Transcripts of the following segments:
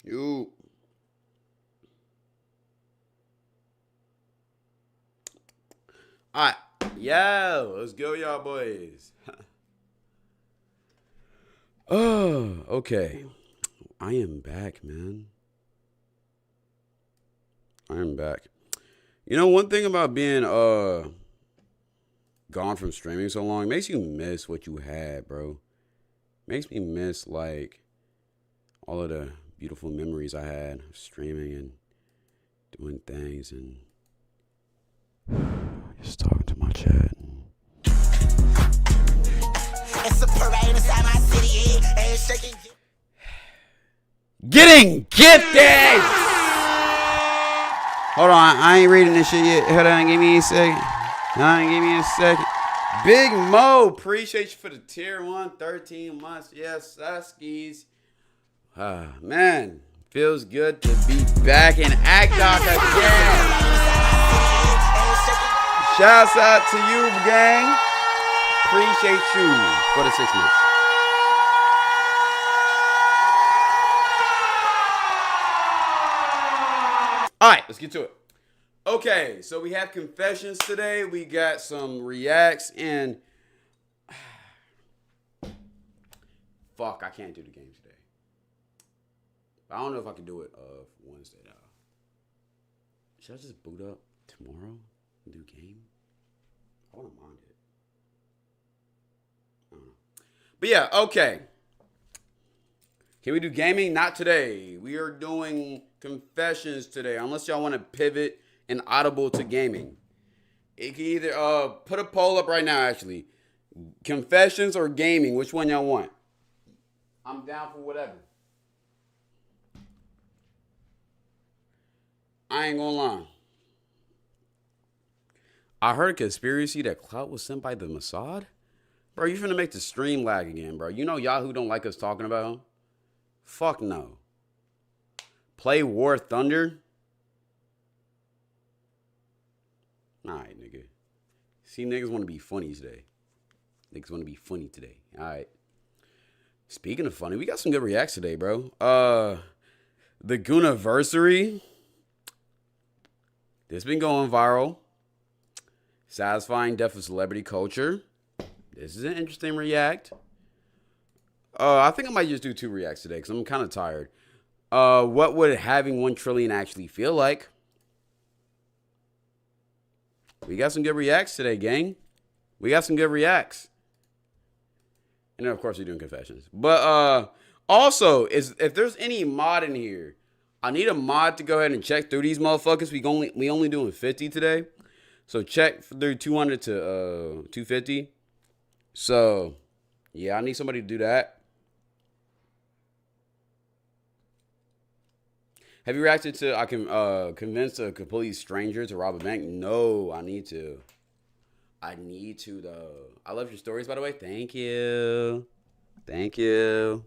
You. All right. Yo, let's go, y'all boys. Oh, okay. I am back, man. I am back. You know, one thing about being gone from streaming so long makes you miss what you had, bro. Makes me miss like all of the beautiful memories I had of streaming and doing things and just talking to my chat. It's a parade inside my city, and shaking. Getting gifted! Hold on, I ain't reading this shit yet. Hold on, give me a second. Big Mo, appreciate you for the tier 1, 13 months. Yes, Suskies. Man, feels good to be back in ACDOC again. Shouts out to you, gang. Appreciate you for the 6 months. All right, let's get to it. Okay, so we have confessions today. We got some reacts and fuck, I can't do the game today. I don't know if I can do it Wednesday though. Should I just boot up tomorrow and do game? I don't mind it. I don't know. But yeah, okay. Can we do gaming? Not today. We are doing confessions today. Unless y'all want to pivot and audible to gaming. It can either put a poll up right now actually. Confessions or gaming. Which one y'all want? I'm down for whatever. I ain't gonna lie. I heard a conspiracy that Clout was sent by the Mossad. Bro, you finna make the stream lag again, bro. You know Yahoo don't like us talking about him? Fuck no. Play War Thunder? Alright, nigga. See, niggas want to be funny today. Niggas want to be funny today. Alright. Speaking of funny, we got some good reacts today, bro. The Goonversary. This been going viral. Satisfying death of celebrity culture. This is an interesting react. I think I might just do 2 reacts today because I'm kind of tired. What would having 1 trillion actually feel like? We got some good reacts today, gang. We got some good reacts. And then, of course, we're doing confessions. But also, if there's any mod in here, I need a mod to go ahead and check through these motherfuckers. We only doing 50 today. So check through 200 to 250. So, yeah, I need somebody to do that. Have you reacted to I can convince a complete stranger to rob a bank? No, I need to. I need to though. I love your stories, by the way. Thank you. Thank you.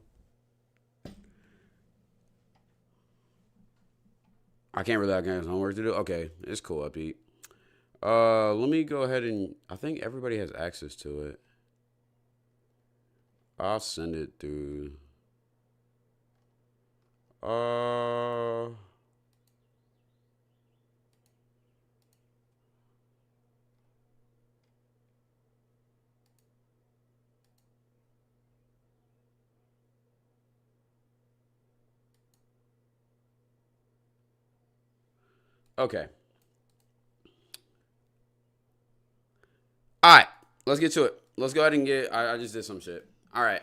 I can't really have homework to do. Okay, it's cool, upbeat. Let me go ahead and I think everybody has access to it. I'll send it through. Okay. All right, let's get to it. Let's go ahead and get. I just did some shit. All right.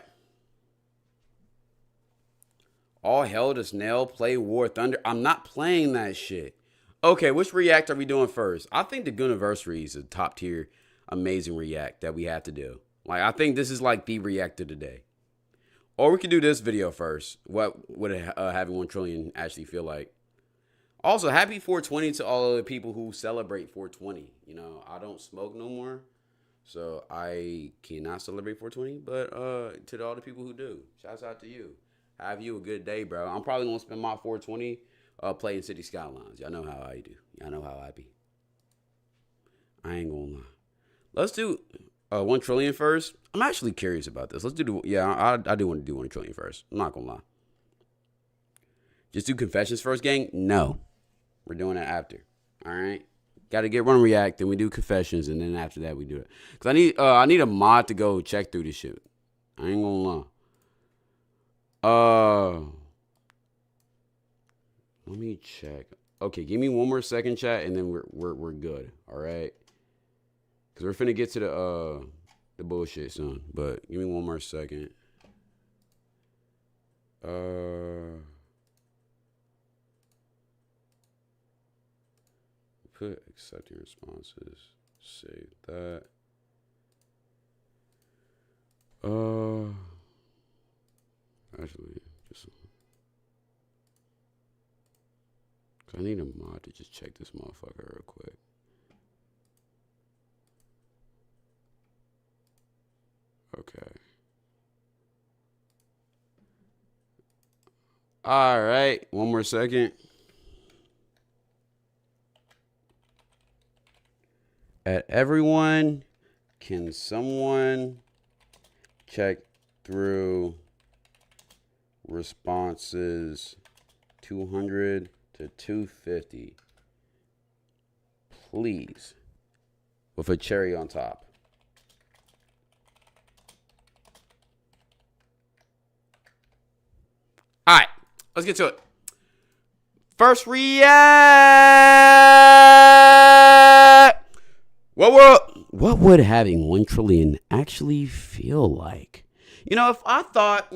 All hell to Snail, play War Thunder. I'm not playing that shit. Okay, which react are we doing first? I think the Goonversary is a top tier, amazing react that we have to do. Like, I think this is like the react of the day. Or we could do this video first. What would having 1 trillion actually feel like? Also, happy 420 to all of the people who celebrate 420. You know, I don't smoke no more, so I cannot celebrate 420. But to all the people who do, shouts out to you. Have you a good day, bro. I'm probably gonna spend my 420 playing City Skylines. Y'all know how I do. Y'all know how I be. I ain't gonna lie. Let's do 1 trillion first. I'm actually curious about this. Let's do I do want to do 1 trillion first. I'm not gonna lie. Just do confessions first, gang? No. We're doing that after. All right? Got to get one react, then we do confessions, and then after that we do it. Because I need a mod to go check through this shit. I ain't gonna lie. Let me check. Okay, give me one more second, chat, and then we're good. All right? Because we're finna get to the bullshit soon. But give me one more second. Put accepting responses. Save that. Actually, just I need a mod to just check this motherfucker real quick. Okay. All right, one more second. At everyone, can someone check through responses 200 to 250, please, with a cherry on top? All right, let's get to it. First react. What would having 1 trillion actually feel like? You know, if I thought,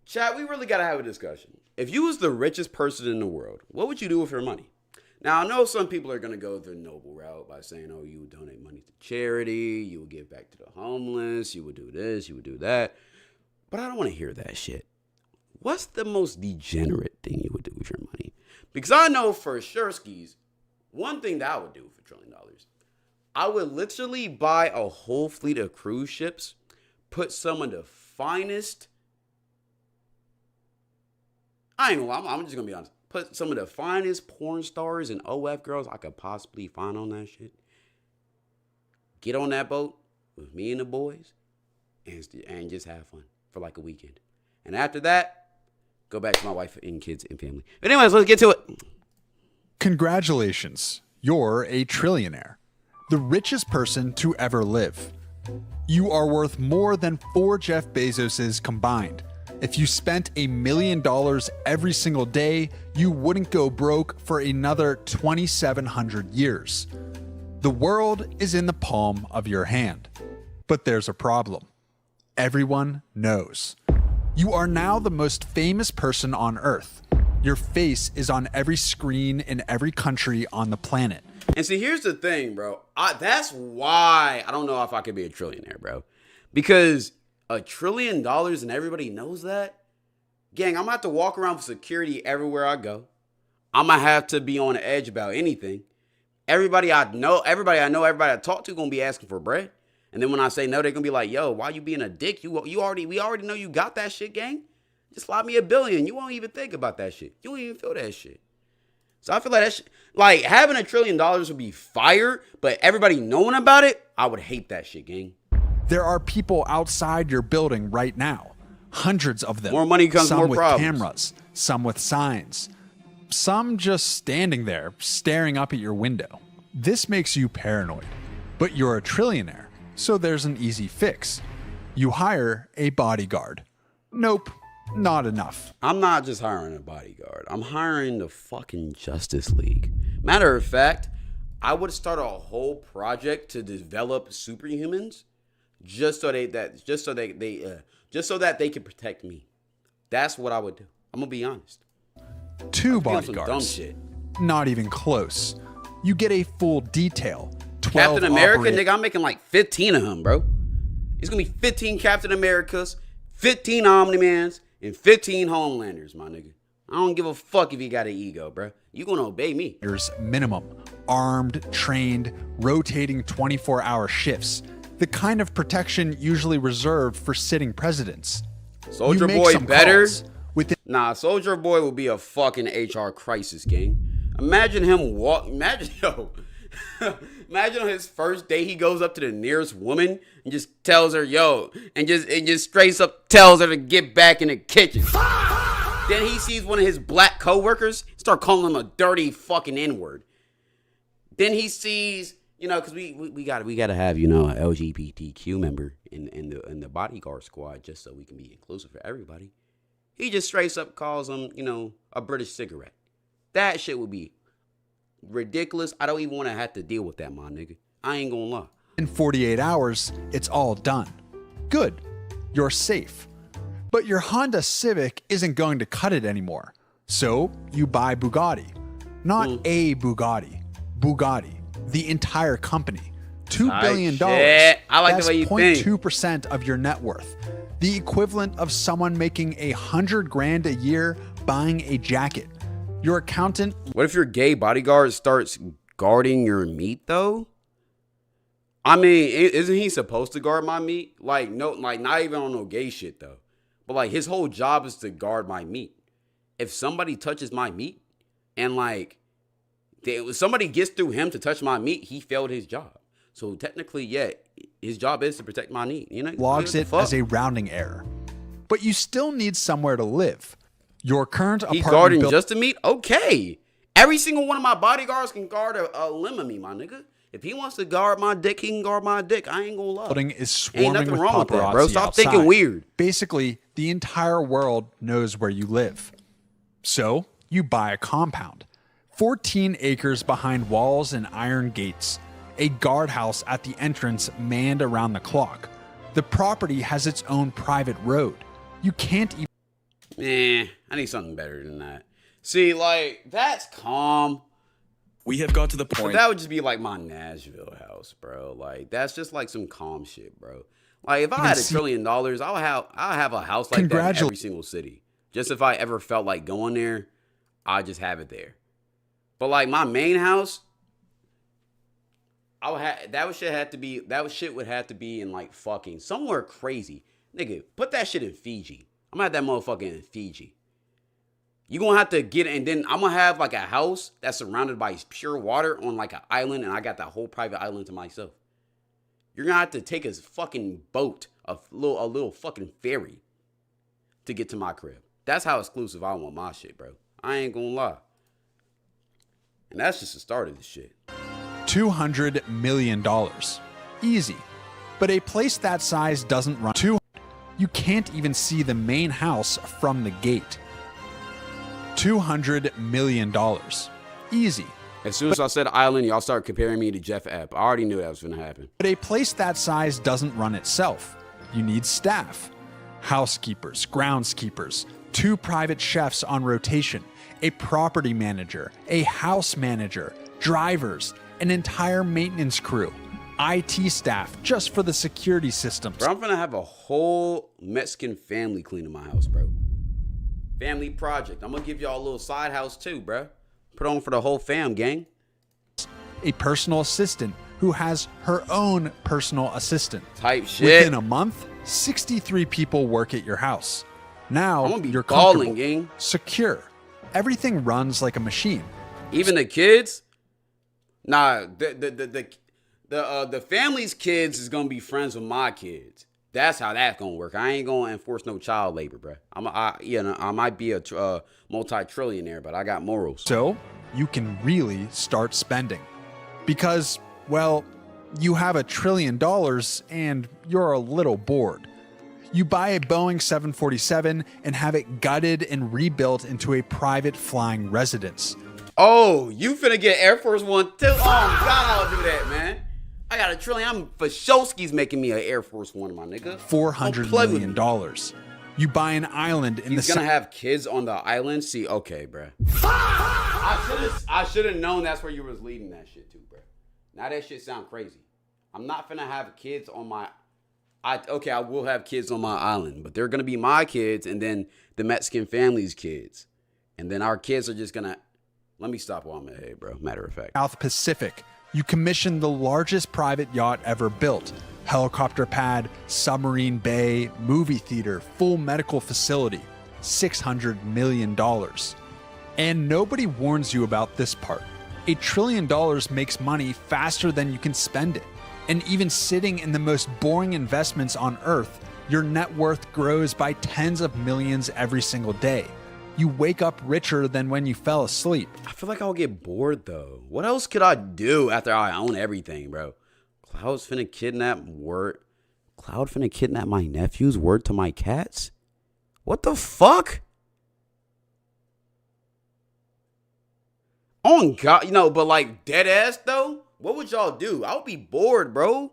chat, we really got to have a discussion. If you was the richest person in the world, what would you do with your money? Now, I know some people are going to go the noble route by saying, oh, you would donate money to charity, you would give back to the homeless, you would do this, you would do that. But I don't want to hear that shit. What's the most degenerate thing you would do with your money? Because I know for sure, skis, one thing that I would do for $1 trillion, I would literally buy a whole fleet of cruise ships, put some of the finest, I ain't gonna lie, I'm just gonna be honest, put some of the finest porn stars and OF girls I could possibly find on that shit, get on that boat with me and the boys, and just have fun for like a weekend. And after that, go back to my wife and kids and family. But anyways, let's get to it. Congratulations, you're a trillionaire, the richest person to ever live. You are worth more than 4 Jeff Bezoses combined. If you spent $1 million every single day, you wouldn't go broke for another 2,700 years. The world is in the palm of your hand. But there's a problem. Everyone knows. You are now the most famous person on Earth. Your face is on every screen in every country on the planet. And see, here's the thing, bro. That's why I don't know if I could be a trillionaire, bro. Because $1 trillion and everybody knows that? Gang, I'm going to have to walk around with security everywhere I go. I'm going to have to be on the edge about anything. Everybody I know, everybody I talk to going to be asking for bread. And then when I say no, they're going to be like, yo, why you being a dick? We already know you got that shit, gang. Just slide me $1 billion. You won't even think about that shit. You won't even feel that shit. So I feel like that shit, like having $1 trillion would be fire, but everybody knowing about it, I would hate that shit, gang. There are people outside your building right now. Hundreds of them. More money comes more problems. Some with cameras, some with signs, some just standing there staring up at your window. This makes you paranoid, but you're a trillionaire, so there's an easy fix. You hire a bodyguard. Nope, not enough. I'm not just hiring a bodyguard. I'm hiring the fucking Justice League. Matter of fact, I would start a whole project to develop superhumans just so that they can protect me. That's what I would do. I'm gonna be honest. 2 bodyguards. Dumb shit. Not even close. You get a full detail. 12 Captain America, nigga, I'm making like 15 of them, bro. It's gonna be 15 Captain Americas, 15 Omni-Mans, and 15 Homelanders, my nigga. I don't give a fuck if you got an ego, bro. You gonna obey me. There's minimum. Armed, trained, rotating 24-hour shifts. The kind of protection usually reserved for sitting presidents. Soldier Boy better. Nah, Soldier Boy will be a fucking HR crisis, gang. Imagine him imagine on his first day he goes up to the nearest woman and just tells her, yo, and just straight up tells her to get back in the kitchen. Then he sees one of his black coworkers, start calling him a dirty fucking N-word. Then he sees, you know, because we gotta have, you know, an LGBTQ member in the bodyguard squad just so we can be inclusive for everybody. He just straight up calls him, you know, a British cigarette. That shit would be ridiculous. I don't even want to have to deal with that, my nigga. I ain't gonna lie. In 48 hours, it's all done. Good. You're safe. But your Honda Civic isn't going to cut it anymore. So you buy Bugatti. Not a Bugatti. Bugatti. The entire company. $2 billion. Shit. I like That's the way you think. 0.2% of your net worth. The equivalent of someone making $100,000 a year buying a jacket. Your accountant. What if your gay bodyguard starts guarding your meat though? I mean, isn't he supposed to guard my meat? Like, no, like not even on no gay shit though. But like his whole job is to guard my meat. If somebody touches my meat and like somebody gets through him to touch my meat, he failed his job. So technically, yeah, his job is to protect my meat. You know, Logs it as a rounding error. But you still need somewhere to live. Your current he apartment guarding just a meat? Okay. Every single one of my bodyguards can guard a limb of me, my nigga. If he wants to guard my dick, he can guard my dick. I ain't gonna lie. building is Ain't swarming nothing with wrong with that, paparazzi bro. Stop outside. thinking weird. Basically, the entire world knows where you live. So you buy a compound. 14 acres behind walls and iron gates. A guardhouse at the entrance manned around the clock. The property has its own private road. You can't even... I need something better than that. See, like, that's calm. We have got to the But point. that would just be like my Nashville house, bro. Like, that's just like some calm shit, bro. Like, if I had $1 trillion, I'll have a house like that in every single city. Just if I ever felt like going there, I just have it there. But like my main house, that shit would have to be in like fucking somewhere crazy. Nigga, put that shit in Fiji. I'm gonna have that motherfucker in Fiji. You gonna have to get it, and then I'm gonna have like a house that's surrounded by pure water on like an island, and I got that whole private island to myself. You're gonna have to take a fucking boat, a little fucking ferry to get to my crib. That's how exclusive I want my shit, bro. I ain't gonna lie. And that's just the start of this shit. $200 million. Easy. But a place that size doesn't run. You can't even see the main house from the gate. $200 million. Easy. As soon as I said island, y'all start comparing me to Jeff Epps. I already knew that was gonna happen. But a place that size doesn't run itself. You need staff. Housekeepers, groundskeepers, 2 private chefs on rotation, a property manager, a house manager, drivers, an entire maintenance crew, IT staff just for the security systems. Bro, I'm gonna have a whole Mexican family cleaning my house, bro. Family project. I'm gonna give y'all a little side house too, bro. Put on for the whole fam, gang. A personal assistant who has her own personal assistant. Type shit. Within a month, 63 people work at your house. Now I'm gonna be you're balling, comfortable, gang. secure. Everything runs like a machine. Even the kids? Nah, the family's kids is gonna be friends with my kids. That's how that's gonna work. I ain't gonna enforce no child labor, bro. I might be a multi-trillionaire, but I got morals. So you can really start spending. Because, well, you have $1 trillion and you're a little bored. You buy a Boeing 747 and have it gutted and rebuilt into a private flying residence. Oh, you finna get Air Force One too? Oh, God, I'll do that, man. I got $1 trillion. Fashowski's making me an Air Force One, my nigga. $400 million. You buy an island in He's the... gonna have kids on the island? See, okay, bro. I should have known that's where you was leading that shit to, bro. Now that shit sound crazy. I'm not finna have kids on my... I will have kids on my island, but they're gonna be my kids and then the Mexican family's kids. And then our kids are just gonna... Let me stop while I'm ahead, bro. Matter of fact. South Pacific. You commissioned the largest private yacht ever built. Helicopter pad, submarine bay, movie theater, full medical facility. $600 million. And nobody warns you about this part. $1 trillion makes money faster than you can spend it. And even sitting in the most boring investments on Earth, your net worth grows by tens of millions every single day. You wake up richer than when you fell asleep. I feel like I'll get bored though. What else could I do after I own everything, bro? Cloud's finna kidnap Cloud finna kidnap my nephews. Word to my cats. What the fuck? Oh God, but like dead ass though. What would y'all do? I would be bored, bro.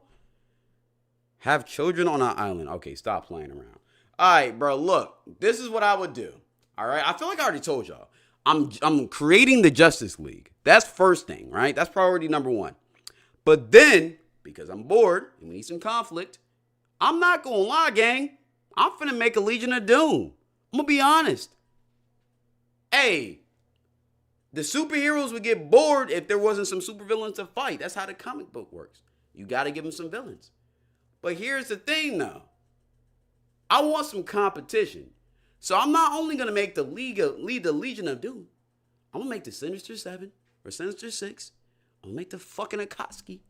Have children on an island. Okay, stop playing around. All right, bro. Look, this is what I would do. All right, I feel like I already told y'all. I'm creating the Justice League. That's first thing, right? That's priority number one. But then, because I'm bored and we need some conflict, I'm not gonna lie, gang. I'm finna make a Legion of Doom. I'm gonna be honest. Hey, the superheroes would get bored if there wasn't some supervillains to fight. That's how the comic book works. You gotta give them some villains. But here's the thing, though. I want some competition. So I'm not only gonna make the Legion of Doom. I'm gonna make the Sinister 7 or Sinister 6. I'm gonna make the fucking Akatsuki.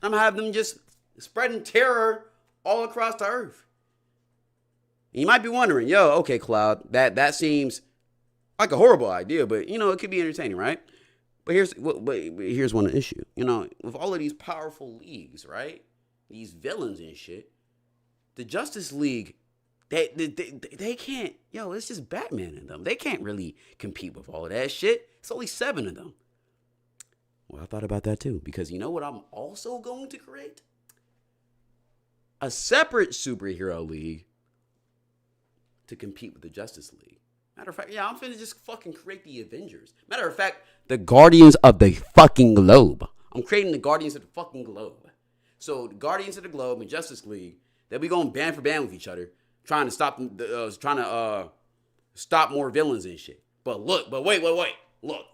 I'm gonna have them just spreading terror all across the earth. And you might be wondering, okay, Cloud, that seems like a horrible idea, but it could be entertaining, right? But here's one issue. With all of these powerful leagues, right? These villains and shit, the Justice League, they can't, it's just Batman in them. They can't really compete with all of that shit. It's only 7 of them. Well, I thought about that too, because you know what I'm also going to create? A separate superhero league to compete with the Justice League. Matter of fact, I'm finna just fucking create the Avengers. Matter of fact, the Guardians of the fucking Globe. I'm creating the Guardians of the fucking Globe. So the Guardians of the Globe and Justice League, they'll be going band for band with each other, trying to stop stop more villains and shit. But wait. Look,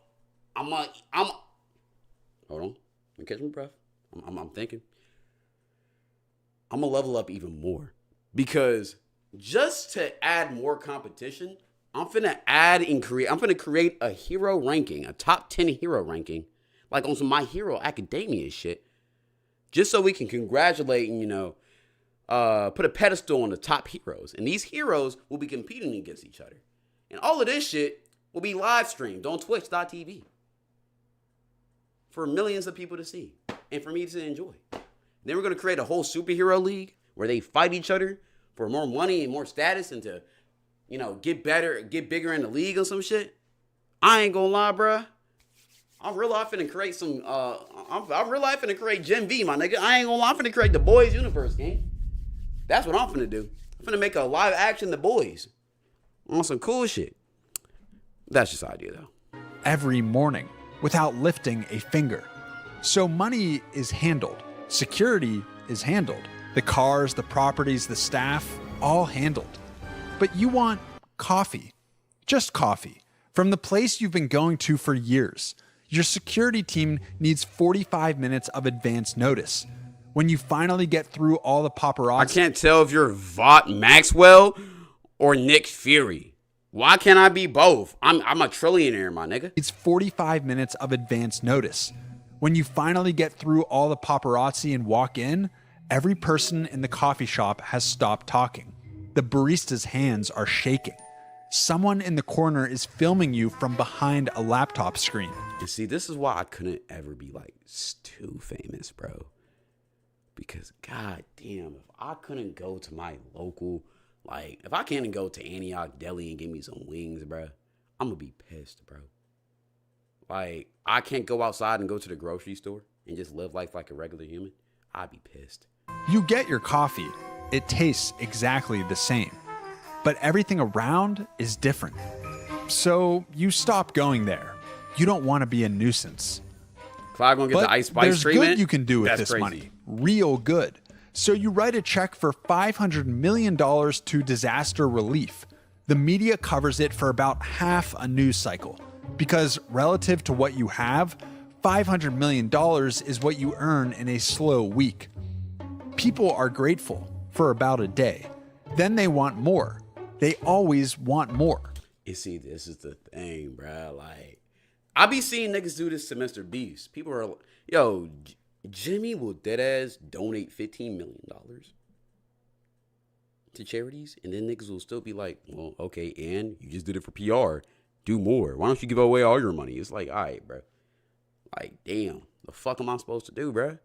hold on. Let me catch my breath. I'm thinking. I'm gonna level up even more because just to add more competition, I'm finna create a hero ranking, a top 10 hero ranking, like on some My Hero Academia shit, just so we can congratulate and put a pedestal on the top heroes, and these heroes will be competing against each other, and all of this shit will be live streamed on Twitch.tv for millions of people to see and for me to enjoy. Then we're gonna create a whole superhero league where they fight each other for more money and more status and to, get better, get bigger in the league or some shit. I ain't gonna lie, bruh. I'm real life finna create some. I'm real life finna create Gen V, my nigga. I ain't gonna lie, I'm finna create the Boys universe, gang. That's what I'm finna do. I'm finna make a live action The Boys on some cool shit. That's just an idea, though. Every morning without lifting a finger. So money is handled. Security is handled. The cars, the properties, the staff, all handled. But you want coffee. Just coffee. From the place you've been going to for years. Your security team needs 45 minutes of advance notice. When you finally get through all the paparazzi... I can't tell if you're Vought Maxwell or Nick Fury. Why can't I be both? I'm a trillionaire, my nigga. It's 45 minutes of advance notice. When you finally get through all the paparazzi and walk in, every person in the coffee shop has stopped talking. The barista's hands are shaking. Someone in the corner is filming you from behind a laptop screen. And see, this is why I couldn't ever be like too famous, bro. Because god damn, if I couldn't go to my local, if I can't go to Antioch Deli and give me some wings, bro, I'm gonna be pissed, bro. I can't go outside and go to the grocery store and just live life like a regular human. I'd be pissed. You get your coffee. It tastes exactly the same. But everything around is different. So you stop going there. You don't want to be a nuisance. Cloud gonna get the Ice Spice treatment? There's good you can do with this money. Real good. So you write a check for $500 million to disaster relief. The media covers it for about half a news cycle. Because relative to what you have, $500 million is what you earn in a slow week. People are grateful for about a day. Then they want more. They always want more. You see, this is the thing, bro. I be seeing niggas do this to Mr. Beast. People are Jimmy will deadass donate $15 million to charities, and then niggas will still be like, well, okay, and you just did it for PR. Do more. Why don't you give away all your money? It's like, all right, bro. Like, damn, the fuck am I supposed to do, bro?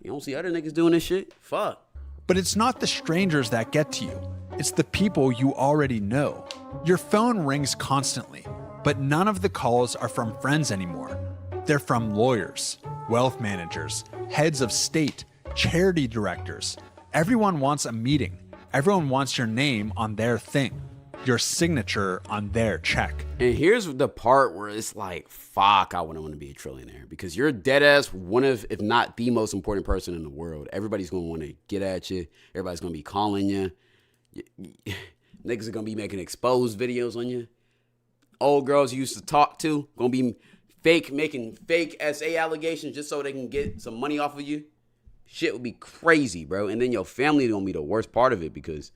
You don't see other niggas doing this shit? Fuck. But it's not the strangers that get to you. It's the people you already know. Your phone rings constantly, but none of the calls are from friends anymore. They're from lawyers, wealth managers, heads of state, charity directors. Everyone wants a meeting. Everyone wants your name on their thing, your signature on their check. And here's the part where it's like, fuck, I wouldn't want to be a trillionaire, because you're dead ass one of, if not the most important person in the world. Everybody's going to want to get at you. Everybody's going to be calling you. Niggas are going to be making exposed videos on you. Old girls you used to talk to going to be making fake SA allegations just so they can get some money off of you. Shit would be crazy, bro. And then your family is going to be the worst part of it, because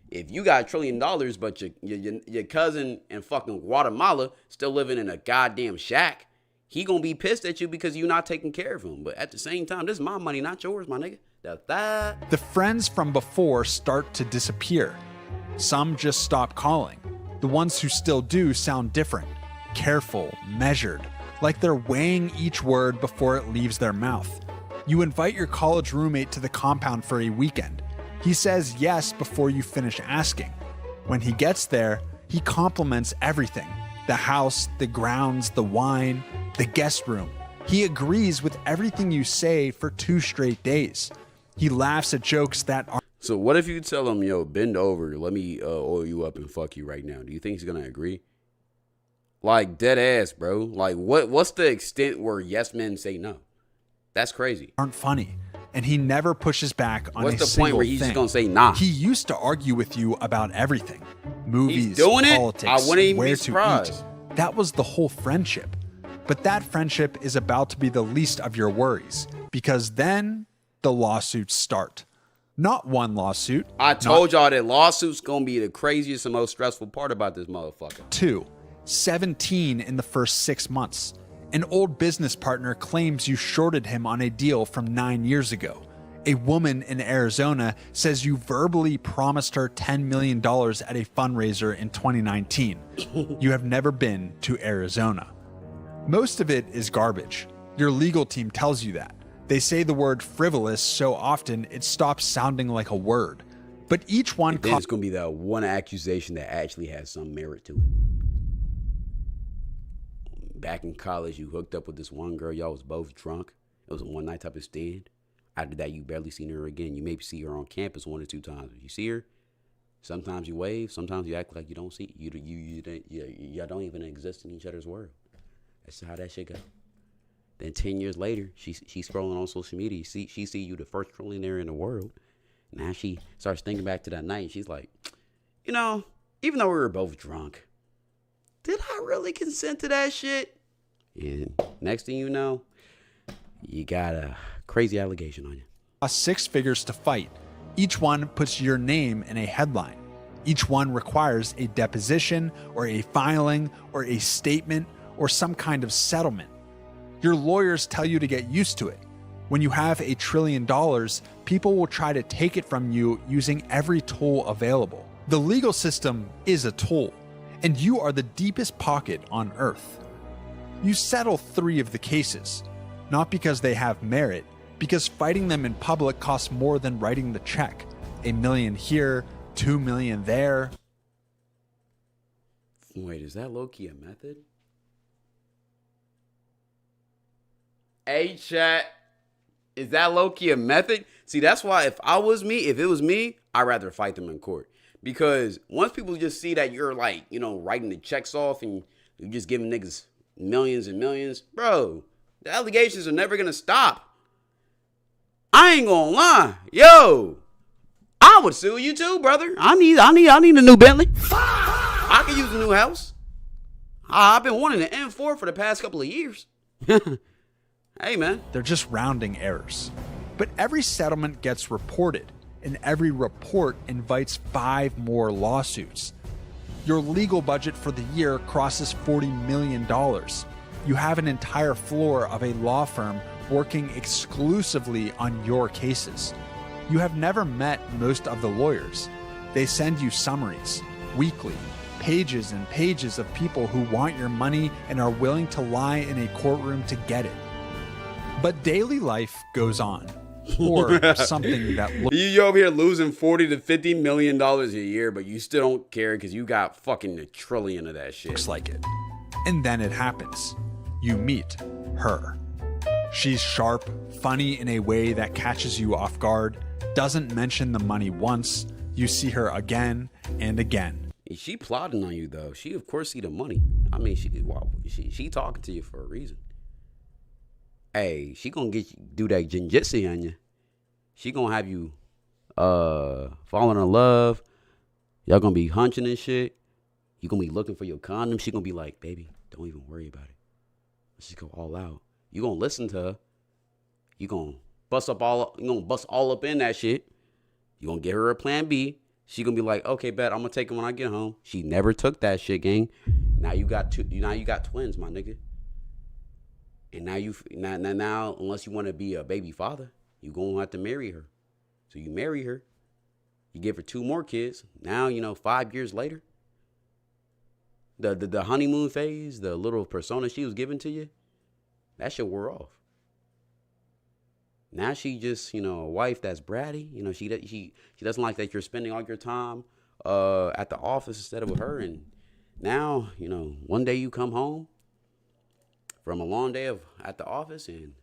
if you got $1 trillion, but your cousin in fucking Guatemala still living in a goddamn shack, he going to be pissed at you because you're not taking care of him. But at the same time, this is my money, not yours, my nigga. The friends from before start to disappear. Some just stop calling. The ones who still do sound different, careful, measured, like they're weighing each word before it leaves their mouth. You invite your college roommate to the compound for a weekend. He says yes before you finish asking. When he gets there, he compliments everything: the house, the grounds, the wine, the guest room. He agrees with everything you say for 2 straight days. He laughs at jokes that are... So what if you tell him, yo, bend over, let me oil you up and fuck you right now? Do you think he's gonna agree? Like, dead ass, bro. Like, what's the extent where yes men say no? That's crazy. Aren't funny. And he never pushes back on What's a the single point where he's thing. just gonna say nah? He used to argue with you about everything. Movies, He's doing politics, it? I wouldn't even where be to surprised. eat. That was the whole friendship. But that friendship is about to be the least of your worries, because then the lawsuits start. Not one lawsuit. I told y'all that lawsuits gonna be the craziest and most stressful part about this motherfucker. 2, 17 in the first 6 months. An old business partner claims you shorted him on a deal from 9 years ago. A woman in Arizona says you verbally promised her $10 million at a fundraiser in 2019. You have never been to Arizona. Most of it is garbage. Your legal team tells you that. They say the word frivolous so often it stops sounding like a word. But each one... Then it's going to be that one accusation that actually has some merit to it. Back in college, you hooked up with this one girl. Y'all was both drunk. It was a one-night type of stand. After that, you barely seen her again. You maybe see her on campus 1 or 2 times. If you see her, sometimes you wave. Sometimes you act like you don't see. You don't even exist in each other's world. That's how that shit go. Then 10 years later, she's scrolling on social media. She see you the first trillionaire in the world. Now she starts thinking back to that night. And she's like, even though we were both drunk, did I really consent to that shit? And next thing you know, you got a crazy allegation on you. Cost 6 figures to fight. Each one puts your name in a headline. Each one requires a deposition or a filing or a statement or some kind of settlement. Your lawyers tell you to get used to it. When you have $1 trillion, people will try to take it from you using every tool available. The legal system is a tool, and you are the deepest pocket on earth. You settle 3 of the cases, not because they have merit, because fighting them in public costs more than writing the check. $1 million here, $2 million there. Wait, is that low-key a method? Hey, chat. Is that low-key a method? See, that's why if it was me, I'd rather fight them in court. Because once people just see that you're like, writing the checks off and you're just giving niggas millions and millions, bro, the allegations are never gonna stop. I ain't gonna lie. Yo, I would sue you too, brother. I need a new Bentley. I could use a new house. I've been wanting an M4 for the past couple of years. Hey, man. They're just rounding errors. But every settlement gets reported, and every report invites 5 more lawsuits. Your legal budget for the year crosses $40 million. You have an entire floor of a law firm working exclusively on your cases. You have never met most of the lawyers. They send you summaries, weekly, pages and pages of people who want your money and are willing to lie in a courtroom to get it. But daily life goes on. Or something that you over here losing $40 to $50 million a year, but you still don't care because you got fucking a trillion of that shit. looks like it. And then it happens. You meet her. She's sharp, funny in a way that catches you off guard, doesn't mention the money once. You see her again and again. She plotting on you though. She of course see the money. I mean, she talking to you for a reason. Hey, she gonna do that jinjitsu on you. She gonna have you falling in love. Y'all gonna be hunching and shit. You gonna be looking for your condom. She gonna be like, baby, don't even worry about it. Let's just go all out. You gonna listen to her. You gonna bust all up in that shit. You gonna get her a plan B. She gonna be like, okay, bet I'm gonna take it when I get home. She never took that shit, gang. Now you got twins, my nigga. And now, unless you want to be a baby father, you gonna have to marry her. So you marry her. You give her 2 more kids. Now, 5 years later, the honeymoon phase, the little persona she was giving to you, that shit wore off. Now she just, a wife that's bratty. She doesn't like that you're spending all your time at the office instead of with her. And now, one day you come home from a long day at the office and you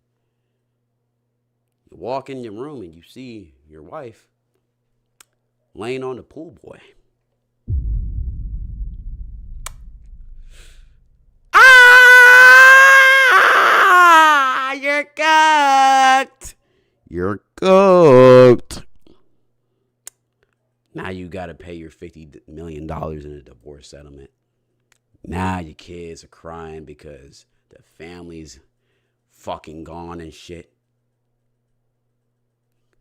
walk in your room and you see your wife laying on the pool boy. Ah! You're cooked. You're cooked. Now you got to pay your $50 million in a divorce settlement. Now your kids are crying because the family's fucking gone and shit.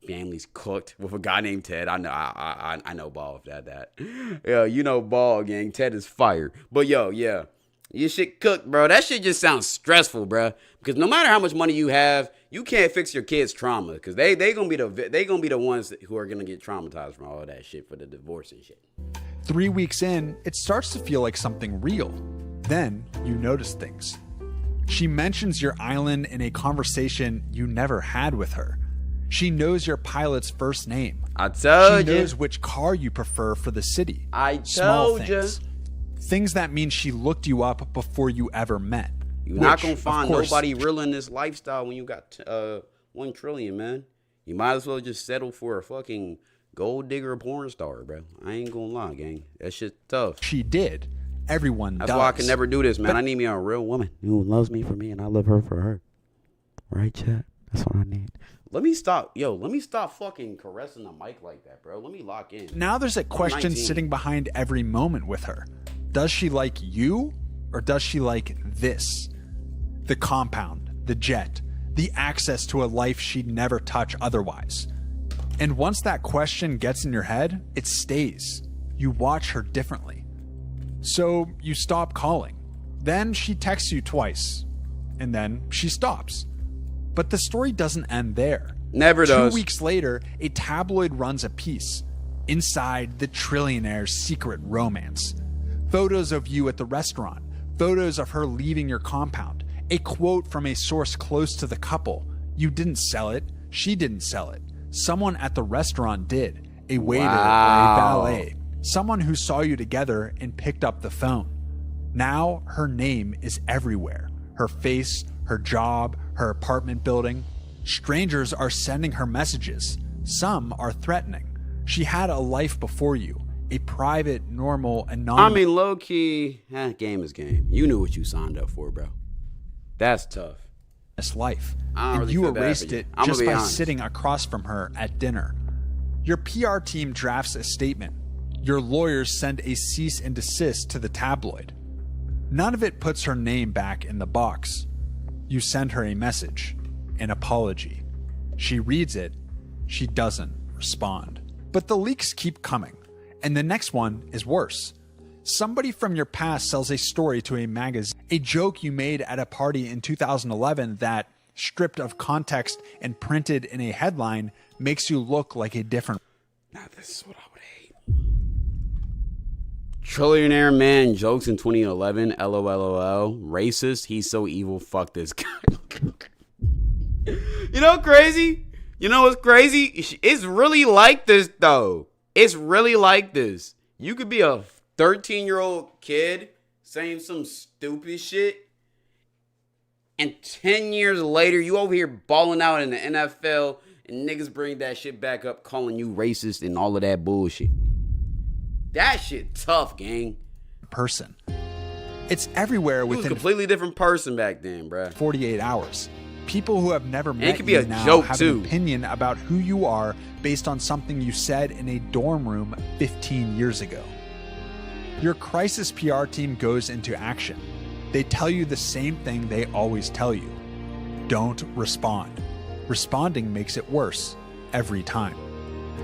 Family's cooked with a guy named Ted. I know Ball if that. Yeah, Ball, gang. Ted is fire. But yeah. Your shit cooked, bro. That shit just sounds stressful, bro. Because no matter how much money you have, you can't fix your kids' trauma. Because they gonna be the ones who are gonna get traumatized from all of that shit for the divorce and shit. 3 weeks in, it starts to feel like something real. Then you notice things. She mentions your island in a conversation you never had with her. She knows your pilot's first name. I told you. She knows which car you prefer for the city. I Small told you. Things that mean she looked you up before you ever met. You're not going to find nobody real in this lifestyle when you got $1 trillion, man. You might as well just settle for a fucking gold digger porn star, bro. I ain't going to lie, gang. That shit's tough. She did. Everyone does. That's why I can never do this, man. I need me a real woman who loves me for me and I love her for her. Right, chat? That's what I need. Let me stop fucking caressing the mic like that, bro. Let me lock in. Now there's a question sitting behind every moment with her. Does she like you or does she like this? The compound, the jet, the access to a life she'd never touch otherwise. And once that question gets in your head, it stays. You watch her differently. So you stop calling. Then she texts you twice. And then she stops. But the story doesn't end there. Never does. 2 weeks later, a tabloid runs a piece. Inside the Trillionaire's secret romance. Photos of you at the restaurant. Photos of her leaving your compound. A quote from a source close to the couple. You didn't sell it. She didn't sell it. Someone at the restaurant did. A waiter or a valet. Someone who saw you together and picked up the phone. Now her name is everywhere. Her face, her job, her apartment building. Strangers are sending her messages. Some are threatening. She had a life before you. A private, normal, anonymous... I mean, low-key, game is game. You knew what you signed up for, bro. That's tough. life. And really you erased it just by sitting across from her at dinner. Your PR team drafts a statement. Your lawyers send a cease and desist to the tabloid. None of it puts her name back in the box. You send her a message, an apology. She reads it. She doesn't respond. But the leaks keep coming, and the next one is worse. Somebody from your past sells a story to a magazine, a joke you made at a party in 2011 that, stripped of context and printed in a headline, makes you look like a different... Now this is what I would hate. Trillionaire man jokes in 2011. LOLOL. Racist. He's so evil. Fuck this guy. You know crazy? You know what's crazy? It's really like this, though. It's really like this. You could be a 13-year-old kid saying some stupid shit, and 10 years later, you over here balling out in the NFL, and niggas bring that shit back up, calling you racist and all of that bullshit. That shit tough, gang. Person. It's everywhere He was a within completely different person back then, bruh. 48 hours. People who have never met it could be you a now joke, have too. an opinion about who you are based on something you said in a dorm room 15 years ago. Your crisis PR team goes into action. They tell you the same thing they always tell you. Don't respond. Responding makes it worse every time.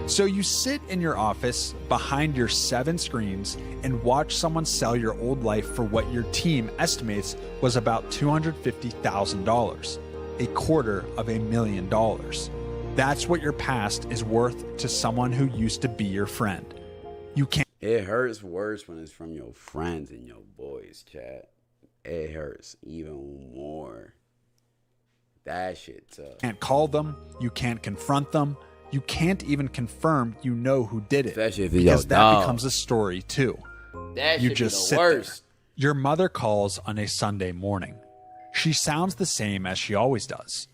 So you sit in your office behind your 7 screens and watch someone sell your old life for what your team estimates was about $250,000, $250,000. That's what your past is worth to someone who used to be your friend. You can't. It hurts worse when it's from your friends and your boys, chat. It hurts even more. That shit tough. Can't call them. You can't confront them. You can't even confirm you know who did it. Especially if it's because your that dog. becomes a story too. That You shit just be sit the worst. there. Your mother calls on a Sunday morning. She sounds the same as she always does.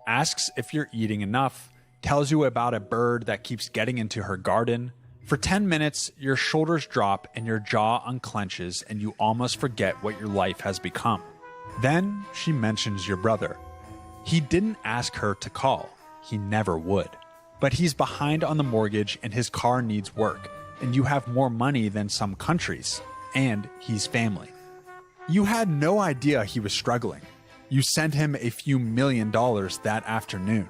Asks if you're eating enough. Tells you about a bird that keeps getting into her garden. For 10 minutes, your shoulders drop and your jaw unclenches and you almost forget what your life has become. Then she mentions your brother. He didn't ask her to call. He never would. But he's behind on the mortgage and his car needs work, and you have more money than some countries, and he's family. You had no idea he was struggling. You sent him a few $1 million that afternoon.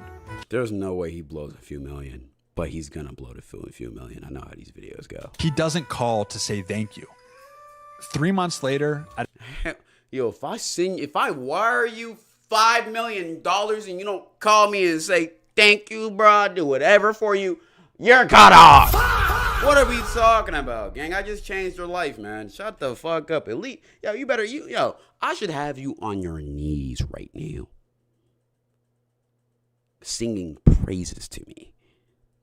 There's no way he blows a few million, but he's gonna blow a few million. I know how these videos go. He doesn't call to say thank you. 3 months later, Yo, if I wire you $5 million and you don't call me and say thank you, bro, I'll do whatever for you, you're cut off. What are we talking about, gang? I just changed your life, man. Shut the fuck up. At least, I should have you on your knees right now, singing praises to me.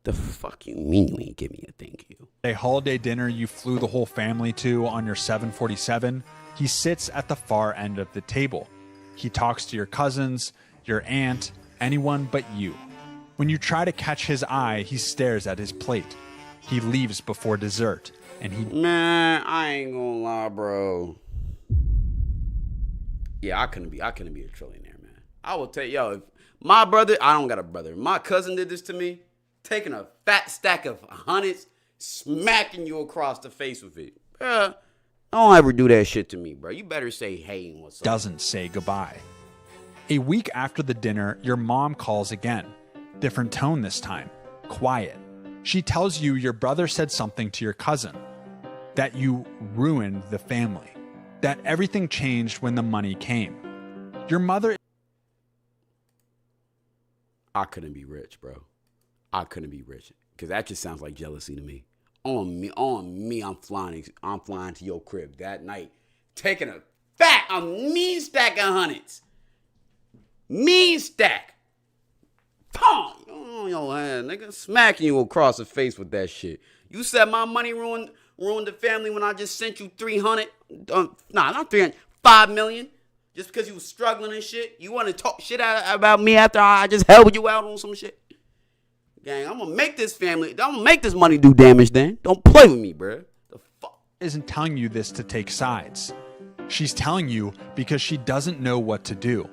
The fuck you mean when you give me a thank you? a holiday dinner you flew the whole family to on your 747, he sits at the far end of the table. He talks to your cousins, your aunt, anyone but you. When you try to catch his eye, he stares at his plate. He leaves before dessert, and Man, I ain't gonna lie, bro. Yeah, I couldn't be a trillionaire, man. I will tell you, if my brother, I don't got a brother. My cousin did this to me, taking a fat stack of hundreds, smacking you across the face with it. Bruh, don't ever do that shit to me, bro. You better say hey and what's up. doesn't say goodbye. A week after the dinner, your mom calls again. Different tone this time. Quiet. She tells you your brother said something to your cousin. That you ruined the family. That everything changed when the money came. Your mother... I couldn't be rich, bro. I couldn't be rich. Because that just sounds like jealousy to me. On me, I'm flying to your crib that night, taking a mean stack of hundreds. Mean stack. Pong! On your hand, nigga. Smacking you across the face with that shit. You said my money ruined the family when I just sent you 300. Not 300. 5 million. Just because you was struggling and shit. You want to talk shit about me after I just helped you out on some shit. Gang, I'm gonna make this money do damage then. Don't play with me, bruh. The fuck? isn't telling you this to take sides. She's telling you because she doesn't know what to do.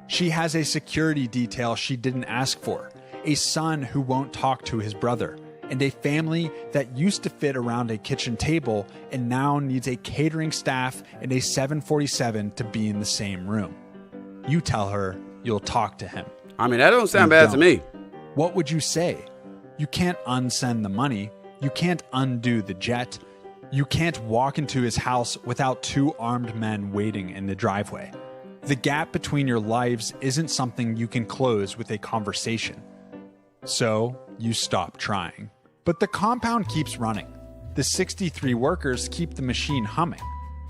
She has a security detail she didn't ask for, a son who won't talk to his brother, and a family that used to fit around a kitchen table and now needs a catering staff and a 747 to be in the same room. You tell her you'll talk to him. I mean, that don't sound bad to me. What would you say? You can't unsend the money. You can't undo the jet. You can't walk into his house without 2 armed men waiting in the driveway. The gap between your lives isn't something you can close with a conversation. So you stop trying. But the compound keeps running. The 63 workers keep the machine humming.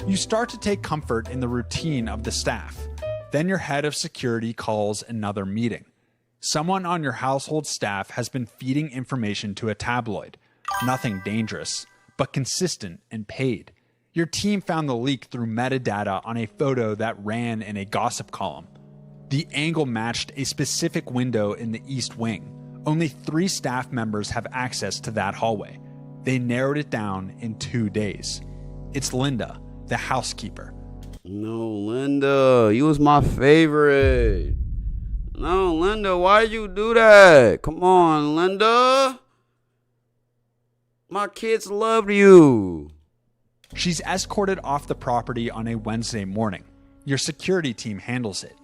You start to take comfort in the routine of the staff. Then your head of security calls another meeting. Someone on your household staff has been feeding information to a tabloid. Nothing dangerous, but consistent and paid. Your team found the leak through metadata on a photo that ran in a gossip column. The angle matched a specific window in the East Wing. Only 3 staff members have access to that hallway. They narrowed it down in 2 days. It's Linda, the housekeeper. No, Linda, you was my favorite. No, Linda, why'd you do that? Come on, Linda. My kids loved you. She's escorted off the property on a Wednesday morning. Your security team handles it.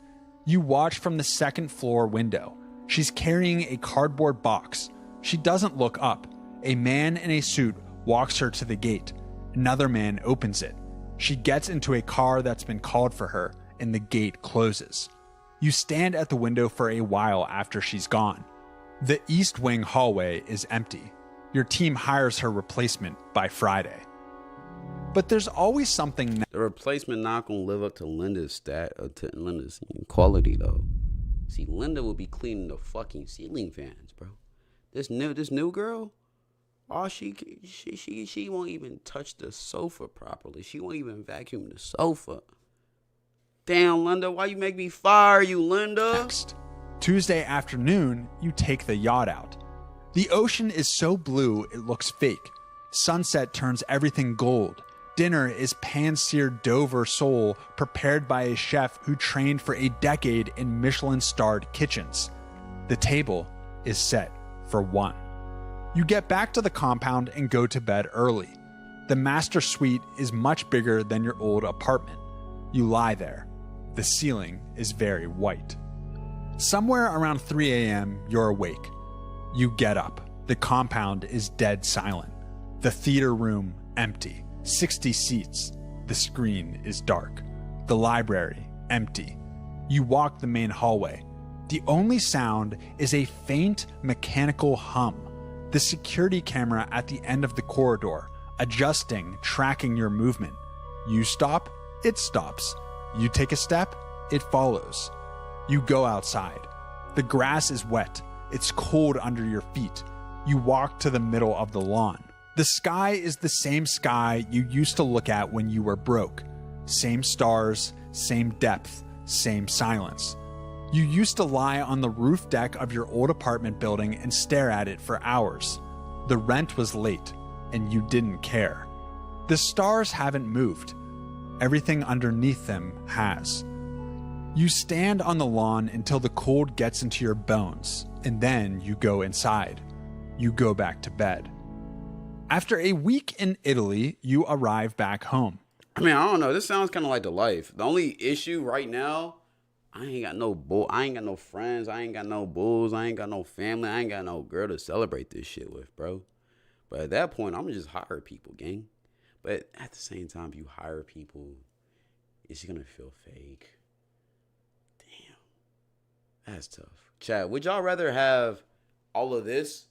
You watch from the second floor window. She's carrying a cardboard box. She doesn't look up. A man in a suit walks her to the gate. Another man opens it. She gets into a car that's been called for her, and the gate closes. You stand at the window for a while after she's gone. The East Wing hallway is empty. Your team hires her replacement by Friday. But there's always something. The replacement not gonna live up to Linda's to Linda's quality though. See, Linda will be cleaning the fucking ceiling fans, bro. This new girl, oh she won't even touch the sofa properly. She won't even vacuum the sofa. Damn, Linda, why you make me fire you, Linda? Next, Tuesday afternoon, you take the yacht out. The ocean is so blue it looks fake. Sunset turns everything gold. Dinner is pan-seared Dover sole prepared by a chef who trained for a decade in Michelin-starred kitchens. The table is set for 1. You get back to the compound and go to bed early. The master suite is much bigger than your old apartment. You lie there. The ceiling is very white. Somewhere around 3 a.m., you're awake. You get up. The compound is dead silent. The theater room empty. 60 seats. The screen is dark. The library empty. You walk the main hallway. The only sound is a faint mechanical hum. The security camera at the end of the corridor, adjusting, tracking your movement. You stop, it stops. You take a step, it follows. You go outside. The grass is wet. It's cold under your feet. You walk to the middle of the lawn. The sky is the same sky you used to look at when you were broke. Same stars, same depth, same silence. You used to lie on the roof deck of your old apartment building and stare at it for hours. The rent was late, and you didn't care. The stars haven't moved. Everything underneath them has. You stand on the lawn until the cold gets into your bones, and then you go inside. You go back to bed. After a week in Italy, you arrive back home. I mean, I don't know. This sounds kind of like the life. The only issue right now, I ain't got no friends. I ain't got no bulls. I ain't got no family. I ain't got no girl to celebrate this shit with, bro. But at that point, I'm gonna just hire people, gang. But at the same time, if you hire people, it's gonna feel fake. Damn, that's tough. Chad, would y'all rather have all of this?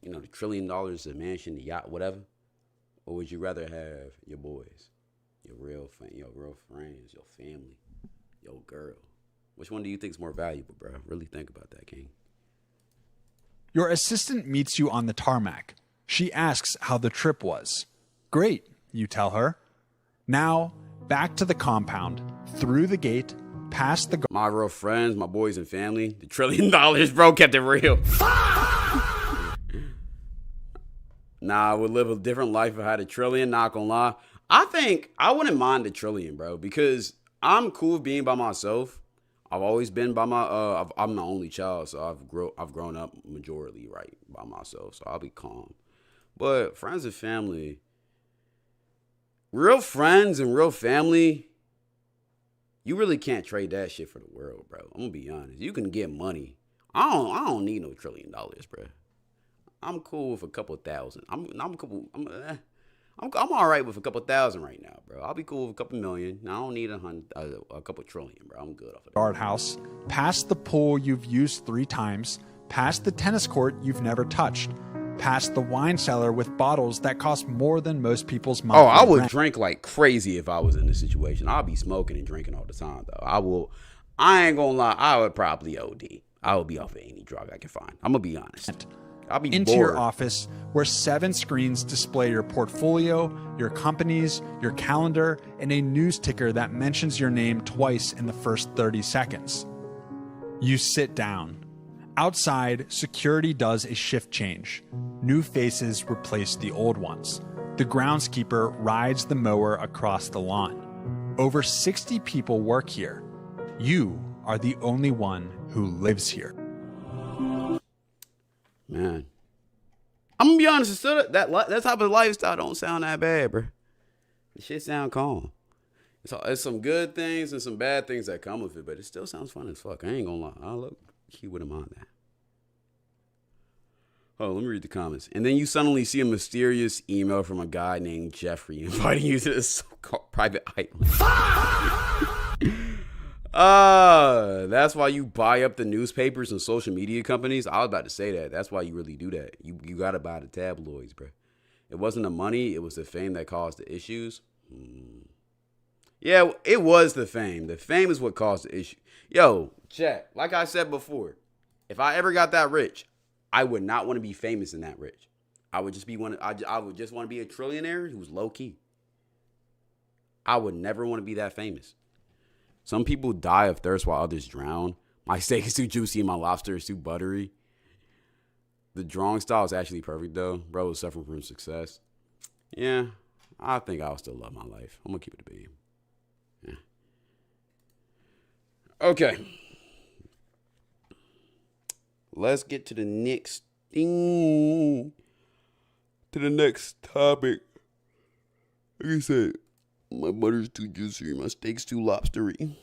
You know, the $1 trillion, the mansion, the yacht, whatever, or would you rather have your boys, your real friends, your family, your girl? Which one do you think is more valuable, bro? Really think about that, King. Your assistant meets you on the tarmac. She asks how the trip was. Great, you tell her. Now, back to the compound, through the gate, past the... My real friends, my boys and family, the $1 trillion, bro, kept it real. Nah, I would live a different life if I had $1 trillion, not gonna lie. I think I wouldn't mind $1 trillion, bro, because I'm cool with being by myself. I've always been by my, I'm the only child, so I've grown up majority, right, by myself, so I'll be calm. But friends and family, real friends and real family, you really can't trade that shit for the world, bro. I'm gonna be honest. You can get money. I don't need no $1 trillion, bro. I'm cool with a couple thousand. I'm all right with a couple thousand right now, bro. I'll be cool with a couple million. I don't need a couple trillion, bro. I'm good off of that. Guardhouse, past the pool you've used 3 times, past the tennis court you've never touched. past the wine cellar with bottles that cost more than most people's monthly Oh, I would rent. drink like crazy if I was in this situation. I'll be smoking and drinking all the time, though. I ain't gonna lie. I would probably OD. I would be off of any drug I can find. I'm gonna be honest. I'll be Into bored. your office, where 7 screens display your portfolio, your companies, your calendar, and a news ticker that mentions your name twice in the first 30 seconds. You sit down. Outside, security does a shift change. New faces replace the old ones. The groundskeeper rides the mower across the lawn. Over 60 people work here. You are the only one who lives here. Man, I'm gonna be honest. Still, that type of lifestyle don't sound that bad, bro. The shit sound calm. It's some good things and some bad things that come with it, but it still sounds fun as fuck. I ain't gonna lie. I'll look. He wouldn't mind that. Oh, let me read the comments. And then you suddenly see a mysterious email from a guy named Jeffrey inviting you to this so-called private island. That's why you buy up the newspapers and social media companies. I was about to say that. That's why you really do that. You gotta buy the tabloids, bro. It wasn't the money. It was the fame that caused the issues. Yeah, it was the fame. The fame is what caused the issue. Yo, chat. Like I said before, if I ever got that rich, I would not want to be famous and that rich. I would just be I would just want to be a trillionaire who's low key. I would never want to be that famous. Some people die of thirst while others drown. My steak is too juicy and my lobster is too buttery. The drawing style is actually perfect though. Bro was suffering from success. Yeah, I think I'll still love my life. I'm gonna keep it a beam. Yeah. Okay. Let's get to the next thing. To the next topic. Like I said, my butter's too juicy. My steak's too lobstery.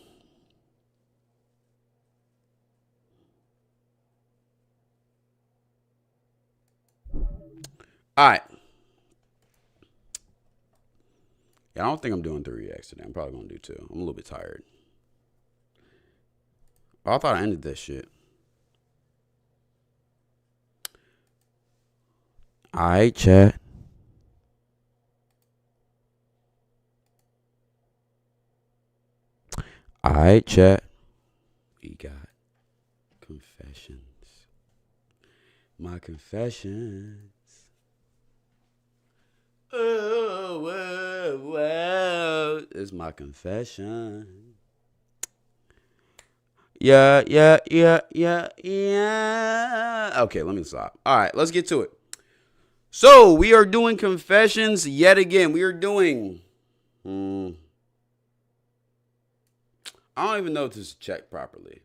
All right. Yeah, I don't think I'm doing 3 reacts today. I'm probably going to do 2. I'm a little bit tired. Oh, I thought I ended this shit. All right, chat. All right, chat. We got confessions. My confessions. Oh, whoa, whoa. It's my confession. Yeah. Okay, let me stop. All right, let's get to it. So, we are doing confessions yet again. We are doing... I don't even know if this is checked properly,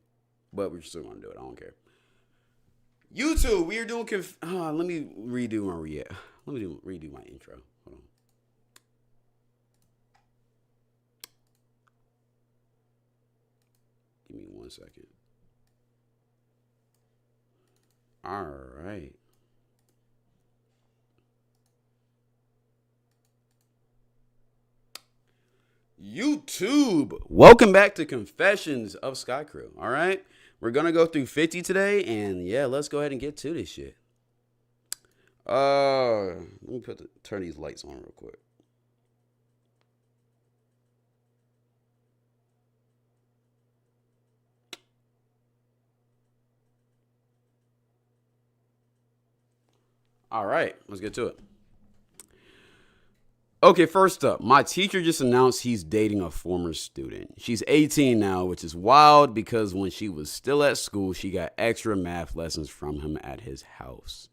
but we're still going to do it. I don't care. YouTube, we are doing... let me redo my redo my intro. Hold on. Give me 1 second. All right. YouTube, welcome back to Confessions of Sky Crew. All right, we're gonna go through 50 today, and yeah, let's go ahead and get to this shit. Let me turn these lights on real quick. All right, let's get to it. Okay, first up, my teacher just announced he's dating a former student. She's 18 now, which is wild because when she was still at school, she got extra math lessons from him at his house.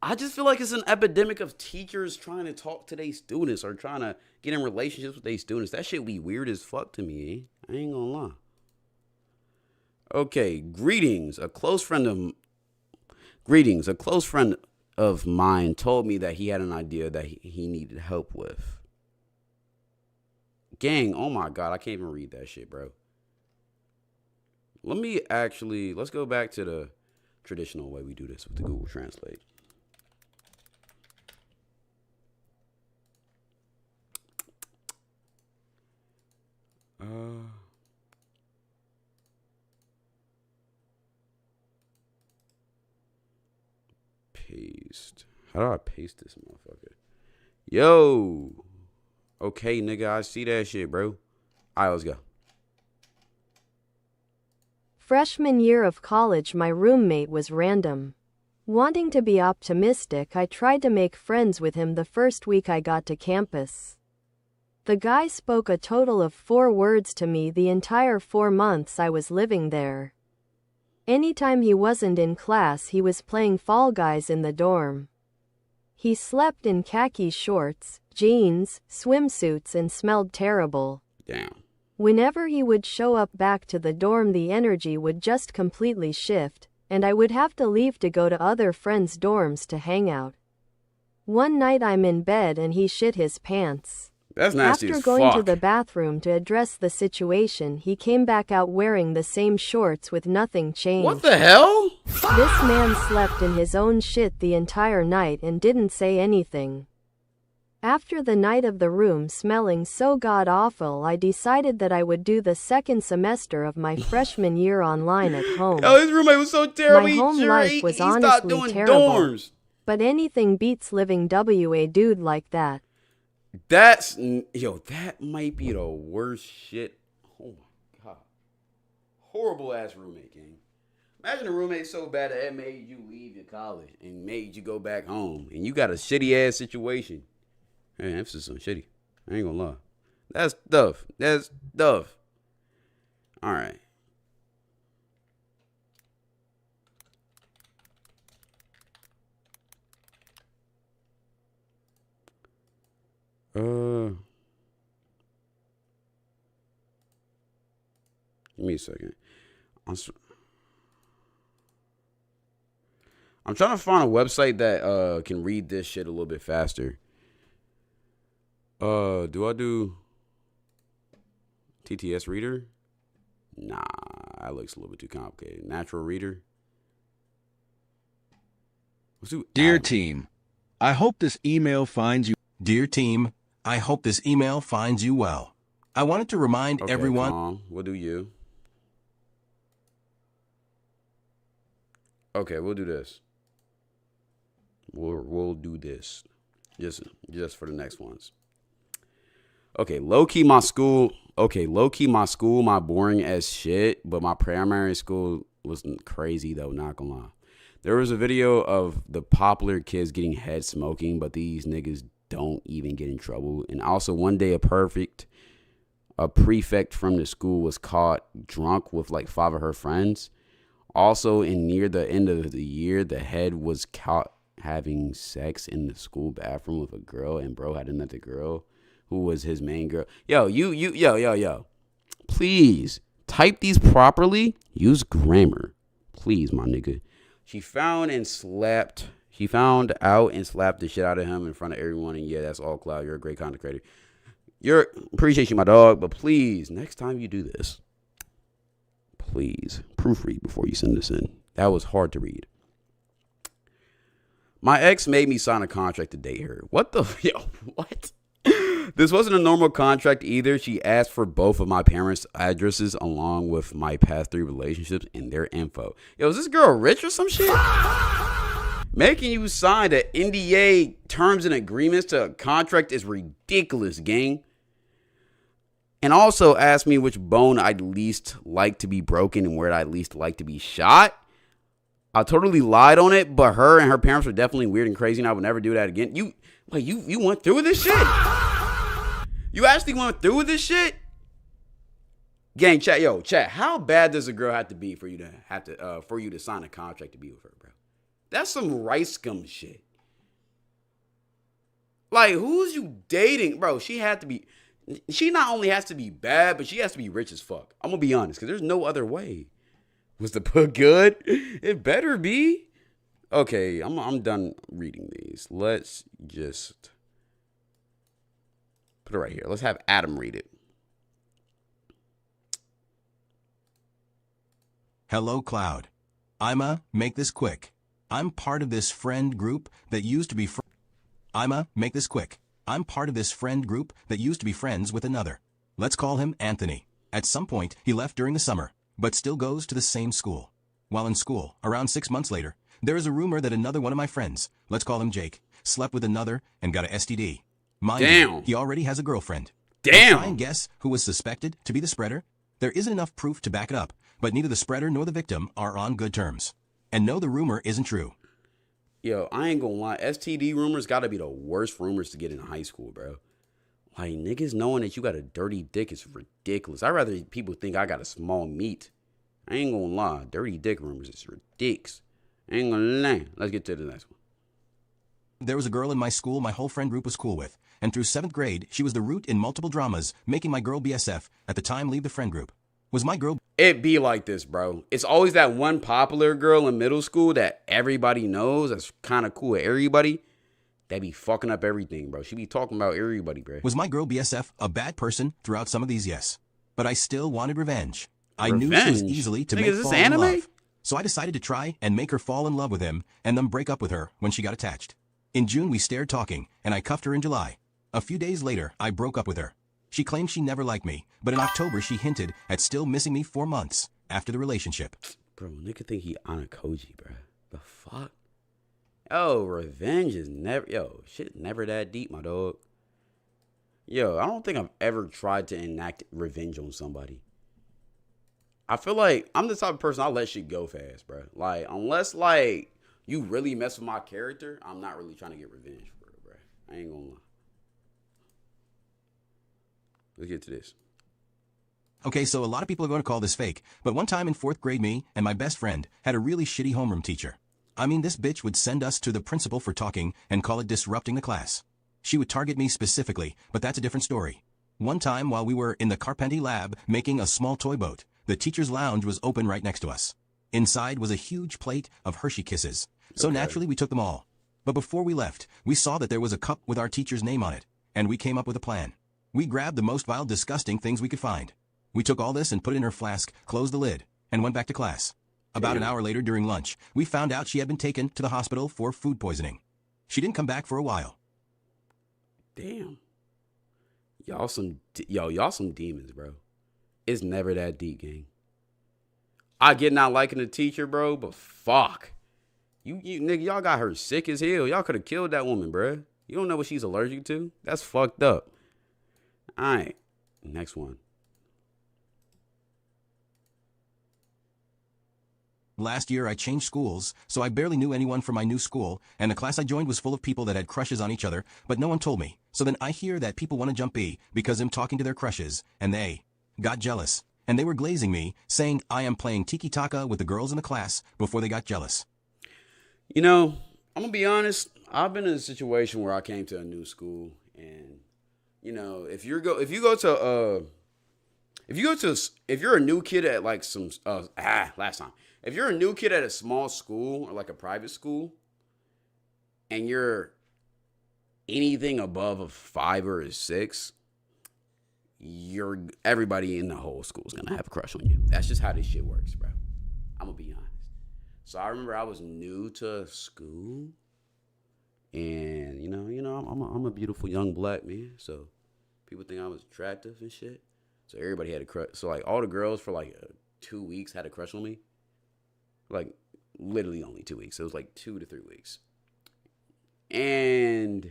I just feel like it's an epidemic of teachers trying to talk to their students or trying to get in relationships with their students. That shit be weird as fuck to me, I ain't gonna lie. Okay, greetings. A close friend of mine told me that he had an idea that he needed help with. Gang, oh my God, I can't even read that shit, bro. Let's go back to the traditional way we do this with the Google Translate. Paste. How do I paste this motherfucker? Yo. Okay, nigga, I see that shit, bro. All right, let's go. Freshman year of college, my roommate was random. Wanting to be optimistic, I tried to make friends with him the first week I got to campus. The guy spoke a total of 4 words to me the entire 4 months I was living there. Anytime he wasn't in class, he was playing Fall Guys in the dorm. He slept in khaki shorts, jeans, swimsuits, and smelled terrible. Damn. Whenever he would show up back to the dorm, the energy would just completely shift, and I would have to leave to go to other friends' dorms to hang out. One night I'm in bed and he shit his pants. That's nasty After as going fuck. to the bathroom to address the situation, he came back out wearing the same shorts with nothing changed. What the hell? This man slept in his own shit the entire night and didn't say anything. After the night of the room smelling so god-awful, I decided that I would do the second semester of my freshman year online at home. Yo, his roommate was so terrible. My home life was he stopped honestly doing terrible. dorms. But anything beats living a dude like that. That might be the worst shit. Oh my god. Horrible ass roommate, gang. Imagine a roommate so bad that it made you leave your college and made you go back home. And you got a shitty ass situation. Hey, emphasis on shitty. I ain't gonna lie. That's tough. That's tough. Alright. Give me a second. I'm trying to find a website that can read this shit a little bit faster. Do I do TTS Reader? Nah, that looks a little bit too complicated. Natural Reader. Let's do Dear Adam. team, I hope this email finds you. Dear team, I hope this email finds you well. I wanted to remind Okay, everyone. calm. We'll do you. Okay, we'll do this. We'll do this. Just for the next ones. Okay, low key my school, my boring as shit, but my primary school was crazy though, not gonna lie. There was a video of the popular kids getting head smoking, but these niggas don't even get in trouble. And also one day a prefect from the school was caught drunk with like 5 of her friends. Also, in near the end of the year, the head was caught having sex in the school bathroom with a girl, and bro had another girl who was his main girl. Yo. Please type these properly. Use grammar. Please, my nigga. She found out and slapped the shit out of him in front of everyone. And yeah, that's all Cloud. You're a great content creator. Appreciate you, my dog. But please, next time you do this, please proofread before you send this in. That was hard to read. My ex made me sign a contract to date her. What? This wasn't a normal contract either. She asked for both of my parents' addresses along with my past 3 relationships and their info. Yo, is this girl rich or some shit? Making you sign the NDA terms and agreements to a contract is ridiculous, gang. And also asked me which bone I'd least like to be broken and where I'd least like to be shot. I totally lied on it, but her and her parents were definitely weird and crazy, and I would never do that again. You went through with this shit? You actually went through with this shit? Gang, chat. How bad does a girl have to be for you to sign a contract to be with her, bro? That's some rice scum shit. Like, who's you dating, bro? She not only has to be bad, but she has to be rich as fuck. I'm gonna be honest, because there's no other way. Was the book good? It better be. Okay, I'm done reading these. Let's just put it right here. Let's have Adam read it. Hello, Cloud. Make this quick. I'm part of this friend group that used to be make this quick. I'm part of this friend group that used to be friends with another. Let's call him Anthony. At some point, he left during the summer, but still goes to the same school. While in school, around 6 months later, There is a rumor that another one of my friends, let's call him Jake, slept with another and got a STD. Mind Damn. you, he already has a girlfriend. Damn. Try and guess who was suspected to be the spreader? There isn't enough proof to back it up, but neither the spreader nor the victim are on good terms. And no, the rumor isn't true. Yo, I ain't gonna lie. STD rumors gotta be the worst rumors to get in high school, bro. Like, niggas knowing that you got a dirty dick is ridiculous. I'd rather people think I got a small meat. I ain't gonna lie. Dirty dick rumors is ridiculous. I ain't gonna lie. Let's get to the next one. There was a girl in my school my whole friend group was cool with, and through 7th grade, she was the root in multiple dramas, making my girl BSF at the time leave the friend group. Was my girl... It be like this, bro. It's always that one popular girl in middle school that everybody knows that's kind of cool with everybody. They be fucking up everything, bro. She be talking about everybody, bro. Was my girl BSF a bad person throughout some of these? Yes. But I still wanted revenge. I Revenge? knew she was easily to Nigga, make is this fall in anime? love. So I decided to try and make her fall in love with him and then break up with her when she got attached. In June, we started talking, and I cuffed her in July. A few days later, I broke up with her. She claimed she never liked me, but in October, she hinted at still missing me 4 months after the relationship. Bro, nigga think he Anakoji, bro. The fuck? Oh, revenge is never... Yo, shit never that deep, my dog. Yo, I don't think I've ever tried to enact revenge on somebody. I feel like I'm the type of person, I'll let shit go fast, bro. Like, unless, like, you really mess with my character, I'm not really trying to get revenge for it, bro. I ain't gonna lie. Let's get to this. Okay, so a lot of people are going to call this fake, but one time in 4th grade, me and my best friend had a really shitty homeroom teacher. I mean, this bitch would send us to the principal for talking and call it disrupting the class. She would target me specifically, but that's a different story. One time while we were in the carpentry lab making a small toy boat, the teacher's lounge was open right next to us. Inside was a huge plate of Hershey Kisses, so naturally we took them all. But before we left, we saw that there was a cup with our teacher's name on it, and we came up with a plan. We grabbed the most vile, disgusting things we could find. We took all this and put it in her flask, closed the lid, and went back to class. About an hour later during lunch, we found out she had been taken to the hospital for food poisoning. She didn't come back for a while. Damn. Y'all some demons, bro. It's never that deep, gang. I get not liking the teacher, bro, but fuck. You nigga, y'all got her sick as hell. Y'all could have killed that woman, bro. You don't know what she's allergic to? That's fucked up. All right. Next one. Last year, I changed schools, so I barely knew anyone from my new school, and the class I joined was full of people that had crushes on each other, but no one told me. So then I hear that people want to jump B because I'm talking to their crushes, and they got jealous. And they were glazing me, saying I am playing tiki-taka with the girls in the class before they got jealous. You know, I'm gonna be honest. I've been in a situation where I came to a new school, and you know, if you're a new kid at like some if you're a new kid at a small school or like a private school, and you're anything above a 5 or a 6, everybody in the whole school is gonna have a crush on you. That's just how this shit works, bro. I'm gonna be honest. So I remember I was new to school, and you know, I'm a beautiful young black man, so people think I was attractive and shit. So everybody had a crush. So like all the girls for like 2 weeks had a crush on me. Like literally only 2 weeks. So it was like 2 to 3 weeks. And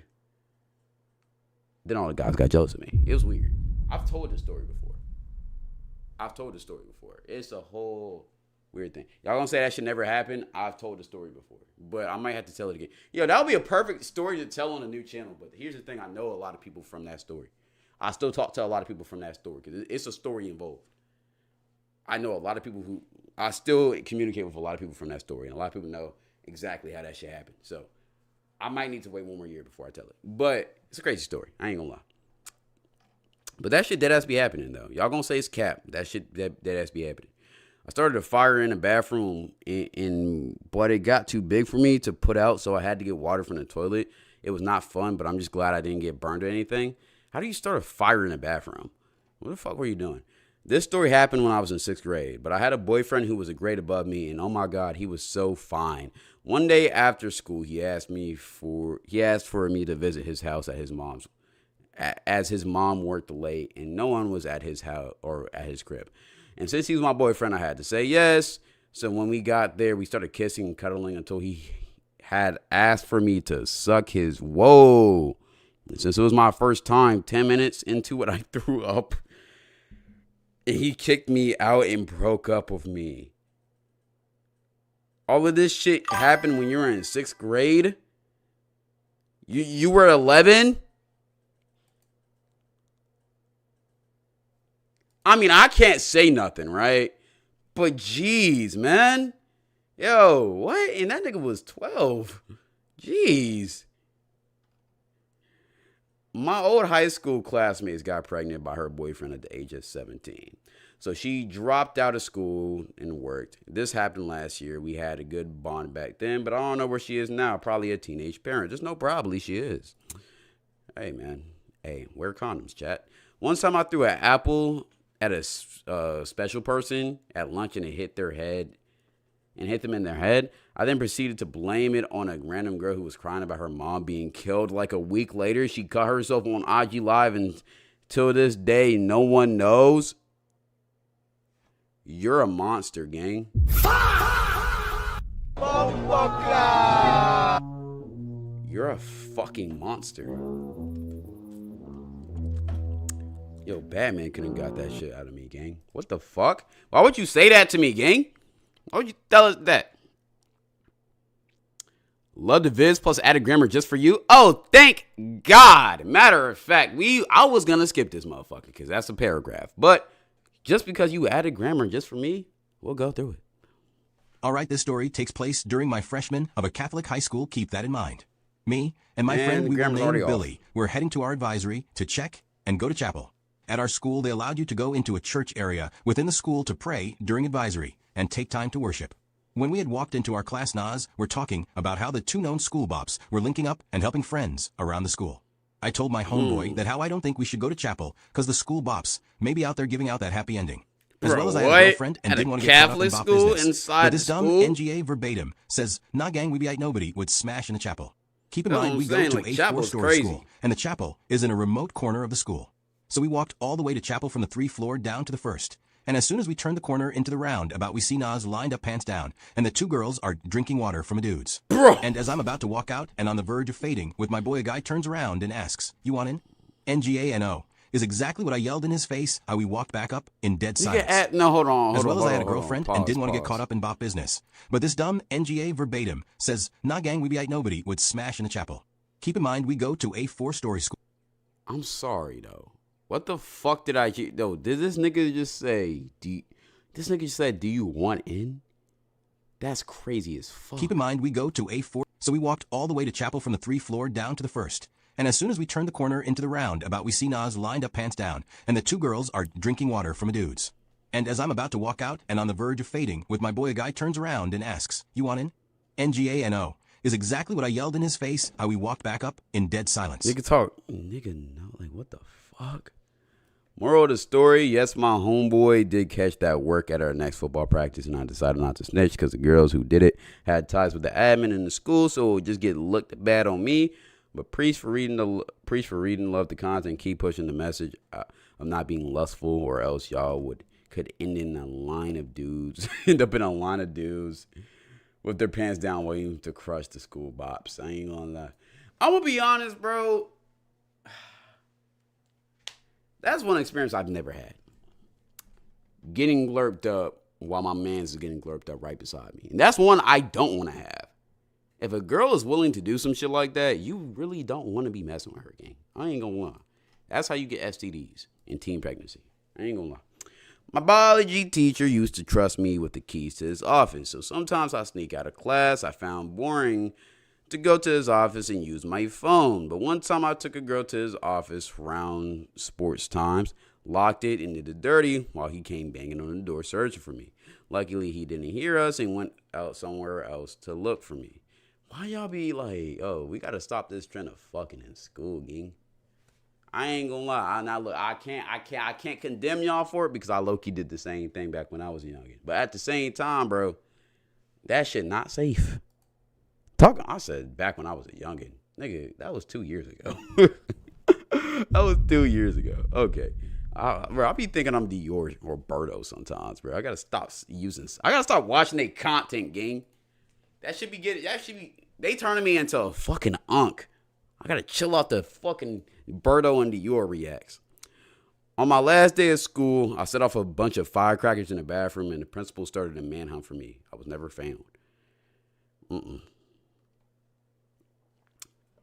then all the guys got jealous of me. It was weird. I've told this story before. It's a whole weird thing. Y'all gonna say that should never happen? I've told the story before. But I might have to tell it again. Yo, that would be a perfect story to tell on a new channel. But here's the thing. I know a lot of people from that story. I still talk to a lot of people from that story because it's a story involved. I know a lot of people who... I still communicate with a lot of people from that story. And a lot of people know exactly how that shit happened. So I might need to wait one more year before I tell it. But it's a crazy story. I ain't gonna lie. But that shit dead ass be happening, though. Y'all gonna say it's cap. That shit dead ass be happening. I started a fire in the bathroom, but it got too big for me to put out, so I had to get water from the toilet. It was not fun, but I'm just glad I didn't get burned or anything. How do you start a fire in the bathroom? What the fuck were you doing? This story happened when I was in 6th grade, but I had a boyfriend who was a grade above me, and oh my God, he was so fine. One day after school, he asked for me to visit his house at his mom's, as his mom worked late, and no one was at his house or at his crib. And since he was my boyfriend, I had to say yes. So when we got there, we started kissing and cuddling until he had asked for me to suck his whoa. And since it was my first time, 10 minutes into it, I threw up. And he kicked me out and broke up with me. All of this shit happened when you were in 6th grade. You were 11? I mean, I can't say nothing, right? But jeez, man. Yo, what? And that nigga was 12. Jeez. My old high school classmates got pregnant by her boyfriend at the age of 17. So she dropped out of school and worked. This happened last year. We had a good bond back then, but I don't know where she is now. Probably a teenage parent. Just know probably she is. Hey, man. Hey, wear condoms, chat. One time I threw an apple at a special person at lunch and it hit their head and hit them in their head. I then proceeded to blame it on a random girl who was crying about her mom being killed. Like a week later, she cut herself on IG Live, and till this day, no one knows. You're a monster, gang. You're a fucking monster. Yo, Batman couldn't got that shit out of me, gang. What the fuck? Why would you say that to me, gang? Why would you tell us that? Love the viz plus added grammar just for you. Oh, thank God. Matter of fact, I was gonna skip this motherfucker because that's a paragraph. But just because you added grammar just for me, we'll go through it. All right, this story takes place during my freshman of a Catholic high school. Keep that in mind. Me and my friend, we were named Billy. We're heading to our advisory to check and go to chapel. At our school, they allowed you to go into a church area within the school to pray during advisory and take time to worship. When we had walked into our class, Nas were talking about how the two known school bops were linking up and helping friends around the school. I told my homeboy that how I don't think we should go to chapel because the school bops may be out there giving out that happy ending. As well as I had a girlfriend and didn't want to get caught up in bop business. But this dumb NGA verbatim says, nah gang, we be like nobody would smash in the chapel. Keep in mind, we go to a 4-story school, and the chapel is in a remote corner of the school. So we walked all the way to chapel from the 3rd floor down to the 1st. And as soon as we turned the corner into the roundabout, we see Nas lined up pants down, and the two girls are drinking water from a dude's. Bro. And as I'm about to walk out and on the verge of fading with my boy, a guy turns around and asks, you want in? NGANO is exactly what I yelled in his face, how we walked back up in dead silence. No, hold on. As well as I had a girlfriend and didn't want to get caught up in bop business. But this dumb NGA verbatim says, nah gang, we be like nobody would smash in the chapel. Keep in mind, we go to a 4-story school. I'm sorry, though. What the fuck did I hear? Though, did this nigga just say, this nigga said, do you want in? That's crazy as fuck. Keep in mind, we go to a 4. So we walked all the way to chapel from the 3rd floor down to the 1st. And as soon as we turned the corner into the roundabout, we see Nas lined up pants down, and the two girls are drinking water from a dude's. And as I'm about to walk out and on the verge of fading with my boy, a guy turns around and asks, you want in? NGANO is exactly what I yelled in his face, how we walked back up in dead silence. Nigga talk. Nigga, no, like, what the fuck? Moral of the story, yes, my homeboy did catch that work at our next football practice, and I decided not to snitch because the girls who did it had ties with the admin in the school, so it would just get looked bad on me. But preach for reading, love the content, keep pushing the message of not being lustful, or else y'all could end in a line of dudes, end up in a line of dudes with their pants down waiting to crush the school bops. I ain't gonna lie. I'm gonna be honest, bro. That's one experience I've never had. Getting glurped up while my man's is getting glurped up right beside me. And that's one I don't want to have. If a girl is willing to do some shit like that, you really don't want to be messing with her, gang. I ain't gonna lie. That's how you get STDs in teen pregnancy. I ain't gonna lie. My biology teacher used to trust me with the keys to his office. So sometimes I sneak out of class. I found boring to go to his office and use my phone. But one time I took a girl to his office around sports times, locked it and did it dirty while he came banging on the door searching for me. Luckily, he didn't hear us and went out somewhere else to look for me. Why y'all be like, oh, we got to stop this trend of fucking in school, gang? I ain't gonna lie. I can't condemn y'all for it because I low-key did the same thing back when I was young. But at the same time, bro, that shit not safe. I said back when I was a youngin'. Nigga, that was 2 years ago. That was 2 years ago. Okay. Bro, I be thinking I'm Dior or Birdo sometimes, bro. I gotta stop watching their content, gang. They turning me into a fucking unk. I gotta chill out the fucking Birdo and Dior reacts. On my last day of school, I set off a bunch of firecrackers in the bathroom and the principal started a manhunt for me. I was never found.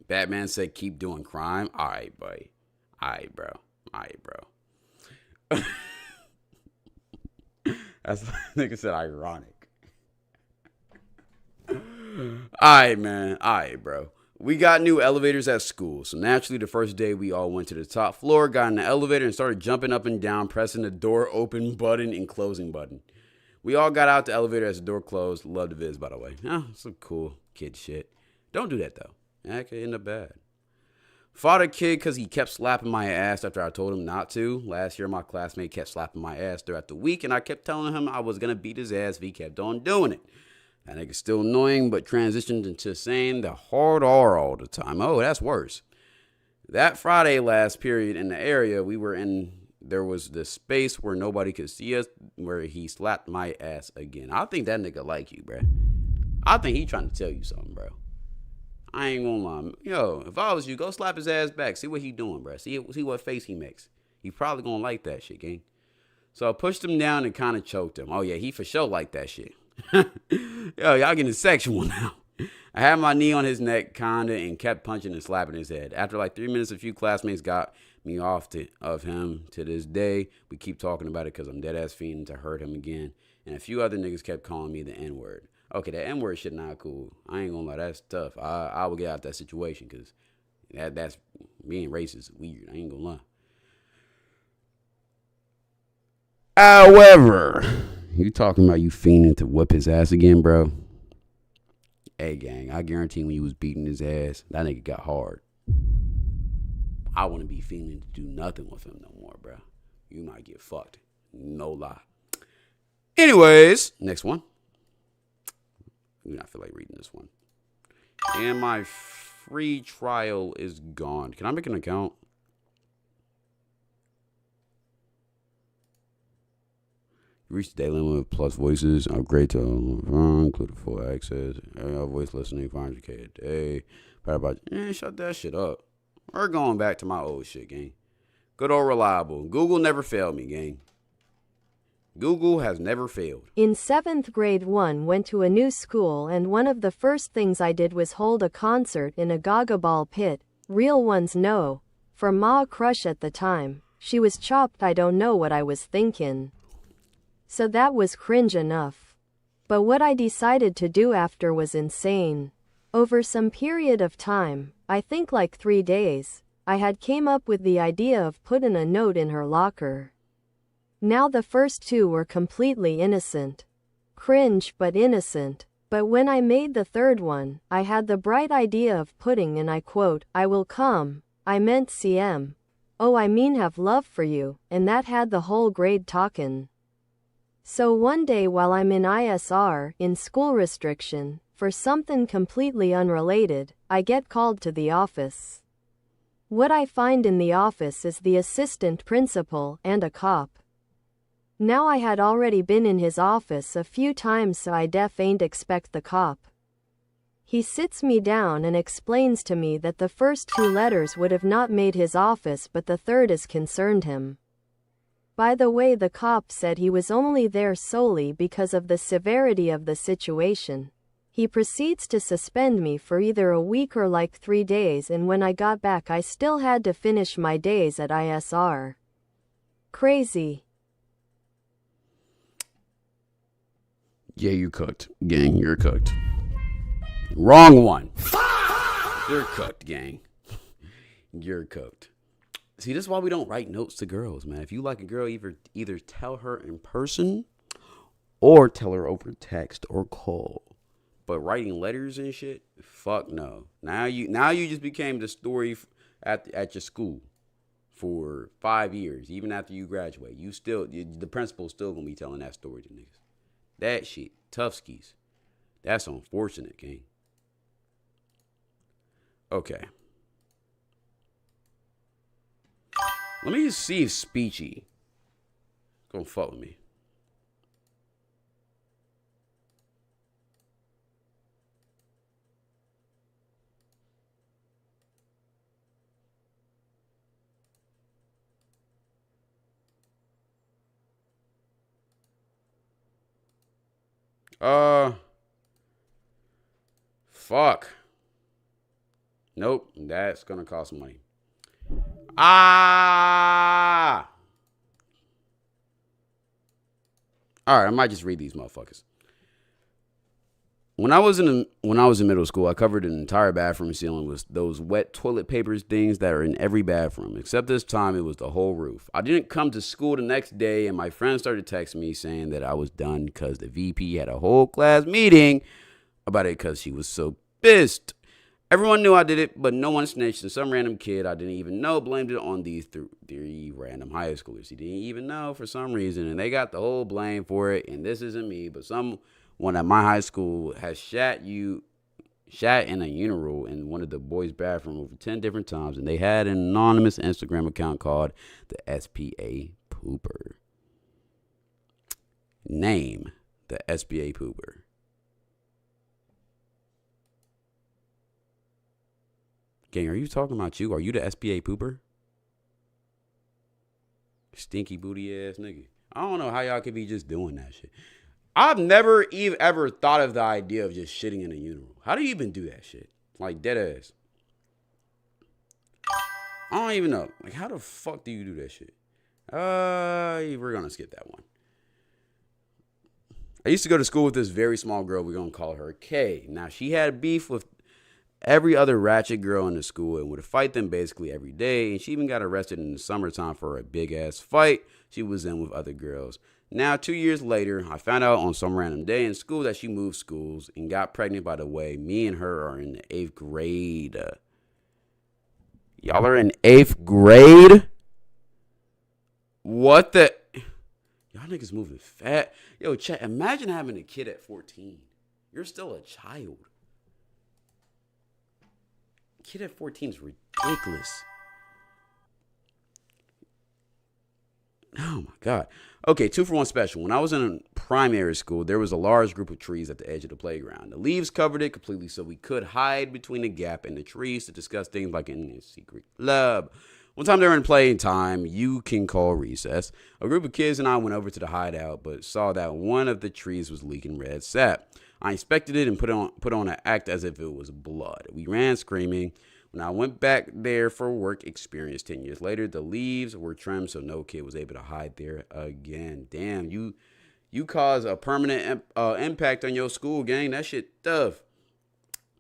Batman said, keep doing crime. All right, buddy. All right, bro. That's what nigga said, ironic. All right, man. All right, bro. We got new elevators at school. So naturally, the first day we all went to the top floor, got in the elevator, and started jumping up and down, pressing the door open button and closing button. We all got out the elevator as the door closed. Love the viz, by the way. Some cool kid shit. Don't do that, though. That could end up bad. Fought a kid because he kept slapping my ass after I told him not to. Last year, my classmate kept slapping my ass throughout the week, and I kept telling him I was going to beat his ass if he kept on doing it. That nigga's still annoying, but transitioned into saying the hard R all the time. Oh, that's worse. That Friday last period in the area we were in, there was this space where nobody could see us, where he slapped my ass again. I think that nigga like you, bro. I think he trying to tell you something, bro. I ain't gonna lie. Yo, if I was you, go slap his ass back. See what he doing, bro. See what face he makes. He probably gonna like that shit, gang. So I pushed him down and kind of choked him. Oh, yeah, he for sure like that shit. Yo, y'all getting sexual now. I had my knee on his neck, kinda, and kept punching and slapping his head. After like 3 minutes, a few classmates got me off of him. To this day, we keep talking about it because I'm dead ass fiending to hurt him again. And a few other niggas kept calling me the N-word. Okay, that N-word shit not cool. I ain't gonna lie, that's tough. I will get out that situation because that's being racist weird. I ain't gonna lie. However, you talking about you fiending to whip his ass again, bro? Hey, gang, I guarantee when you was beating his ass, that nigga got hard. I wouldn't be fiending to do nothing with him no more, bro. You might get fucked. No lie. Anyways, next one. I feel like reading this one. And my free trial is gone. Can I make an account? You reach the day limit with plus voices. Upgrade to include full access. Voice listening, 500K a day. Shut that shit up. We're going back to my old shit, gang. Good old reliable. Google never failed me, gang. Google has never failed. In 7th grade, went to a new school, and one of the first things I did was hold a concert in a gaga ball pit. Real ones know. For ma crush at the time. She was chopped, I don't know what I was thinking. So that was cringe enough. But what I decided to do after was insane. Over some period of time, I think like 3 days, I had came up with the idea of putting a note in her locker. Now the first 2 were completely innocent. Cringe, but innocent. But when I made the 3rd one, I had the bright idea of putting, and I quote, I will come, I meant CM. Oh, I mean have love for you, and that had the whole grade talkin'. So one day while I'm in ISR, in school restriction, for something completely unrelated, I get called to the office. What I find in the office is the assistant principal and a cop. Now I had already been in his office a few times, so I def ain't expect the cop. He sits me down and explains to me that the first 2 letters would have not made his office, but the 3rd is concerned him. By the way, the cop said he was only there solely because of the severity of the situation. He proceeds to suspend me for either a week or like 3 days, and when I got back I still had to finish my days at ISR. Crazy. Yeah, you cooked. Gang, you're cooked. Wrong one. You're cooked, gang. You're cooked. See, this is why we don't write notes to girls, man. If you like a girl, either tell her in person or tell her over text or call. But writing letters and shit, fuck no. Now you just became the story at your school for 5 years. Even after you graduate, the principal's still gonna be telling that story to niggas. That shit, tough skis. That's unfortunate, gang. Okay. Let me see if Speechy gonna fuck with me. Fuck. Nope, that's gonna cost money. Ah! Alright, I might just read these motherfuckers. When I was in middle school, I covered an entire bathroom ceiling with those wet toilet papers things that are in every bathroom. Except this time, it was the whole roof. I didn't come to school the next day, and my friends started texting me saying that I was done because the VP had a whole class meeting about it because she was so pissed. Everyone knew I did it, but no one snitched, and some random kid I didn't even know blamed it on these three random high schoolers he didn't even know for some reason, and they got the whole blame for it. And this isn't me, but someone at my high school has shat in a urinal in one of the boys' bathroom over 10 different times, and they had an anonymous Instagram account called the SPA Pooper. Name the SPA Pooper. Gang, are you talking about you? Are you the SPA Pooper? Stinky booty ass nigga. I don't know how y'all could be just doing that shit. I've never even ever thought of the idea of just shitting in a urinal. How do you even do that shit? Like, dead ass. I don't even know. Like, how the fuck do you do that shit? We're gonna skip that one. I used to go to school with this very small girl. We're gonna call her Kay. Now, she had beef with every other ratchet girl in the school and would fight them basically every day. And she even got arrested in the summertime for a big ass fight she was in with other girls. Now, 2 years later, I found out on some random day in school that she moved schools and got pregnant. By the way, me and her are in the 8th grade. Y'all are in 8th grade? What the? Y'all niggas moving fat. Yo, chat, imagine having a kid at 14. You're still a child. Kid at 14 is ridiculous. Oh my God. Okay, 2-for-1 special. When I was in primary school, there was a large group of trees at the edge of the playground. The leaves covered it completely so we could hide between the gap and the trees to discuss things like in a secret club. One time during playing time, you can call recess, a group of kids and I went over to the hideout, but saw that one of the trees was leaking red sap. I inspected it and put on an act as if it was blood. We ran screaming. When I went back there for work experience 10 years later, the leaves were trimmed so no kid was able to hide there again. Damn, you cause a permanent impact on your school, gang. That shit tough.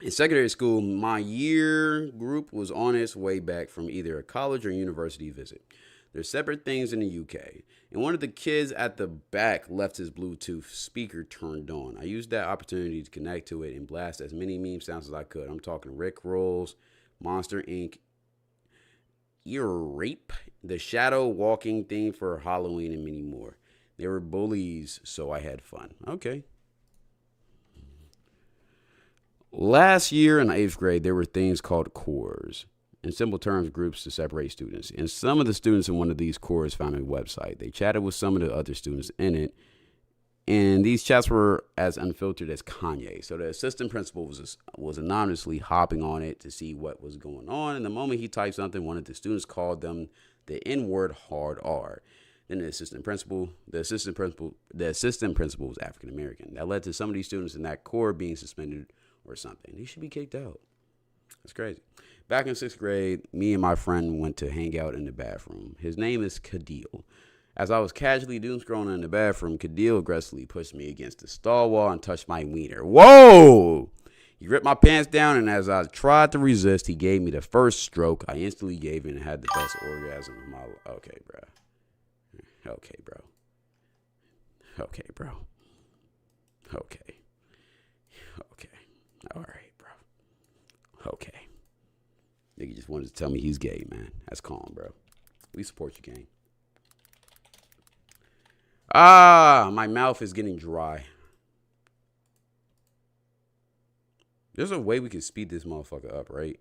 In secondary school, my year group was on its way back from either a college or university visit. They're separate things in the UK. And one of the kids at the back left his Bluetooth speaker turned on. I used that opportunity to connect to it and blast as many meme sounds as I could. I'm talking Rick Rolls, Monster Inc., Ear Rape, the Shadow Walking thing for Halloween, and many more. They were bullies, so I had fun. Okay. Last year in 8th grade, there were things called cores. In simple terms, groups to separate students. And some of the students in one of these cores found a website. They chatted with some of the other students in it. And these chats were as unfiltered as Kanye. So the assistant principal was anonymously hopping on it to see what was going on. And the moment he typed something, one of the students called them the N-word hard R. Then the assistant principal was African American. That led to some of these students in that core being suspended or something. They should be kicked out. That's crazy. Back in 6th grade, me and my friend went to hang out in the bathroom. His name is Kadil. As I was casually doom scrolling in the bathroom, Kadil aggressively pushed me against the stall wall and touched my wiener. Whoa! He ripped my pants down, and as I tried to resist, he gave me the first stroke. I instantly gave in and had the best orgasm of my life. Okay, bro. Okay, bro. Okay, bro. Okay. Okay. All right, bro. Okay. Nigga just wanted to tell me he's gay, man. That's calm, bro. We support you, gang. My mouth is getting dry. There's a way we can speed this motherfucker up, right?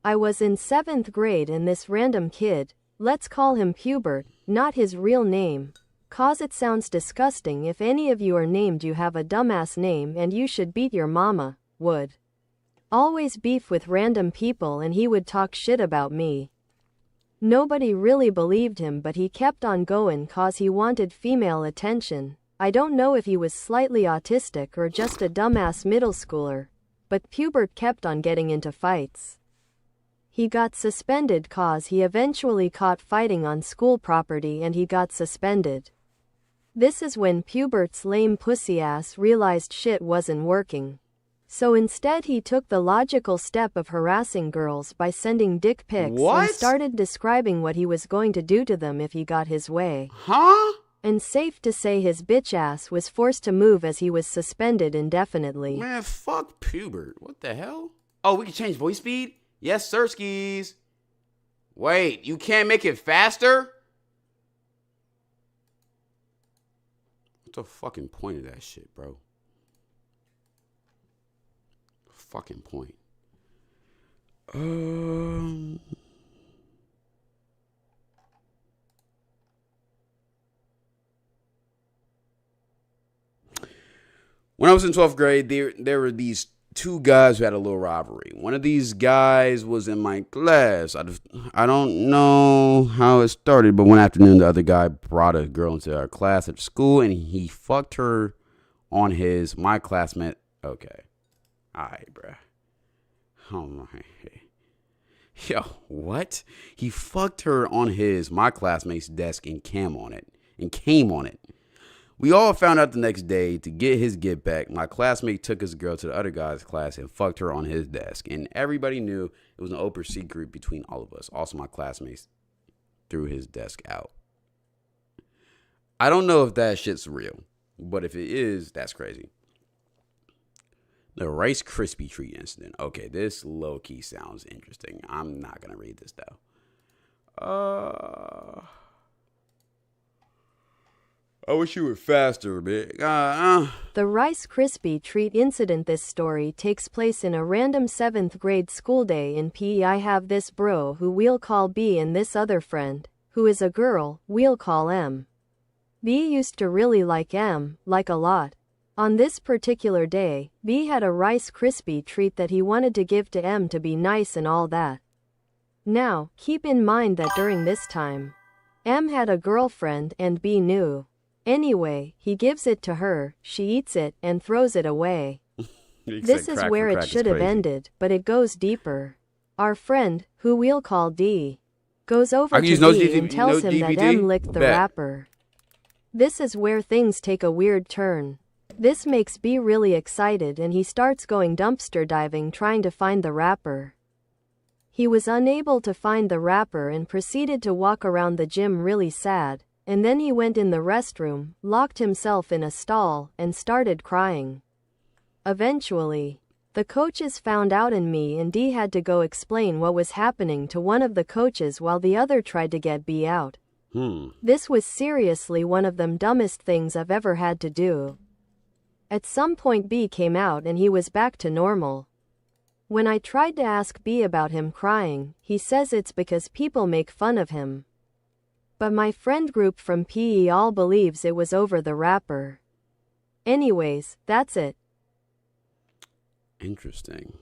I was in 7th grade and this random kid, let's call him Pubert, not his real name, 'cause it sounds disgusting if any of you are named you have a dumbass name and you should beat your mama, would always beef with random people and he would talk shit about me. Nobody really believed him but he kept on going 'cause he wanted female attention. I don't know if he was slightly autistic or just a dumbass middle schooler, but Pubert kept on getting into fights. He got suspended 'cause he eventually caught fighting on school property and he got suspended. This is when Pubert's lame pussy ass realized shit wasn't working. So instead he took the logical step of harassing girls by sending dick pics and started describing what he was going to do to them if he got his way. Huh? And safe to say his bitch ass was forced to move as he was suspended indefinitely. Man, fuck Pubert. What the hell? Oh, we can change voice speed? Yes, sir, skis. Wait, you can't make it faster? What's the fucking point of that shit, bro? Fucking point. When I was in 12th grade, there were these two guys who had a little rivalry. One of these guys was in my class. I don't know how it started, but one afternoon the other guy brought a girl into our class at school and he fucked her on my classmate. Okay. All right, bruh. Oh my. Yo, what? He fucked her on my classmate's desk and came on it. We all found out the next day. To get his get back, my classmate took his girl to the other guy's class and fucked her on his desk. And everybody knew it was an open secret between all of us. Also, my classmates threw his desk out. I don't know if that shit's real, but if it is, that's crazy. The Rice Krispie treat incident. Okay, this low-key sounds interesting. I'm not going to read this, though. I wish you were faster, man. The Rice Krispie treat incident. This story takes place in a random 7th grade school day in PE. I have this bro who we'll call B and this other friend, who is a girl, we'll call M. B used to really like M, like a lot. On this particular day, B had a Rice Krispie treat that he wanted to give to M to be nice and all that. Now, keep in mind that during this time, M had a girlfriend and B knew. Anyway, he gives it to her, she eats it, and throws it away. This is where it should have ended, but it goes deeper. Our friend, who we'll call D, goes over to B and tells him that M licked the wrapper. This is where things take a weird turn. This makes B really excited and he starts going dumpster diving trying to find the wrapper. He was unable to find the wrapper and proceeded to walk around the gym really sad, and then he went in the restroom, locked himself in a stall, and started crying. Eventually, the coaches found out and me and D had to go explain what was happening to one of the coaches while the other tried to get B out. This was seriously one of the dumbest things I've ever had to do. At some point B came out and he was back to normal. When I tried to ask B about him crying, he says it's because people make fun of him. But my friend group from PE all believes it was over the wrapper. Anyways, that's it. Interesting.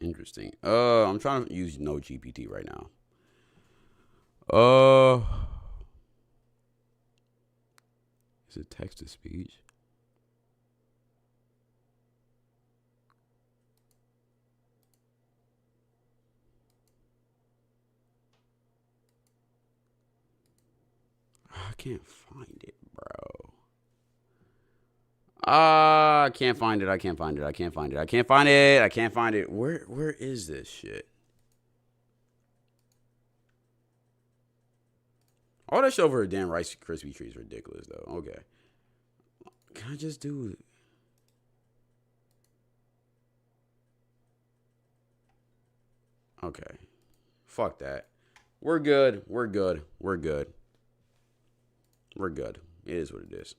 I'm trying to use no GPT right now. Is it text to speech? I can't find it, bro. I can't find it. Where is this shit? All that shit over a damn Rice Krispie treat is ridiculous, though. Okay. Can I just do it? Okay. Fuck that. We're good. It is what it is.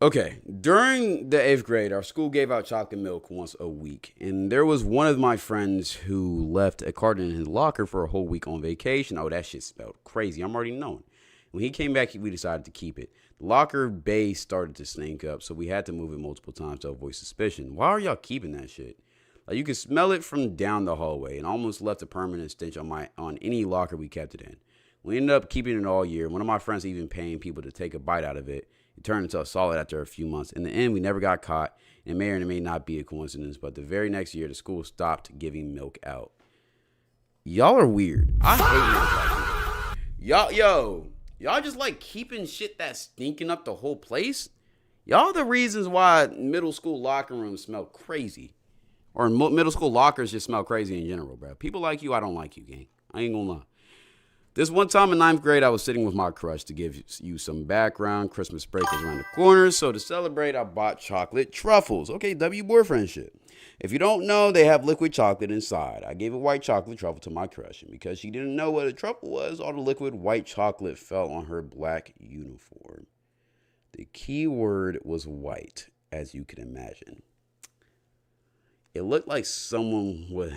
Okay, during the 8th grade, our school gave out chocolate milk once a week. And there was one of my friends who left a carton in his locker for a whole week on vacation. Oh, that shit smelled crazy. I'm already knowing. When he came back, we decided to keep it. The locker base started to stink up, so we had to move it multiple times to avoid suspicion. Why are y'all keeping that shit? Like, you could smell it from down the hallway and almost left a permanent stench on any locker we kept it in. We ended up keeping it all year. One of my friends even paying people to take a bite out of it. It turned into a solid after a few months. In the end, we never got caught. It may or may not be a coincidence, but the very next year, the school stopped giving milk out. Y'all are weird. I hate milk like y'all. Y'all just like keeping shit that's stinking up the whole place. Y'all the reasons why middle school locker rooms smell crazy. Or middle school lockers just smell crazy in general, bro. People like you, I don't like you, gang. I ain't gonna lie. This one time in 9th grade, I was sitting with my crush. To give you some background, Christmas break was around the corner, so to celebrate, I bought chocolate truffles. Okay, W boyfriend shit. If you don't know, they have liquid chocolate inside. I gave a white chocolate truffle to my crush, and because she didn't know what a truffle was, all the liquid white chocolate fell on her black uniform. The key word was white, as you can imagine. It looked like someone would...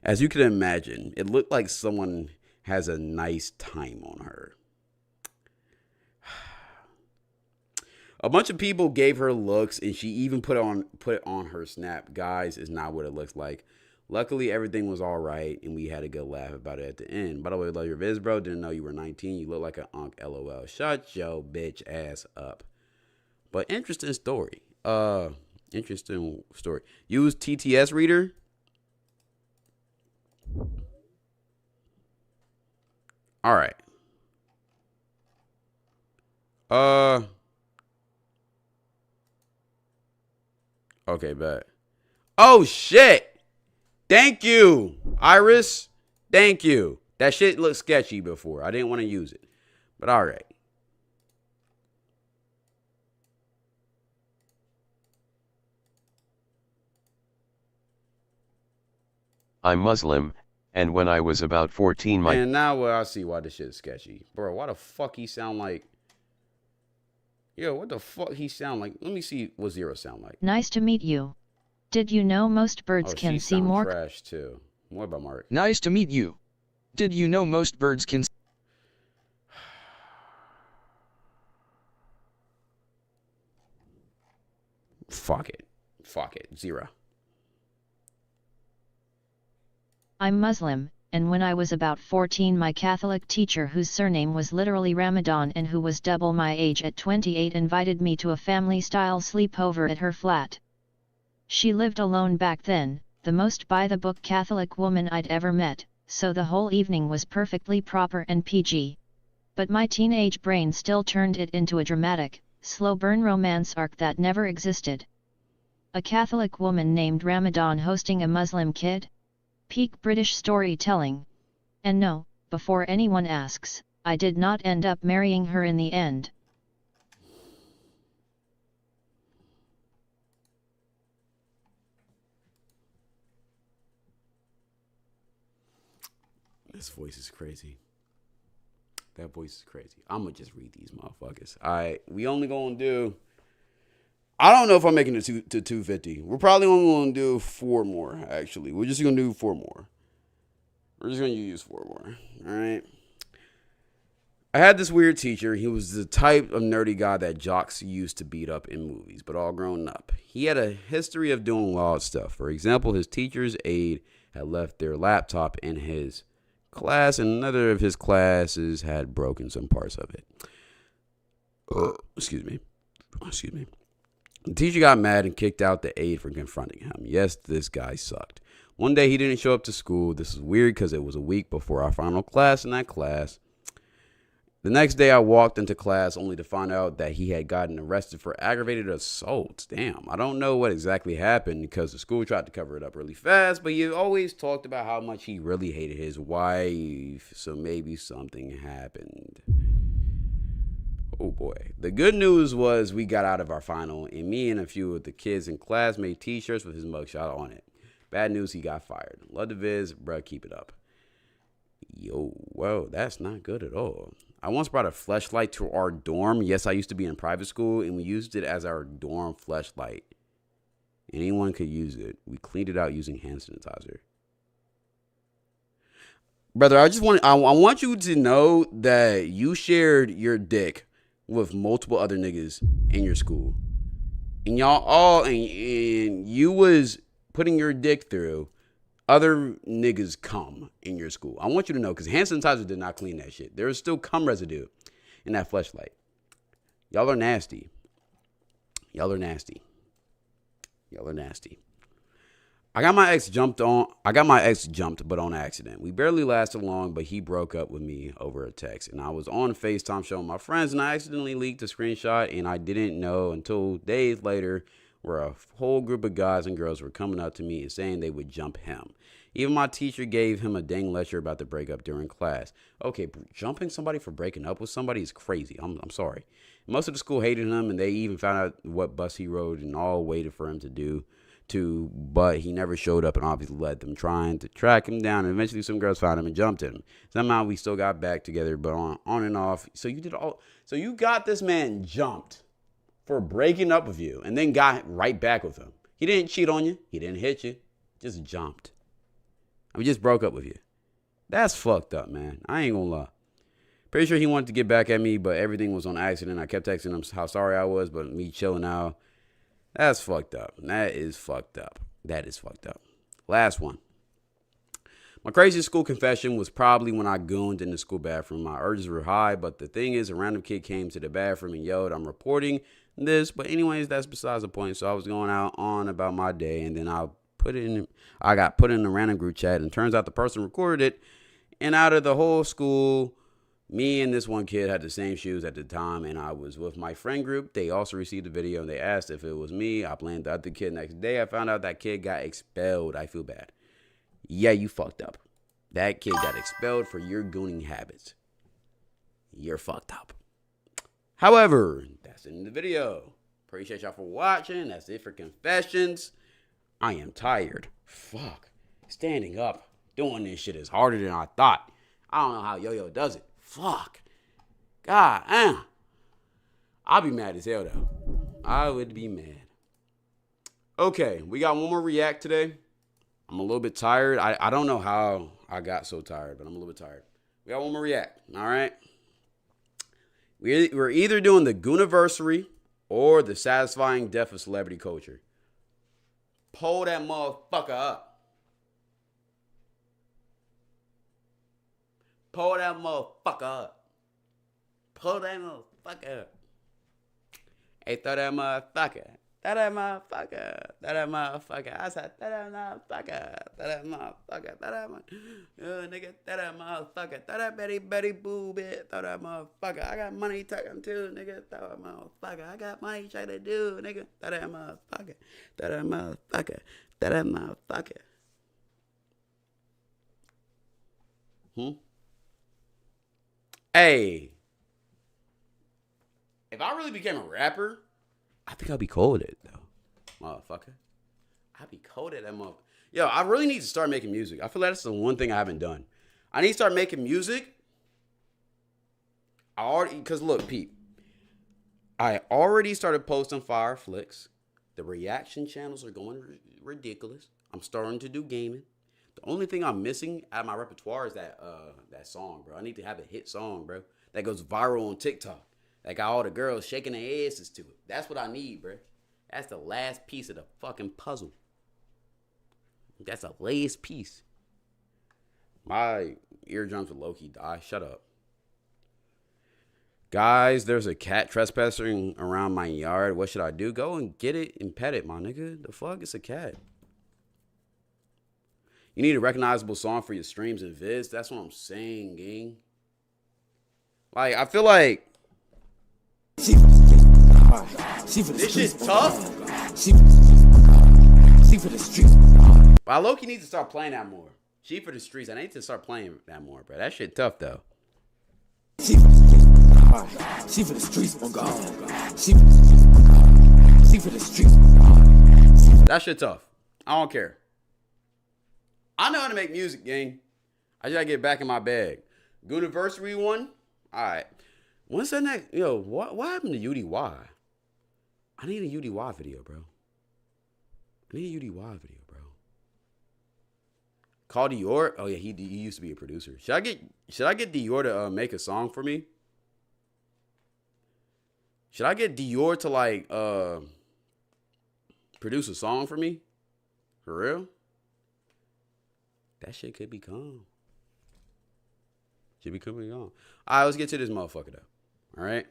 As you can imagine, it looked like someone has a nice time on her. A bunch of people gave her looks, and she even put it on her snap. Guys, is not what it looks like. Luckily, everything was all right, and we had a good laugh about it at the end. By the way, love your viz, bro. Didn't know you were 19. You look like an unk, LOL. Shut your bitch ass up. But interesting story. Interesting story. Use TTS reader. All right. Okay, bet. Oh shit. Thank you, Iris. Thank you. That shit looked sketchy before. I didn't want to use it. But all right. I'm Muslim, and when I was about 14 my... And now I see why this shit is sketchy. Bro, why the fuck he sound like... Yo, what the fuck he sound like? Let me see what Zero sound like. Nice to meet you. Did you know most birds can see more? Trash too. What about Mark? Nice to meet you. Did you know most birds can... Fuck it. Fuck it. Zero. I'm Muslim, and when I was about 14 my Catholic teacher whose surname was literally Ramadan and who was double my age at 28 invited me to a family-style sleepover at her flat. She lived alone back then, the most by-the-book Catholic woman I'd ever met, so the whole evening was perfectly proper and PG. But my teenage brain still turned it into a dramatic, slow-burn romance arc that never existed. A Catholic woman named Ramadan hosting a Muslim kid? Peak British storytelling. And no, before anyone asks, I did not end up marrying her in the end. This voice is crazy. That voice is crazy. I'm going to just read these motherfuckers. All right, we only going to do... I don't know if I'm making it to 250. We're probably only going to do 4 more, actually. We're just going to do 4 more. We're just going to use 4 more. All right. I had this weird teacher. He was the type of nerdy guy that jocks used to beat up in movies, but all grown up. He had a history of doing wild stuff. For example, his teacher's aide had left their laptop in his class, and another of his classes had broken some parts of it. Excuse me. The teacher got mad and kicked out the aide for confronting him. Yes, this guy sucked. One day he didn't show up to school. This is weird because it was a week before our final class in that class. The next day I walked into class only to find out that he had gotten arrested for aggravated assault. Damn, I don't know what exactly happened because the school tried to cover it up really fast, but he always talked about how much he really hated his wife, so maybe something happened. Oh boy. The good news was we got out of our final, and me and a few of the kids in class made t-shirts with his mugshot on it. Bad news, he got fired. Love the viz, bruh, keep it up. Yo, whoa, that's not good at all. I once brought a fleshlight to our dorm. Yes, I used to be in private school, and we used it as our dorm fleshlight. Anyone could use it. We cleaned it out using hand sanitizer. Brother, I want you to know that you shared your dick with multiple other niggas in your school. And y'all all, and you was putting your dick through other niggas cum in your school. I want you to know, because hand sanitizer did not clean that shit. There is still cum residue in that fleshlight. Y'all are nasty. Y'all are nasty. Y'all are nasty. I got my ex jumped, but on accident. We barely lasted long, but he broke up with me over a text. And I was on FaceTime showing my friends, and I accidentally leaked a screenshot, and I didn't know until days later where a whole group of guys and girls were coming up to me and saying they would jump him. Even my teacher gave him a dang lecture about the breakup during class. Okay, jumping somebody for breaking up with somebody is crazy. I'm sorry. Most of the school hated him, and they even found out what bus he rode and all waited for him to do. But he never showed up and obviously led them trying to track him down. And eventually some girls found him and jumped him. Somehow we still got back together, but on and off. So you got this man jumped for breaking up with you and then got right back with him. He didn't cheat on you. He didn't hit you. Just jumped. I mean, just broke up with you. That's fucked up, man. I ain't gonna lie. Pretty sure he wanted to get back at me, but everything was on accident. I kept texting him how sorry I was, but me chilling out. That's fucked up. That is fucked up. That is fucked up. Last one. My craziest school confession was probably when I gooned in the school bathroom. My urges were high, but the thing is, a random kid came to the bathroom and yelled, "I'm reporting this." But anyways, that's besides the point. So I was going out on about my day, and then I got put in a random group chat, and turns out the person recorded it. And out of the whole school, me and this one kid had the same shoes at the time, and I was with my friend group. They also received the video, and they asked if it was me. I blamed the other kid. Next day, I found out that kid got expelled. I feel bad. Yeah, you fucked up. That kid got expelled for your gooning habits. You're fucked up. However, that's it in the video. Appreciate y'all for watching. That's it for confessions. I am tired. Fuck. Standing up, doing this shit is harder than I thought. I don't know how Yo-Yo does it. Fuck. God damn. I'll be mad as hell, though. I would be mad. Okay, we got one more react today. I'm a little bit tired. I don't know how I got so tired, but I'm a little bit tired. We got one more react, all right? We're either doing the Goonversary or the satisfying death of celebrity culture. Pull that motherfucker up. Pull that motherfucker up. Pull that motherfucker up. Hey, throw that motherfucker. Throw that motherfucker. Throw that motherfucker. I said, throw that motherfucker. Throw that motherfucker. Throw that motherfucker. Nigga, throw that motherfucker. Throw that Betty Boo bit. Throw that motherfucker. I got money talking too, nigga. Throw that motherfucker. I got money trying to do, nigga. Throw that motherfucker. Throw that motherfucker. Throw that motherfucker. Hey. If I really became a rapper, I think I'd be cold at it, though. Motherfucker. I'd be cold at that motherfucker. Yo, I really need to start making music. I feel like that's the one thing I haven't done. I need to start making music. Because look, Pete. I already started posting fire flicks. The reaction channels are going ridiculous. I'm starting to do gaming. The only thing I'm missing out of my repertoire is that song, bro. I need to have a hit song, bro, that goes viral on TikTok. That got all the girls shaking their asses to it. That's what I need, bro. That's the last piece of the fucking puzzle. That's the last piece. My eardrums will low-key die. Shut up. Guys, there's a cat trespassing around my yard. What should I do? Go and get it and pet it, my nigga. The fuck? It's a cat. You need a recognizable song for your streams and vids. That's what I'm saying, gang. Like, I feel like this shit's tough. She for the streets. But I low-key need to start playing that more. She for the streets. I need to start playing that more, bro. That shit tough, though. She for the streets, oh God. She for the streets. That shit tough. I don't care. I know how to make music, gang. I just gotta get back in my bag. Goonversary one, All right. When's the next? Yo, what happened to UDY? I need a UDY video, bro. I need a UDY video, bro. Call Dior. Oh yeah, he used to be a producer. Should I get Dior to make a song for me? Should I get Dior to like produce a song for me? For real? That shit could be calm. Should be coming on. All right, let's get to this motherfucker though. All right.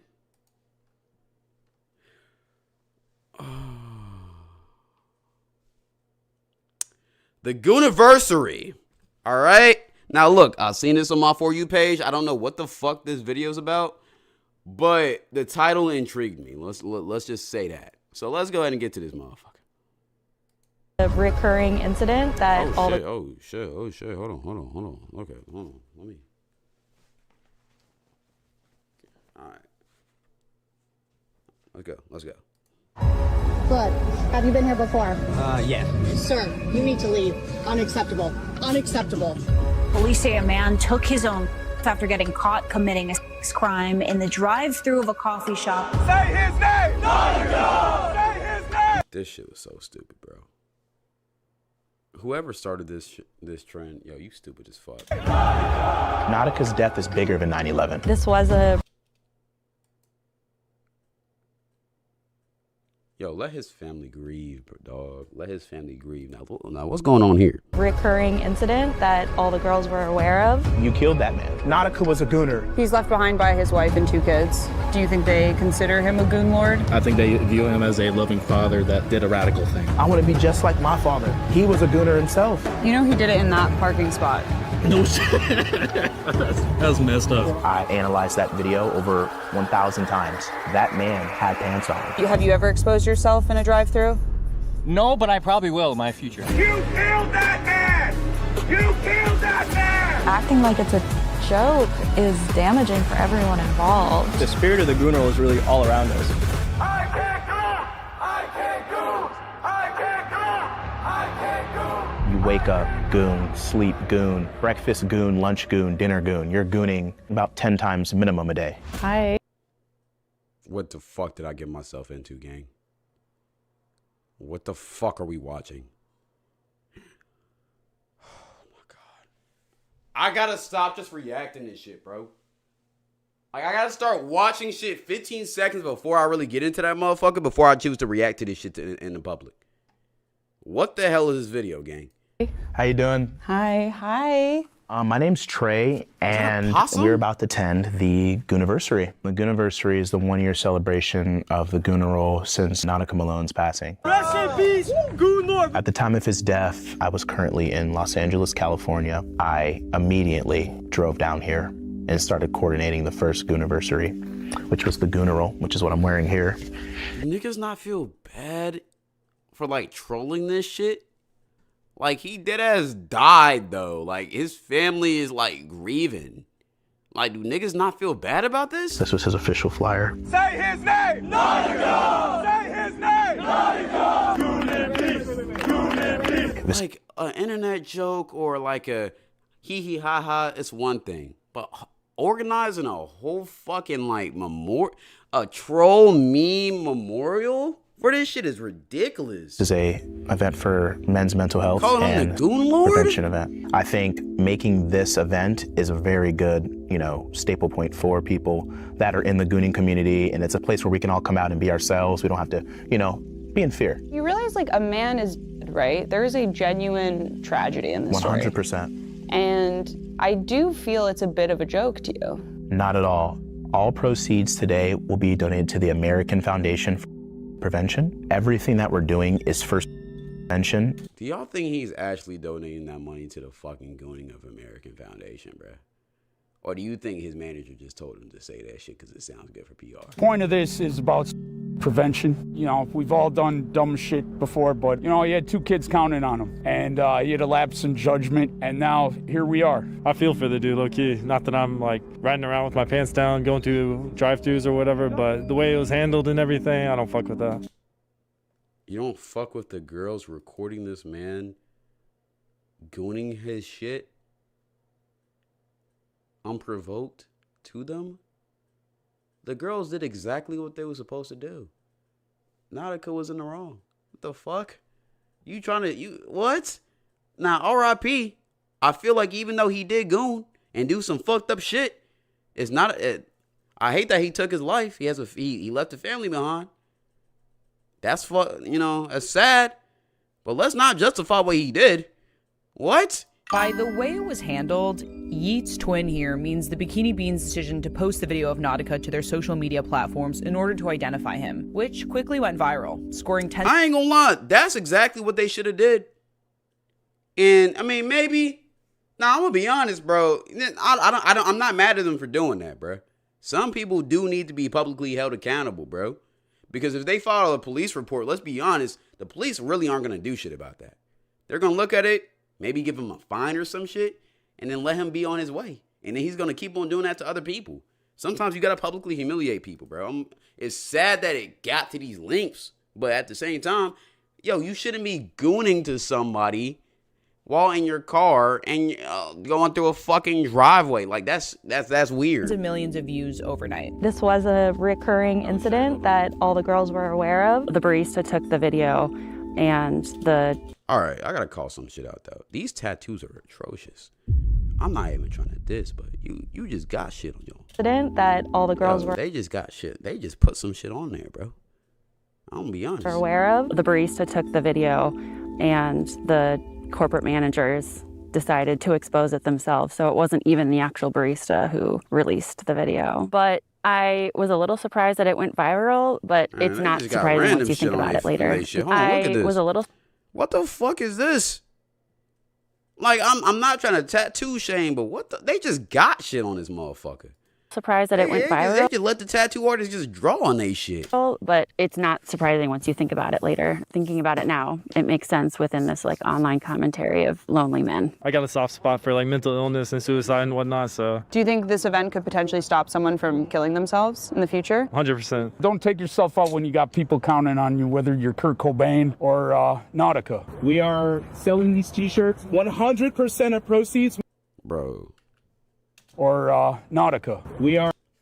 The Goonversary. All right. Now look, I've seen this on my For You page. I don't know what the fuck this video's about, but the title intrigued me. Let's just say that. So let's go ahead and get to this motherfucker. A recurring incident that Oh shit. Hold on. Okay, hold on. Let me. All right. Let's go. Look, have you been here before? Yeah. Sir, you need to leave. Unacceptable. Unacceptable. Police say a man took his own after getting caught committing a sex crime in the drive-thru of a coffee shop. Say his name! Say his name! This shit was so stupid, bro. Whoever started this trend, yo, you stupid as fuck. Nautica's death is bigger than 9/11. this was a Yo, let his family grieve, dog. Let his family grieve. Now what's going on here? recurring incident that all the girls were aware of. You killed that man. Nautica was a gooner. He's left behind by his wife and 2 kids. Do you think they consider him a goon lord? I think they view him as a loving father that did a radical thing. I want to be just like my father. He was a gooner himself. You know he did it in that parking spot. No shit. That's messed up. I analyzed that video over 1,000 times. That man had pants on. Have you ever exposed yourself in a drive-thru? No, but I probably will in my future. You killed that man! You killed that man! Acting like it's a joke is damaging for everyone involved. The spirit of the Gooner was really all around us. I can't go! I can't go! I can't go! I can't go! You wake up, goon, sleep, goon, breakfast, goon, lunch, goon, dinner, goon. You're gooning about 10 times minimum a day. Hi. What the fuck did I get myself into, gang? What the fuck are we watching? Oh my god. I gotta stop just reacting to shit, bro. Like, I gotta start watching shit 15 seconds before I really get into that motherfucker, before I choose to react to this shit in the public. What the hell is this video, gang? How you doing? Hi. My name's Trey, and we're about to attend the Goonversary. The Goonversary is the 1-year celebration of the Gooner role since Nautica Malone's passing. Rest in peace, Goon Lord. At the time of his death, I was currently in Los Angeles, California. I immediately drove down here and started coordinating the first Goonversary, which was the Gooner role, which is what I'm wearing here. Niggas not feel bad for, like, trolling this shit? Like, he deadass died, though. Like, his family is, like, grieving. Like, do niggas not feel bad about this? This was his official flyer. Say his name! Nautica! Say his name! Nautica! Goon in peace! Goon in peace! Like, an internet joke or, like, a hee-hee ha-ha, it's one thing. But organizing a whole fucking, like, a troll meme memorial for this shit is ridiculous. This is a event for men's mental health and and Goon Lord? prevention event. I think making this event is a very good, staple point for people that are in the gooning community, and it's a place where we can all come out and be ourselves. We don't have to, be in fear. You realize, like, a man is dead, right? There is a genuine tragedy in this story. 100%. And I do feel it's a bit of a joke to you. Not at all. All proceeds today will be donated to the American Foundation for Prevention. Everything that we're doing is for prevention. Do y'all think he's actually donating that money to the fucking Gooning of American Foundation, bruh? Or do you think his manager just told him to say that shit because it sounds good for PR? Point of this is about prevention. We've all done dumb shit before, but, he had 2 kids counting on him. And he had a lapse in judgment, and now here we are. I feel for the dude, low-key. Not that I'm, like, riding around with my pants down, going to drive-thrus or whatever, but the way it was handled and everything, I don't fuck with that. You don't fuck with the girls recording this man gooning his shit unprovoked to them? The girls did exactly what they were supposed to do. Nautica was in the wrong. What the fuck? You trying to, what? Now, R.I.P. I feel like even though he did goon and do some fucked up shit, it's not, I hate that he took his life. He left the family behind. That's, that's sad. But let's not justify what he did. What? By the way it was handled, Yeet's twin here means the Bikini Beans' decision to post the video of Nautica to their social media platforms in order to identify him, which quickly went viral, scoring 10. I ain't gonna lie, that's exactly what they should have did. And I mean, maybe. Nah, I'm gonna be honest, bro. I'm not mad at them for doing that, bro. Some people do need to be publicly held accountable, bro. Because if they file a police report, let's be honest, the police really aren't gonna do shit about that. They're gonna look at it. Maybe give him a fine or some shit, and then let him be on his way. And then he's going to keep on doing that to other people. Sometimes you got to publicly humiliate people, bro. It's sad that it got to these lengths, but at the same time, yo, you shouldn't be gooning to somebody while in your car and going through a fucking driveway. Like, that's weird. Millions of views overnight. This was a recurring incident that all the girls were aware of. The barista took the video and All right, I gotta call some shit out though. These tattoos are atrocious. I'm not even trying to diss, but you just got shit on your incident that all the girls were. They just got shit. They just put some shit on there, bro. I'm gonna be honest. Aware of. The barista took the video, and the corporate managers decided to expose it themselves. So it wasn't even the actual barista who released the video. But I was a little surprised that it went viral, but it's not surprising once you think about it later. I was a little. What the fuck is this? Like, I'm not trying to tattoo shame, but they just got shit on this motherfucker. Surprised that it went viral. They just let the tattoo artist just draw on they shit. But it's not surprising once you think about it later. Thinking about it now, it makes sense within this like online commentary of lonely men. I got a soft spot for like mental illness and suicide and whatnot, so. Do you think this event could potentially stop someone from killing themselves in the future? 100%. Don't take yourself out when you got people counting on you, whether you're Kurt Cobain or Nautica. We are selling these t-shirts. 100% of proceeds. Bro. Or Nautica.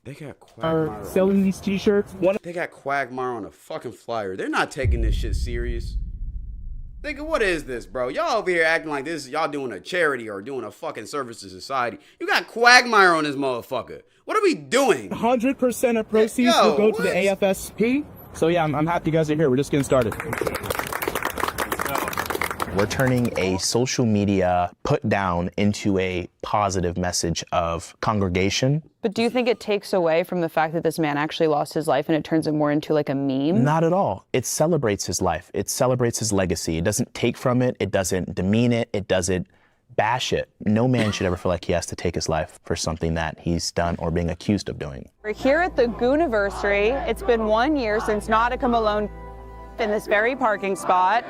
They got Quagmire selling these t-shirts. They got Quagmire on a fucking flyer. They're not taking this shit serious. Nigga, what is this, bro? Y'all over here acting like this, y'all doing a charity or doing a fucking service to society. You got Quagmire on this motherfucker. What are we doing? 100% of proceeds will go to the AFSP. So yeah, I'm happy you guys are here. We're just getting started. We're turning a social media put down into a positive message of congregation. But do you think it takes away from the fact that this man actually lost his life and it turns it more into like a meme? Not at all. It celebrates his life. It celebrates his legacy. It doesn't take from it. It doesn't demean it. It doesn't bash it. No man should ever feel like he has to take his life for something that he's done or being accused of doing. We're here at the Goonversary. It's been 1 year since Nautica Malone in this very parking spot.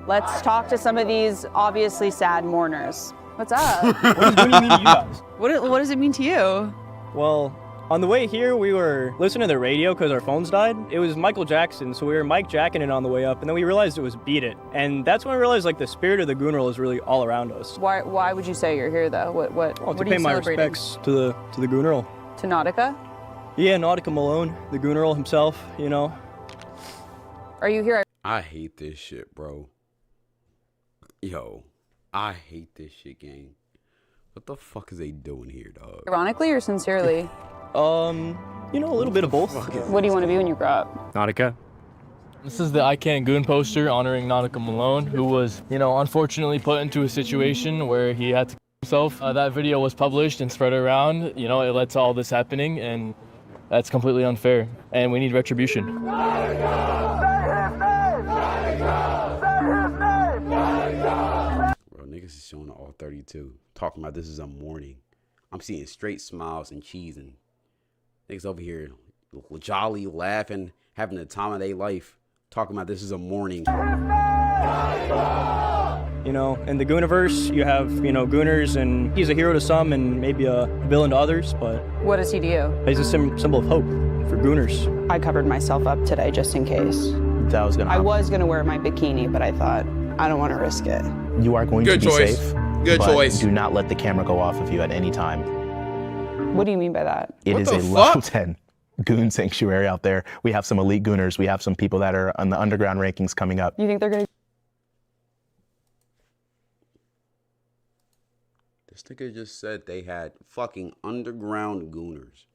Let's talk to some of these obviously sad mourners. What's up? What does Goonie mean to you guys? What does it mean to you? Well, on the way here, we were listening to the radio because our phones died. It was Michael Jackson, so we were Mike Jacking it on the way up, and then we realized it was Beat It. And that's when I realized, like, the spirit of the Goon Roll is really all around us. Why would you say you're here, though? What to are pay you my celebrating? respects to the Goon Roll. To Nautica? Yeah, Nautica Malone, the Goon Roll himself, you know. Are you here? I hate this shit, bro. Yo, I hate this shit, gang. What the fuck is they doing here, dog? Ironically or sincerely? You know, a little bit of both. What do you want to be when you grow up? Nautica. This is the I Can't Goon poster honoring Nautica Malone, who was, unfortunately put into a situation where he had to kill himself. That video was published and spread around. It led to all this happening, and that's completely unfair, and we need retribution. Niggas is showing all 32. Talking about this is a morning. I'm seeing straight smiles and cheese and niggas over here jolly, laughing, having the time of their life. Talking about this is a morning. In the Gooniverse, you have, Gooners, and he's a hero to some and maybe a villain to others, but... What does he do? He's a symbol of hope for Gooners. I covered myself up today just in case. That was gonna happen. I was going to wear my bikini, but I thought, I don't want to risk it. You are going to be safe. Good choice. Do not let the camera go off of you at any time. What do you mean by that? It is a level 10. goon sanctuary out there. We have some elite gooners. We have some people that are on the underground rankings coming up. You think they're gonna? This nigga just said they had fucking underground gooners.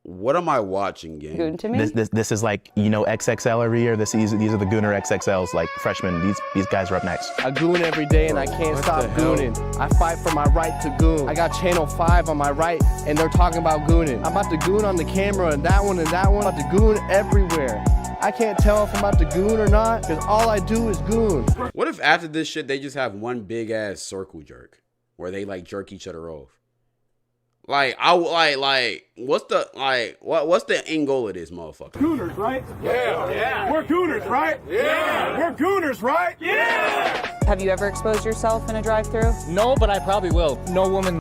What am I watching, gang? Goon to me? This is like, you know, XXL every year. These are the Gooner XXLs, like freshmen. These guys are up next. I goon every day and I can't stop gooning. I fight for my right to goon. I got Channel 5 on my right and they're talking about gooning. I'm about to goon on the camera and that one and that one. I'm about to goon everywhere. I can't tell if I'm about to goon or not because all I do is goon. What if after this shit they just have one big ass circle jerk where they like jerk each other off? Like what's the end goal of this motherfucker? Gooners, right? Yeah. We're gooners, right? Yeah. We're gooners, right? Yeah. Have you ever exposed yourself in a drive-thru? No, but I probably will. No woman.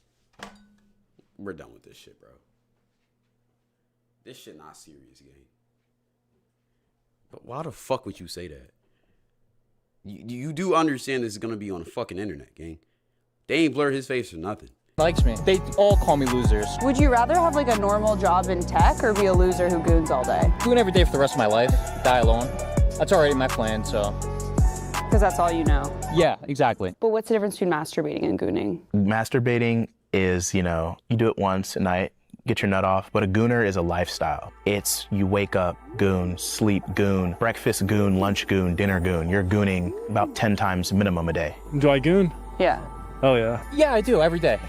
We're done with this shit, bro. This shit not serious, gang. But why the fuck would you say that? You do understand this is gonna be on the fucking internet, gang. They ain't blurred his face or nothing. Likes me. They all call me losers. Would you rather have like a normal job in tech or be a loser who goons all day? Goon every day for the rest of my life. Die alone. That's already my plan, so. Because that's all you know. Yeah, exactly. But what's the difference between masturbating and gooning? Masturbating is, you know, you do it once a night, get your nut off, but a gooner is a lifestyle. It's you wake up, goon, sleep, goon, breakfast, goon, lunch, goon, dinner, goon. You're gooning about 10 times minimum a day. Do I goon? Yeah. Oh, yeah. Yeah, I do, every day.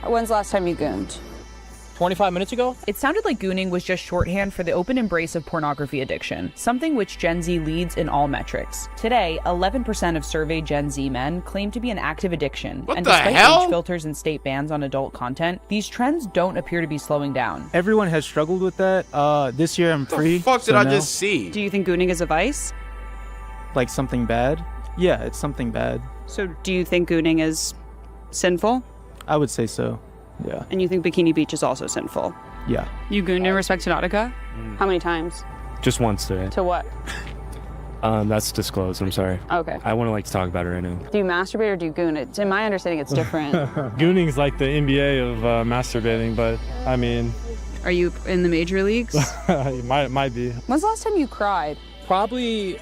When's the last time you gooned? 25 minutes ago? It sounded like gooning was just shorthand for the open embrace of pornography addiction, something which Gen Z leads in all metrics. Today, 11% of surveyed Gen Z men claim to be an active addiction. What and the despite hell? age filters and state bans on adult content, these trends don't appear to be slowing down. Everyone has struggled with that. This year I'm free. What the fuck did I just see? Do you think gooning is a vice? Like something bad? Yeah, it's something bad. So do you think gooning is sinful? I would say so. Yeah. And you think Bikini Beach is also sinful? Yeah. You gooned in respect to Nautica? How many times? Just once today. To what? That's disclosed. I'm sorry. Okay. I wouldn't like to talk about it right now. Do you masturbate or do you goon? It's in my understanding it's different. Gooning's like the NBA of masturbating, but I mean. Are you in the major leagues? It might be. When's the last time you cried? Probably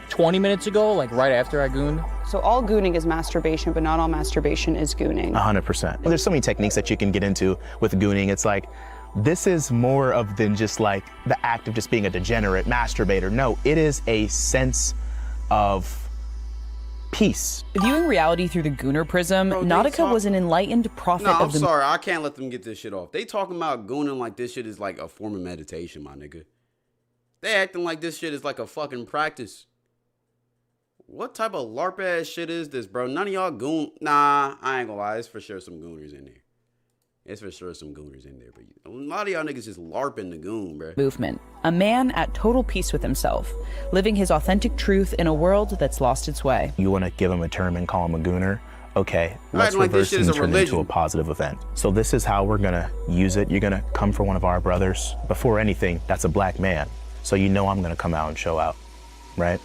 20 minutes ago, like right after I gooned. So all gooning is masturbation, but not all masturbation is gooning. 100%. There's so many techniques that you can get into with gooning. It's like, this is more of than just like the act of just being a degenerate masturbator. No, it is a sense of peace. Viewing reality through the gooner prism, Nautica was an enlightened prophet No, I'm of the... sorry. I can't let them get this shit off. They talking about gooning like this shit is like a form of meditation, my nigga. They acting like this shit is like a fucking practice. What type of LARP ass shit is this, bro? None of y'all goon. Nah, I ain't gonna lie. It's for sure some gooners in there. It's for sure some gooners in there. But a lot of y'all niggas just LARPing the goon, bro. Movement. A man at total peace with himself, living his authentic truth in a world that's lost its way. You want to give him a term and call him a gooner? Okay, let's like this reverse shit it is and a turn it into religion. a positive event. So this is how we're gonna use it. You're gonna come for one of our brothers. Before anything, that's a black man. So you know I'm gonna come out and show out. Right?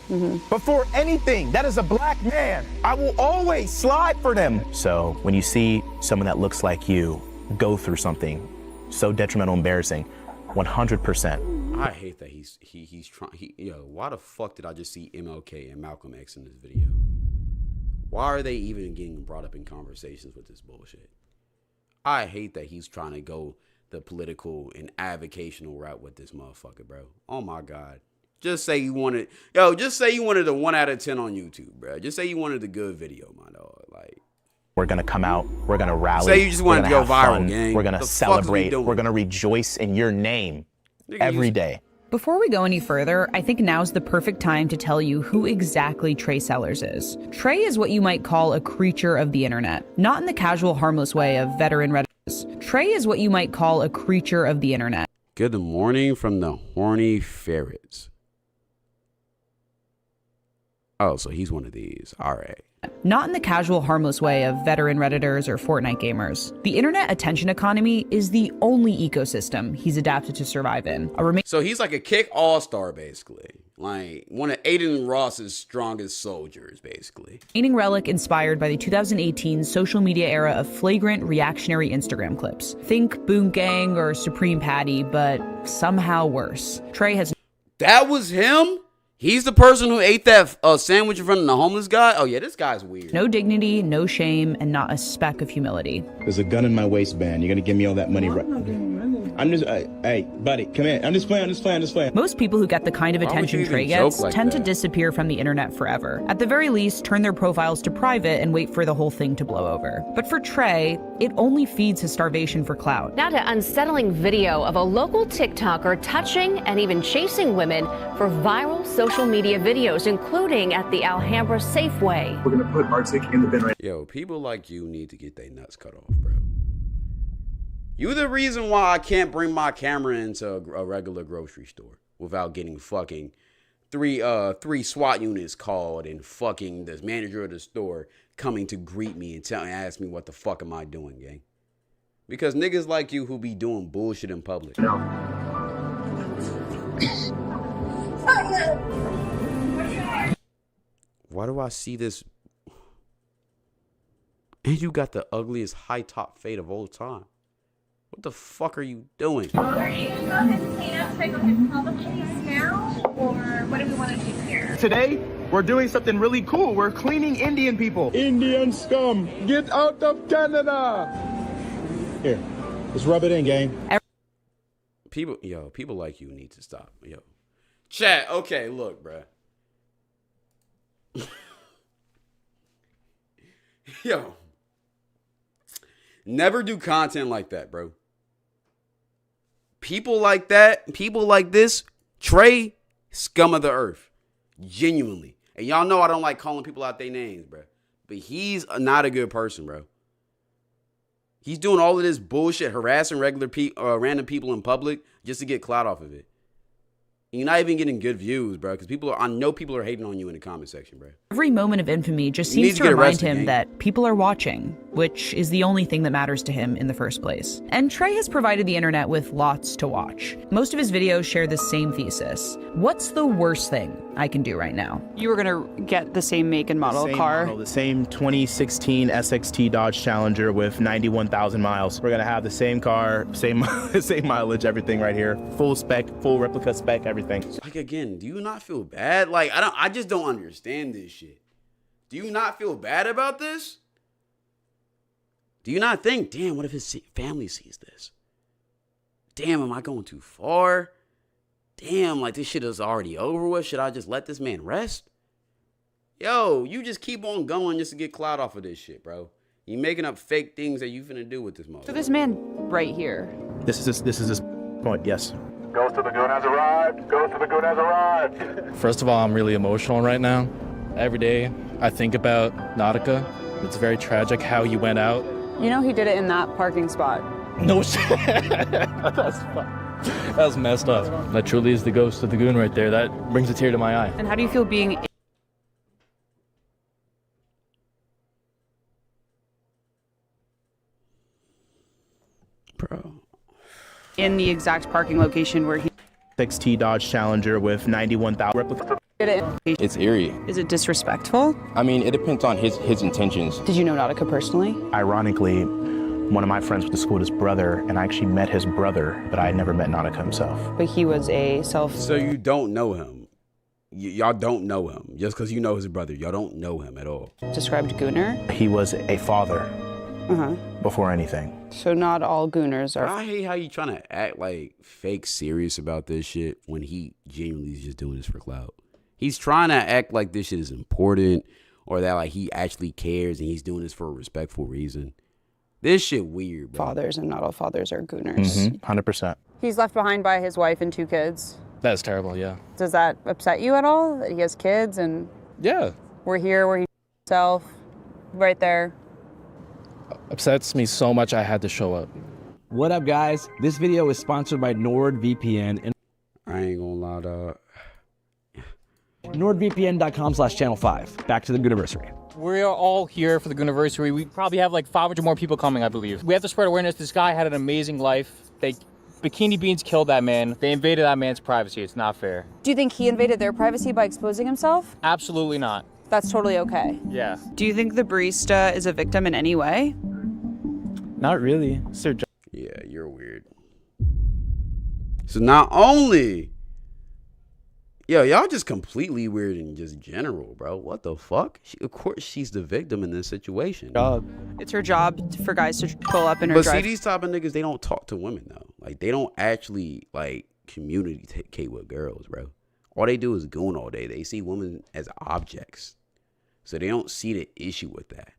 Before anything, that is a black man. I will always slide for them. So when you see someone that looks like you go through something so detrimental, embarrassing, 100%. I hate that he's trying. Yo, why the fuck did I just see MLK and Malcolm X in this video? Why are they even getting brought up in conversations with this bullshit? I hate that he's trying to go the political and avocational route with this motherfucker, bro. Oh my God. Just say you wanted, just say you wanted a 1 out of 10 on YouTube, bro. Just say you wanted a good video, my dog. Like, We're gonna come out, we're gonna rally. Say you just wanted to go viral, gang. We're gonna The fuck is we celebrate, doing? we're gonna rejoice in your name every day. Before we go any further, I think now's the perfect time to tell you who exactly Trey Sellers is. Trey is what you might call a creature of the internet, not in the casual, harmless way of veteran Redditors. Trey is what you might call a creature of the internet. Good morning from the horny ferrets. Oh, so he's one of these. All right. Not in the casual, harmless way of veteran Redditors or Fortnite gamers. The internet attention economy is the only ecosystem he's adapted to survive in. So he's like a kick all-star, basically. Like one of Aiden Ross's strongest soldiers, basically. Painting relic inspired by the 2018 social media era of flagrant reactionary Instagram clips. Think Boon Gang or Supreme Patty, but somehow worse. Trey has... That was him? He's the person who ate that sandwich in front of the homeless guy? Oh yeah, this guy's weird. No dignity, no shame, and not a speck of humility. There's a gun in my waistband. You're gonna give me all that money right? I'm just, hey, buddy, come here. I'm just playing. Most people who get the kind of attention Trey gets like tend that? to disappear from the internet forever. At the very least, turn their profiles to private and wait for the whole thing to blow over. But for Trey, it only feeds his starvation for clout. Now to unsettling video of a local TikToker touching and even chasing women for viral social media videos, including at the Alhambra Safeway. We're gonna put our ticket in the bin right now. Yo, people like you need to get their nuts cut off, bro. You the reason why I can't bring my camera into a regular grocery store without getting fucking three SWAT units called and fucking the manager of the store coming to greet me and ask me what the fuck am I doing, gang? Because niggas like you who be doing bullshit in public. Why do I see this? And you got the ugliest high top fade of all time. What the fuck are you doing? Are you going to go ahead and clean up so I go ahead and call the police now? Or what do we want to do here? Today, we're doing something really cool. We're cleaning Indian people. Indian scum, get out of Canada. Here, let's rub it in, gang. People like you need to stop. Yo. Chat, okay, look, bruh. Yo. Never do content like that, bro. People like that, people like this, Trey, scum of the earth. Genuinely. And y'all know I don't like calling people out their names, bro. But he's not a good person, bro. He's doing all of this bullshit, harassing random people in public just to get clout off of it. And you're not even getting good views, bro, because I know people are hating on you in the comment section, bro. Every moment of infamy just seems to remind him that people are watching, which is the only thing that matters to him in the first place. And Trey has provided the internet with lots to watch. Most of his videos share the same thesis. What's the worst thing I can do right now? You were gonna get the same make and model car. The same 2016 SXT Dodge Challenger with 91,000 miles. We're gonna have the same car, same mileage, everything right here. Full spec, full replica spec, everything. Like, again, do you not feel bad? Like, I just don't understand this shit. Do you not feel bad about this? Do you not think, damn, what if his family sees this? Damn, am I going too far? Damn, like this shit is already over with. Should I just let this man rest? Yo, you just keep on going just to get clout off of this shit, bro. You making up fake things that you finna do with this motherfucker. So this man right here. This is his point, yes. Ghost of the Goon has arrived. Ghost of the Goon has arrived. First of all, I'm really emotional right now. Every day I think about Nautica. It's very tragic how he went out. You know he did it in that parking spot. No shit. That's fun. That was messed up. That truly is the ghost of the goon right there. That brings a tear to my eye. And how do you feel being in the exact parking location where he XT Dodge Challenger with 91,000 replica. It's eerie. Is it disrespectful? I mean, it depends on his intentions. Did you know Nautica personally? Ironically, one of my friends went to school with his brother, and I actually met his brother, but I had never met Nautica himself. But he was a So you don't know him. Y'all don't know him. Just because you know his brother, y'all don't know him at all. Described gooner? He was a father before anything. So not all gooners are. I hate how you trying to act like fake serious about this shit when he genuinely is just doing this for clout. He's trying to act like this shit is important or that like he actually cares and he's doing this for a respectful reason. This shit weird, bro. Fathers, and not all fathers are gooners. 100%. He's left behind by his wife and 2 kids. That's terrible, yeah. Does that upset you at all? That he has kids and Yeah. we're here where he's himself, right there. Upsets me so much I had to show up. What up, guys? This video is sponsored by NordVPN. And I ain't gonna lie, dog. NordVPN.com/channel5. Back to the Goonversary. We are all here for the Goonversary. We probably have like 500 more people coming, I believe. We have to spread awareness. This guy had an amazing life. Bikini Beans killed that man. They invaded that man's privacy. It's not fair. Do you think he invaded their privacy by exposing himself? Absolutely not. That's totally okay. Yeah. Do you think the barista is a victim in any way? Not really. It's their job. Yeah, you're weird. So not only, y'all just completely weird in just general, bro. What the fuck? Of course she's the victim in this situation. It's her job for guys to pull up in her But drive. see, these type of niggas, they don't talk to women though. Like they don't actually like communicate with girls, bro. All they do is goon all day. They see women as objects, so they don't see the issue with that.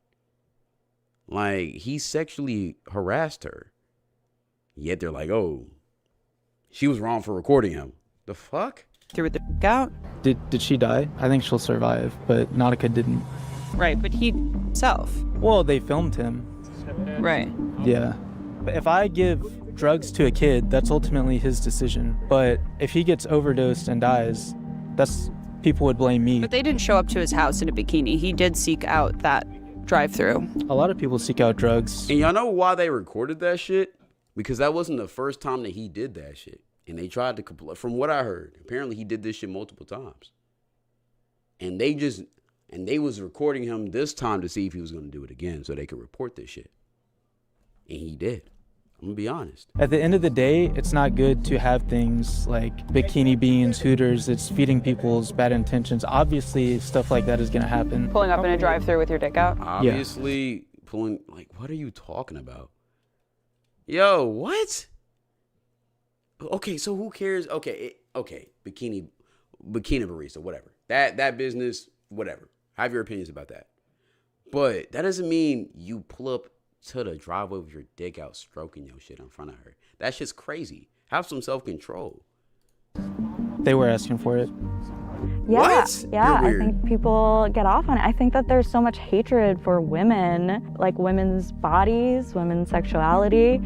Like he sexually harassed her, yet they're like, oh, she was wrong for recording him. The fuck? Threw the out. Did she die? I think she'll survive, but Nautica didn't. Right, but he himself. Well, they filmed him. Right. Yeah. But if I give drugs to a kid, that's ultimately his decision. But if he gets overdosed and dies, people would blame me. But they didn't show up to his house in a bikini. He did seek out that drive-through. A lot of people seek out drugs. And y'all know why they recorded that shit? Because that wasn't the first time that he did that shit. And they tried to comply. From what I heard, apparently he did this shit multiple times. And they was recording him this time to see if he was going to do it again so they could report this shit. And he did. I'm going to be honest. At the end of the day, it's not good to have things like Bikini Beans, Hooters. It's feeding people's bad intentions. Obviously, stuff like that is going to happen. Pulling up in a drive-thru with your dick out? Obviously, pulling, like, what are you talking about? Yo, what? Okay, so who cares? Okay, bikini barista, whatever. That business, whatever. Have your opinions about that. But that doesn't mean you pull up to the driveway with your dick out stroking your shit in front of her. That shit's crazy. Have some self-control. They were asking for it. Yeah, What? yeah. You're I weird. think people get off on it. I think that there's so much hatred for women, like women's bodies, women's sexuality.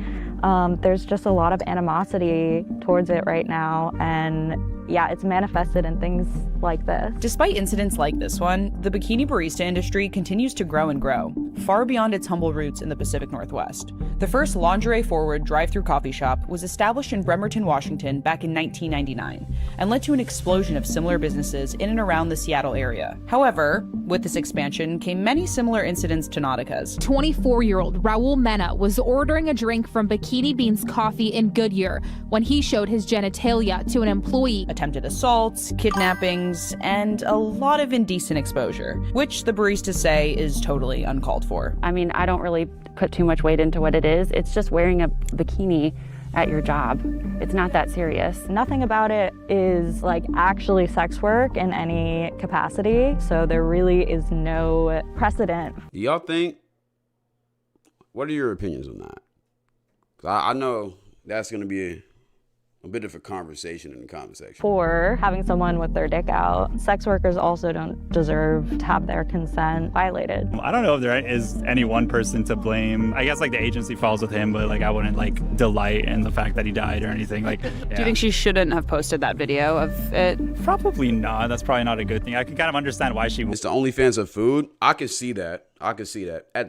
There's just a lot of animosity towards it right now. And yeah, it's manifested in things like this. Despite incidents like this one, the bikini barista industry continues to grow and grow, far beyond its humble roots in the Pacific Northwest. The first lingerie-forward drive-through coffee shop was established in Bremerton, Washington back in 1999, and led to an explosion of similar businesses in and around the Seattle area. However, with this expansion came many similar incidents to Nautica's. 24-year-old Raul Mena was ordering a drink from Bikini Beans Coffee in Goodyear when he showed his genitalia to an employee. Attempted assaults, kidnappings, and a lot of indecent exposure, which the baristas say is totally uncalled for. I mean, I don't really put too much weight into what it is. It's just wearing a bikini at your job. It's not that serious. Nothing about it is like actually sex work in any capacity. So there really is no precedent. Do y'all think, what are your opinions on that? 'Cause I know that's going to be a bit of a conversation in the comment section. For having someone with their dick out, sex workers also don't deserve to have their consent violated. I don't know if there is any one person to blame. I guess like the agency falls with him, but like I wouldn't like delight in the fact that he died or anything. Like, Do you think she shouldn't have posted that video of it? Probably not. That's probably not a good thing. I can kind of understand why she. It's the OnlyFans of food. I can see that. At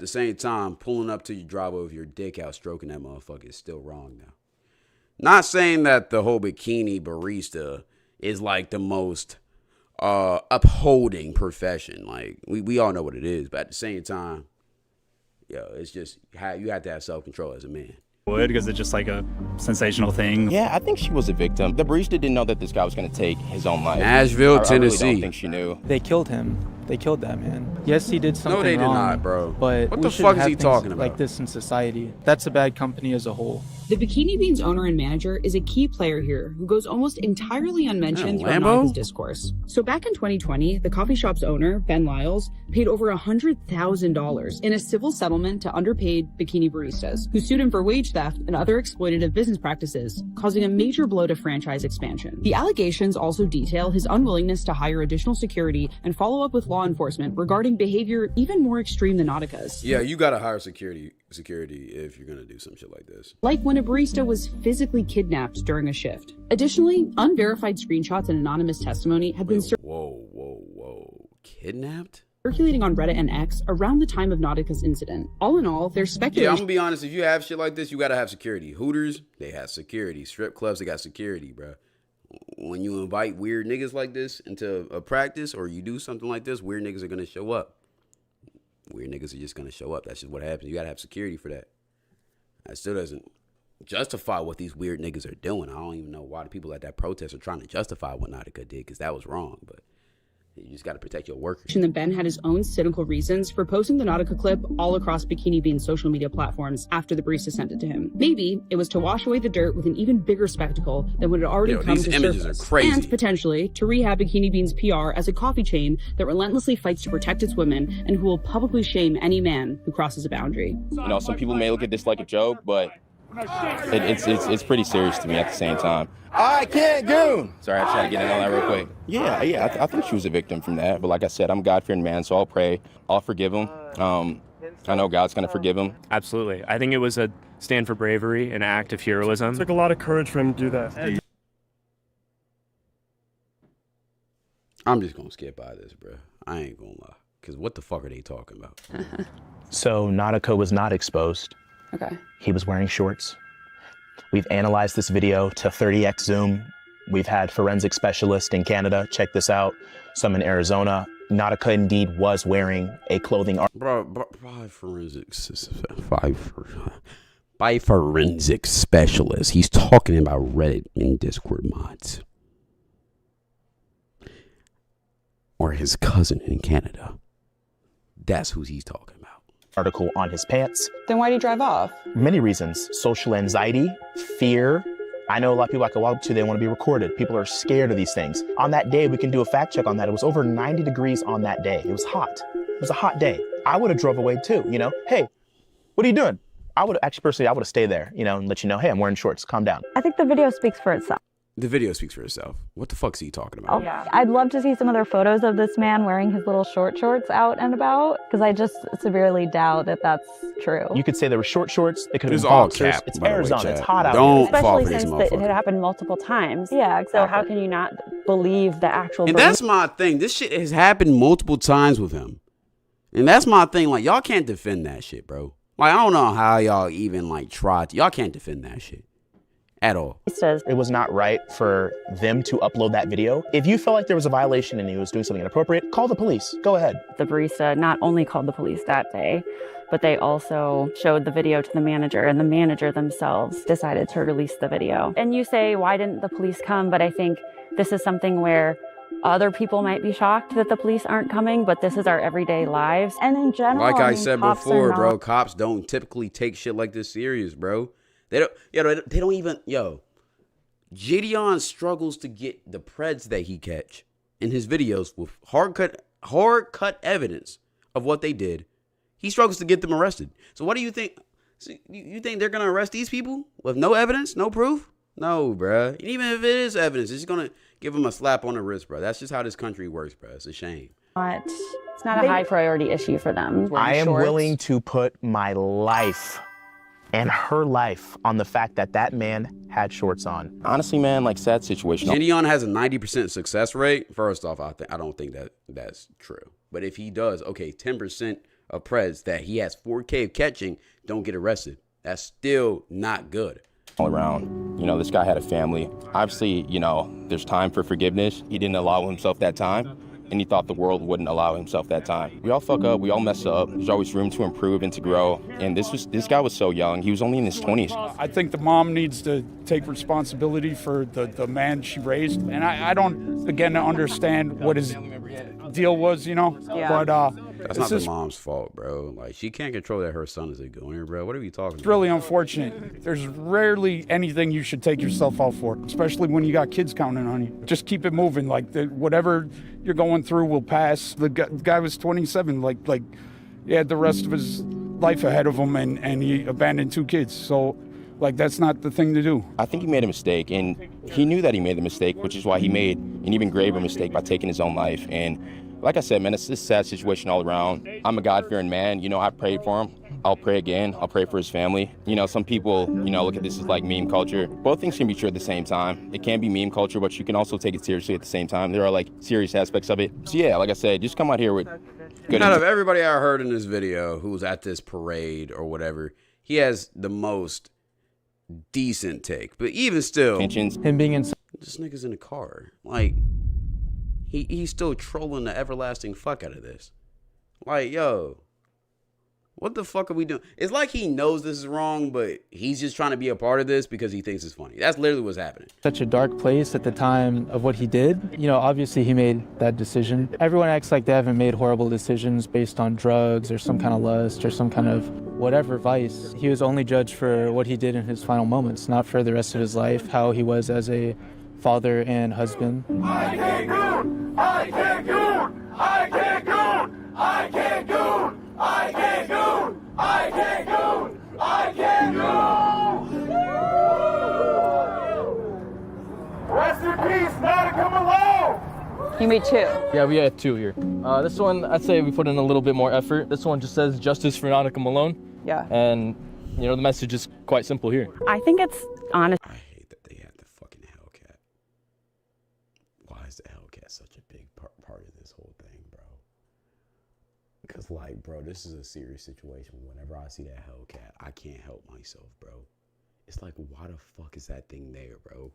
the same time, pulling up to your driveway with your dick out, stroking that motherfucker is still wrong now. Not saying that the whole bikini barista is like the most upholding profession. Like we all know what it is, but at the same time, it's just you have to have self-control as a man. Would because it's just like a sensational thing. Yeah, I think she was a victim. The barista didn't know that this guy was going to take his own life. Nashville, I Tennessee. really don't think she knew. They killed him. They killed that man. Yes, he did something No, they did wrong, not, bro. But What we the shouldn't fuck is have he things talking about? like this in society. That's a bad company as a whole. The Bikini Beans owner and manager is a key player here who goes almost entirely unmentioned Yeah, throughout Lambo? Nautica's discourse. So back in 2020, the coffee shop's owner, Ben Lyles, paid over $100,000 in a civil settlement to underpaid bikini baristas, who sued him for wage theft and other exploitative business practices, causing a major blow to franchise expansion. The allegations also detail his unwillingness to hire additional security and follow up with law enforcement regarding behavior even more extreme than Nautica's. Yeah, you gotta hire security if you're gonna do some shit like this. Like when a barista was physically kidnapped during a shift. Additionally, unverified screenshots and anonymous testimony have been Whoa. Kidnapped? circulating on Reddit and X around the time of Nautica's incident. All in all, there's speculation. Yeah, I'm gonna be honest. If you have shit like this, you gotta have security. Hooters, they have security. Strip clubs, they got security, bro. When you invite weird niggas like this into a practice or you do something like this, weird niggas are gonna show up. Weird niggas are just gonna show up. That's just what happens. You gotta have security for that. That still doesn't justify what these weird niggas are doing. I don't even know why the people at that protest are trying to justify what Nautica did, because that was wrong. But you just got to protect your workers. That Ben had his own cynical reasons for posting the Nautica clip all across Bikini Bean's social media platforms after the barista sent it to him. Maybe it was to wash away the dirt with an even bigger spectacle than what had already come these to images surface. are crazy. And potentially to rehab Bikini Bean's PR as a coffee chain that relentlessly fights to protect its women and who will publicly shame any man who crosses a boundary. You know, some people may look at this like a joke, but it's pretty serious to me at the same time. I can't goon. Sorry, I tried to get in on that real quick. Yeah, I think she was a victim from that. But like I said, I'm a God-fearing man, so I'll pray. I'll forgive him. I know God's going to forgive him. Absolutely. I think it was a stand for bravery, an act of heroism. It took a lot of courage for him to do that. I'm just going to skip by this, bro. I ain't going to lie. Because what the fuck are they talking about? So Nautica was not exposed. Okay. He was wearing shorts. We've analyzed this video to 30x zoom. We've had forensic specialists in Canada check this out, some in Arizona. Nautica indeed was wearing a clothing By forensic specialists, he's talking about Reddit and Discord mods. Or his cousin in Canada. That's who he's talking about. Article on his pants. Then why'd he drive off? Many reasons. Social anxiety, fear. I know a lot of people I can walk up to, they want to be recorded. People are scared of these things. On that day, we can do a fact check on that. It was over 90 degrees on that day. It was hot. It was a hot day. I would have drove away too, you know? Hey, what are you doing? I would have stayed there, you know, and let you know, hey, I'm wearing shorts, calm down. I think the video speaks for itself. The video speaks for itself. What the fuck's he talking about? Oh, yeah. I'd love to see some other photos of this man wearing his little shorts out and about, because I just severely doubt that that's true. You could say there were short shorts. They could have It's been all boxers. cap, It's by the way, Arizona. Chad. It's hot out Don't here. fall Especially for this since it had motherfucker. happened multiple times. Yeah, exactly. So how can you not believe the actual And that's my thing. This shit has happened multiple times with him. And that's my thing. Like, y'all can't defend that shit, bro. Like, I don't know how y'all even, like, try to. Y'all can't defend that shit. At all. It was not right for them to upload that video. If you felt like there was a violation and he was doing something inappropriate, call the police. Go ahead. The barista not only called the police that day, but they also showed the video to the manager, and the manager themselves decided to release the video. And you say, why didn't the police come? But I think this is something where other people might be shocked that the police aren't coming, but this is our everyday lives. And in general, Like I said cops before, are bro, not- cops don't typically take shit like this serious, bro. They don't even, Gideon struggles to get the preds that he catch in his videos with hard cut evidence of what they did. He struggles to get them arrested. So what do you think? So you think they're gonna arrest these people with no evidence, no proof? No, bruh. And even if it is evidence, it's just gonna give them a slap on the wrist, bro. That's just how this country works, bro. It's a shame. It's not a high priority issue for them. I am willing to put my life and her life on the fact that that man had shorts on. Honestly, man, like, sad situation. Gideon has a 90% success rate. First off, I don't think that's true. But if he does, okay, 10% of preds that he has 4K of catching don't get arrested. That's still not good. All around, this guy had a family. Obviously, there's time for forgiveness. He didn't allow himself that time, and he thought the world wouldn't allow himself that time. We all fuck up, we all mess up. There's always room to improve and to grow. And this guy was so young. He was only in his 20s. I think the mom needs to take responsibility for the man she raised. And I don't, again, understand what his deal was, but that's not the mom's fault, bro. Like, she can't control that her son is a gooner, bro. What are we talking about? It's really unfortunate. There's rarely anything you should take yourself out for, especially when you got kids counting on you. Just keep it moving. Like, whatever you're going through will pass. The guy was 27. Like he had the rest of his life ahead of him, and he abandoned 2 kids. So, like, that's not the thing to do. I think he made a mistake, and he knew that he made the mistake, which is why he made an even graver mistake by taking his own life. And like I said, man, it's a sad situation all around. I'm a God-fearing man. I prayed for him. I'll pray again. I'll pray for his family. Some people, look at this as like meme culture. Both things can be true at the same time. It can be meme culture, but you can also take it seriously at the same time. There are like serious aspects of it. So yeah, like I said, just come out here with Good Out of everybody I heard in this video who was at this parade or whatever, he has the most decent take. But even still, him being in this nigga's in a car. Like, he's still trolling the everlasting fuck out of this. Like, yo, what the fuck are we doing? It's like he knows this is wrong, but he's just trying to be a part of this because he thinks it's funny. That's literally what's happening. such a dark place at the time of what he did. You know, obviously he made that decision. Everyone acts like they haven't made horrible decisions based on drugs or some kind of lust or some kind of whatever vice. He was only judged for what he did in his final moments, not for the rest of his life, how he was as a father and husband. I can't goon! I can't goon! I can't goon! I can't goon! I can't goon! I can't goon! I can't goon! Rest in peace, Nautica Malone! You made 2. Yeah, we had 2 here. This one, I'd say we put in a little bit more effort. This one just says justice for Nautica Malone. Yeah. And, you know, the message is quite simple here. I think it's honest. I hate that they had the fucking Hellcat. Why is the Hellcat such a big part of this whole thing, bro? Because, like, bro, this is a serious situation. Whenever I see that Hellcat, I can't help myself, bro. It's like, why the fuck is that thing there, bro?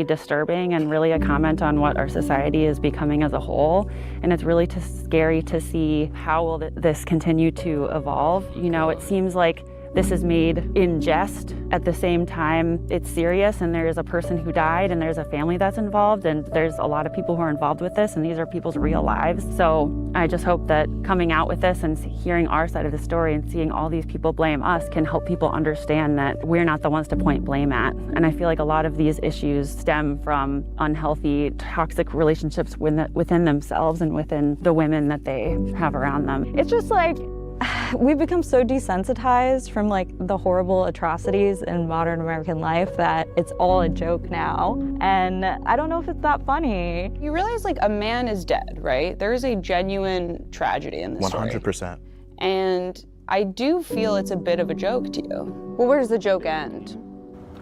Disturbing and really a comment on what our society is becoming as a whole, and it's really scary to see how will this continue to evolve. You know, it seems like this is made in jest. At the same time, it's serious, and there's a person who died, and there's a family that's involved, and there's a lot of people who are involved with this, and these are people's real lives. So I just hope that coming out with this and hearing our side of the story and seeing all these people blame us can help people understand that we're not the ones to point blame at. And I feel like a lot of these issues stem from unhealthy, toxic relationships within themselves and within the women that they have around them. It's just like, we've become so desensitized from like the horrible atrocities in modern American life that it's all a joke now. And I don't know if it's that funny. You realize like a man is dead, right? There is a genuine tragedy in this story. 100%. And I do feel it's a bit of a joke to you. Well, where does the joke end?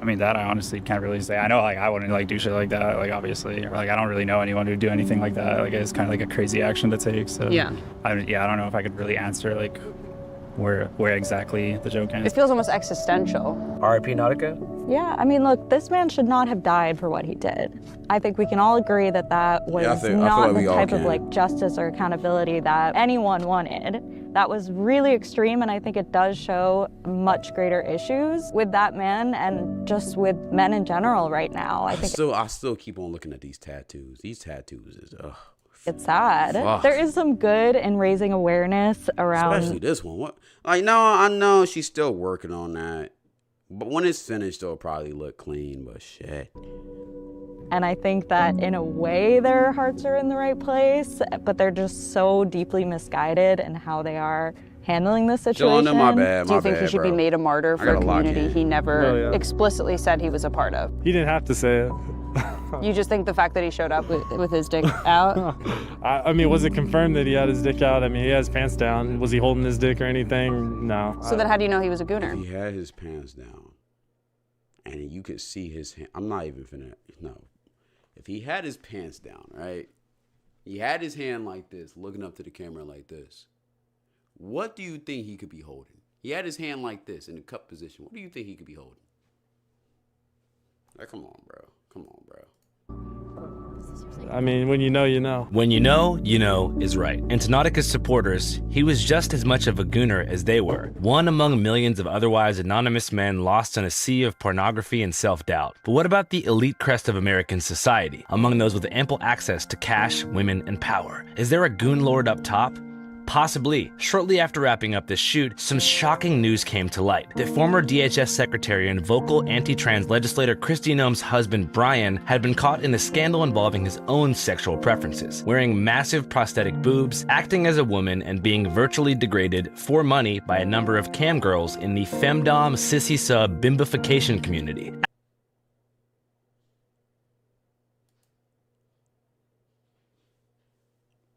I mean, that I honestly can't really say. I know, like, I wouldn't, like, do shit like that, like, obviously. Or, like, I don't really know anyone who'd do anything like that. Like, it's kind of like a crazy action to take, so. Yeah. I don't know if I could really answer, like, where exactly the joke ends. It feels almost existential. R.I.P. Nautica? Yeah, I mean, look, this man should not have died for what he did. I think we can all agree that that was not the type of like justice or accountability that anyone wanted. That was really extreme, and I think it does show much greater issues with that man and just with men in general right now. I still keep on looking at these tattoos. These tattoos is it's sad. Fuck. There is some good in raising awareness around. Especially this one. What? Like, no, I know she's still working on that. But when it's finished, it'll probably look clean, but shit. And I think that in a way their hearts are in the right place, but they're just so deeply misguided in how they are handling this situation. Dylan, my bad, Do you think he should be made a martyr for a community he never explicitly said he was a part of? He didn't have to say it. You just think the fact that he showed up with his dick out? I mean, was it confirmed that he had his dick out? I mean, he has pants down. Was he holding his dick or anything? No. So then how do you know he was a gooner? If he had his pants down and you could see his hand, I'm not even finna, no. If he had his pants down, right? He had his hand like this, looking up to the camera like this. What do you think he could be holding? He had his hand like this in the cup position. What do you think he could be holding? Like, come on, bro. Come on, bro. I mean, when you know, you know. When you know is right. And to Nautica's supporters, he was just as much of a gooner as they were. One among millions of otherwise anonymous men lost in a sea of pornography and self-doubt. But what about the elite crest of American society? Among those with ample access to cash, women, and power. Is there a goon lord up top? Possibly. Shortly after wrapping up this shoot, some shocking news came to light. The former DHS secretary and vocal anti-trans legislator Kristi Noem's husband, Brian, had been caught in a scandal involving his own sexual preferences, wearing massive prosthetic boobs, acting as a woman, and being virtually degraded for money by a number of cam girls in the femdom sissy sub bimbification community.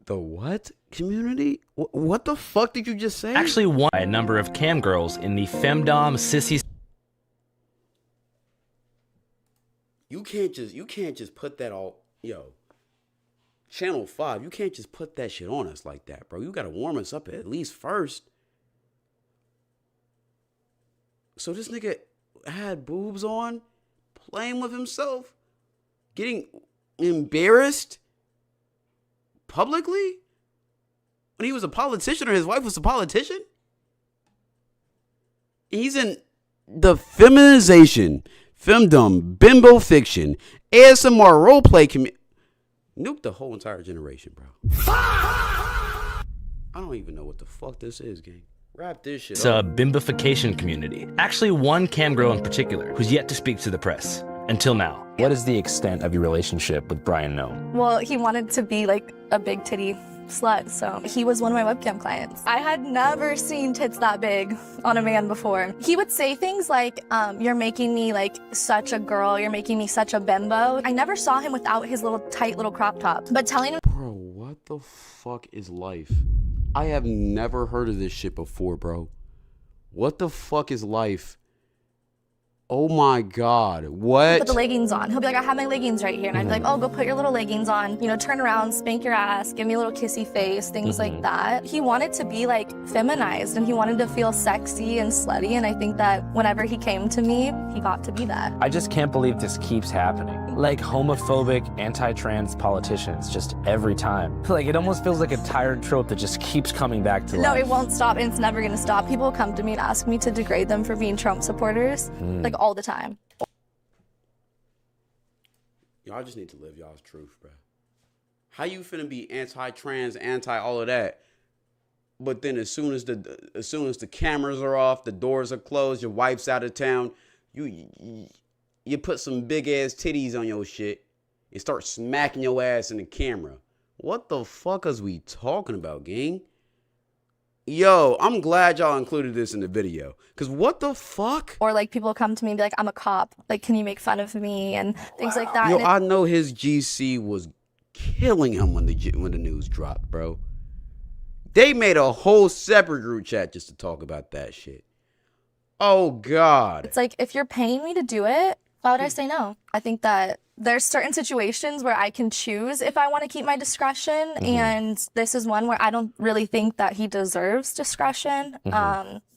The what community? What the fuck did you just say? Actually won by a number of cam girls in the femdom sissy. You can't just put that all, yo. Channel 5, you can't just put that shit on us like that, bro. You got to warm us up at least first. So this nigga had boobs on, playing with himself, getting embarrassed publicly when he was a politician or his wife was a politician. He's in the feminization, femdom, bimbo fiction, ASMR roleplay community. Nuke the whole entire generation, bro. I don't even know what the fuck this is, gang. Wrap this shit It's up. a bimbification community. Actually, one cam girl in particular who's yet to speak to the press. Until now. What is the extent of your relationship with Brian No? Well, he wanted to be like a big titty slut, so he was one of my webcam clients. I had never seen tits that big on a man before. He would say things like, you're making me like such a girl, you're making me such a bimbo. I never saw him without his little tight little crop top, but telling him— Bro, what the fuck is life? I have never heard of this shit before, bro. What the fuck is life? Oh my God, what? Put the leggings on. He'll be like, I have my leggings right here. And I'd be like, oh, go put your little leggings on. You know, turn around, spank your ass, give me a little kissy face, things like that. He wanted to be like feminized and he wanted to feel sexy and slutty. And I think that whenever he came to me, he got to be that. I just can't believe this keeps happening. Like homophobic, anti-trans politicians just every time. Like it almost feels like a tired trope that just keeps coming back to life. No, it won't stop and it's never gonna stop. People come to me and ask me to degrade them for being Trump supporters, like all the time. Y'all just need to live y'all's truth, bro. How you finna be anti-trans, anti all of that, but then as soon as the cameras are off, the doors are closed, your wife's out of town, you put some big ass titties on your shit and start smacking your ass in the camera. What the fuck is we talking about, gang? Yo, I'm glad y'all included this in the video. Because what the fuck? Or like people come to me and be like, I'm a cop. Like, can you make fun of me? And things like that. Yo, I know his GC was killing him when the news dropped, bro. They made a whole separate group chat just to talk about that shit. Oh, God. It's like, if you're paying me to do it, why would I say no? I think that there's certain situations where I can choose if I want to keep my discretion. And this is one where I don't really think that he deserves discretion.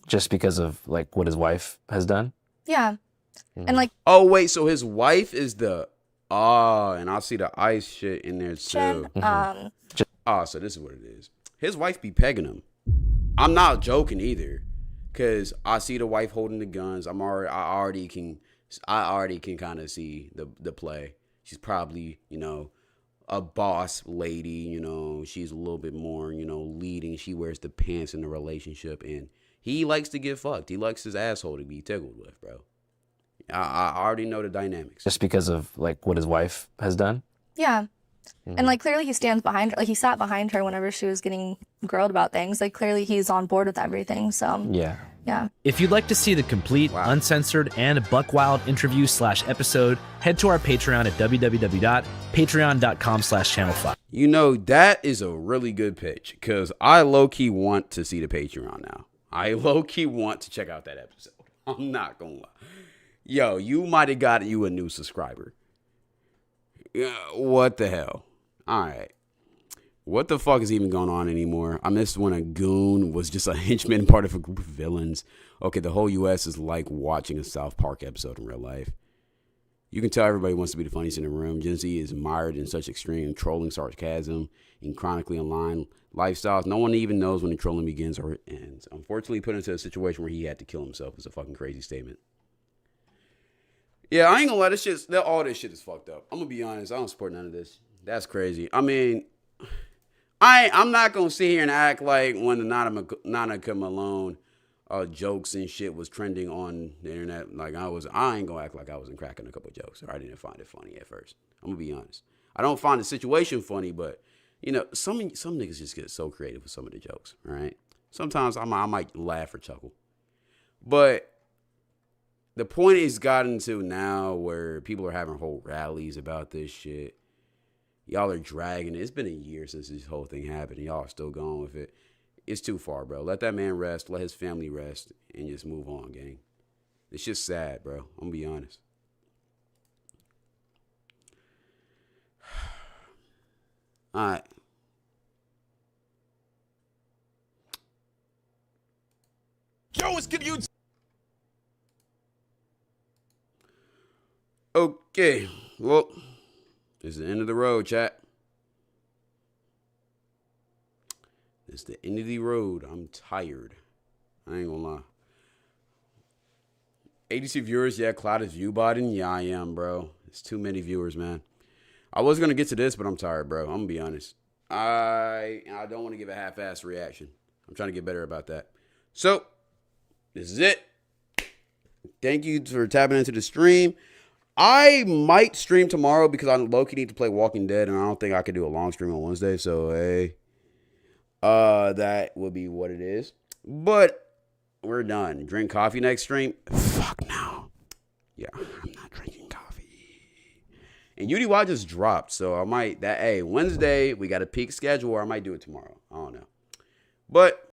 Just because of like what his wife has done? Yeah. And like— Oh, wait, so his wife is the— and I see the ice shit in there too. So this is what it is. His wife be pegging him. I'm not joking either. Cause I see the wife holding the guns. I already can kind of see the play. She's probably, a boss lady, she's a little bit more, leading. She wears the pants in the relationship and he likes to get fucked. He likes his asshole to be tickled with, bro. I already know the dynamics. Just because of like what his wife has done? Yeah. And like clearly he stands behind her. Like he sat behind her whenever she was getting grilled about things. Like clearly he's on board with everything. So yeah. If you'd like to see the complete, uncensored, and buck-wild interview/episode, head to our Patreon at www.patreon.com/channel5. That is a really good pitch because I low-key want to see the Patreon now. I low-key want to check out that episode. I'm not gonna lie. Yo, you might have got you a new subscriber. What the hell? All right. What the fuck is even going on anymore? I missed when a goon was just a henchman, part of a group of villains. Okay, the whole U.S. is like watching a South Park episode in real life. You can tell everybody wants to be the funniest in the room. Gen Z is mired in such extreme trolling, sarcasm, and chronically online lifestyles. No one even knows when the trolling begins or ends. Unfortunately, put into a situation where he had to kill himself is a fucking crazy statement. Yeah, I ain't gonna lie, all this shit is fucked up. I'm gonna be honest, I don't support none of this. That's crazy. I mean, I'm not gonna sit here and act like when the Nautica Malone jokes and shit was trending on the internet, like I ain't gonna act like I wasn't cracking a couple jokes, or I didn't find it funny at first. I'm gonna be honest. I don't find the situation funny, but some niggas just get so creative with some of the jokes, right? Sometimes I might laugh or chuckle, but the point is gotten to now where people are having whole rallies about this shit. Y'all are dragging it. It's been a year since this whole thing happened, and y'all are still going with it. It's too far, bro. Let that man rest. Let his family rest, and just move on, gang. It's just sad, bro. I'm gonna be honest. All right. Joe is confused. Okay. Well, this is the end of the road, chat. It's the end of the road. I'm tired. I ain't gonna lie. 82 viewers. Yeah, Cloud is view botting. Yeah, I am, bro. It's too many viewers, man. I was gonna get to this, but I'm tired, bro. I'm gonna be honest. I don't want to give a half-assed reaction. I'm trying to get better about that. So, this is it. Thank you for tapping into the stream. I might stream tomorrow because I low-key need to play Walking Dead, and I don't think I could do a long stream on Wednesday. So, hey, that will be what it is. But we're done. Drink coffee next stream. Fuck no. Yeah, I'm not drinking coffee. And UDY just dropped, so I might Wednesday we got a peak schedule, or I might do it tomorrow. I don't know. But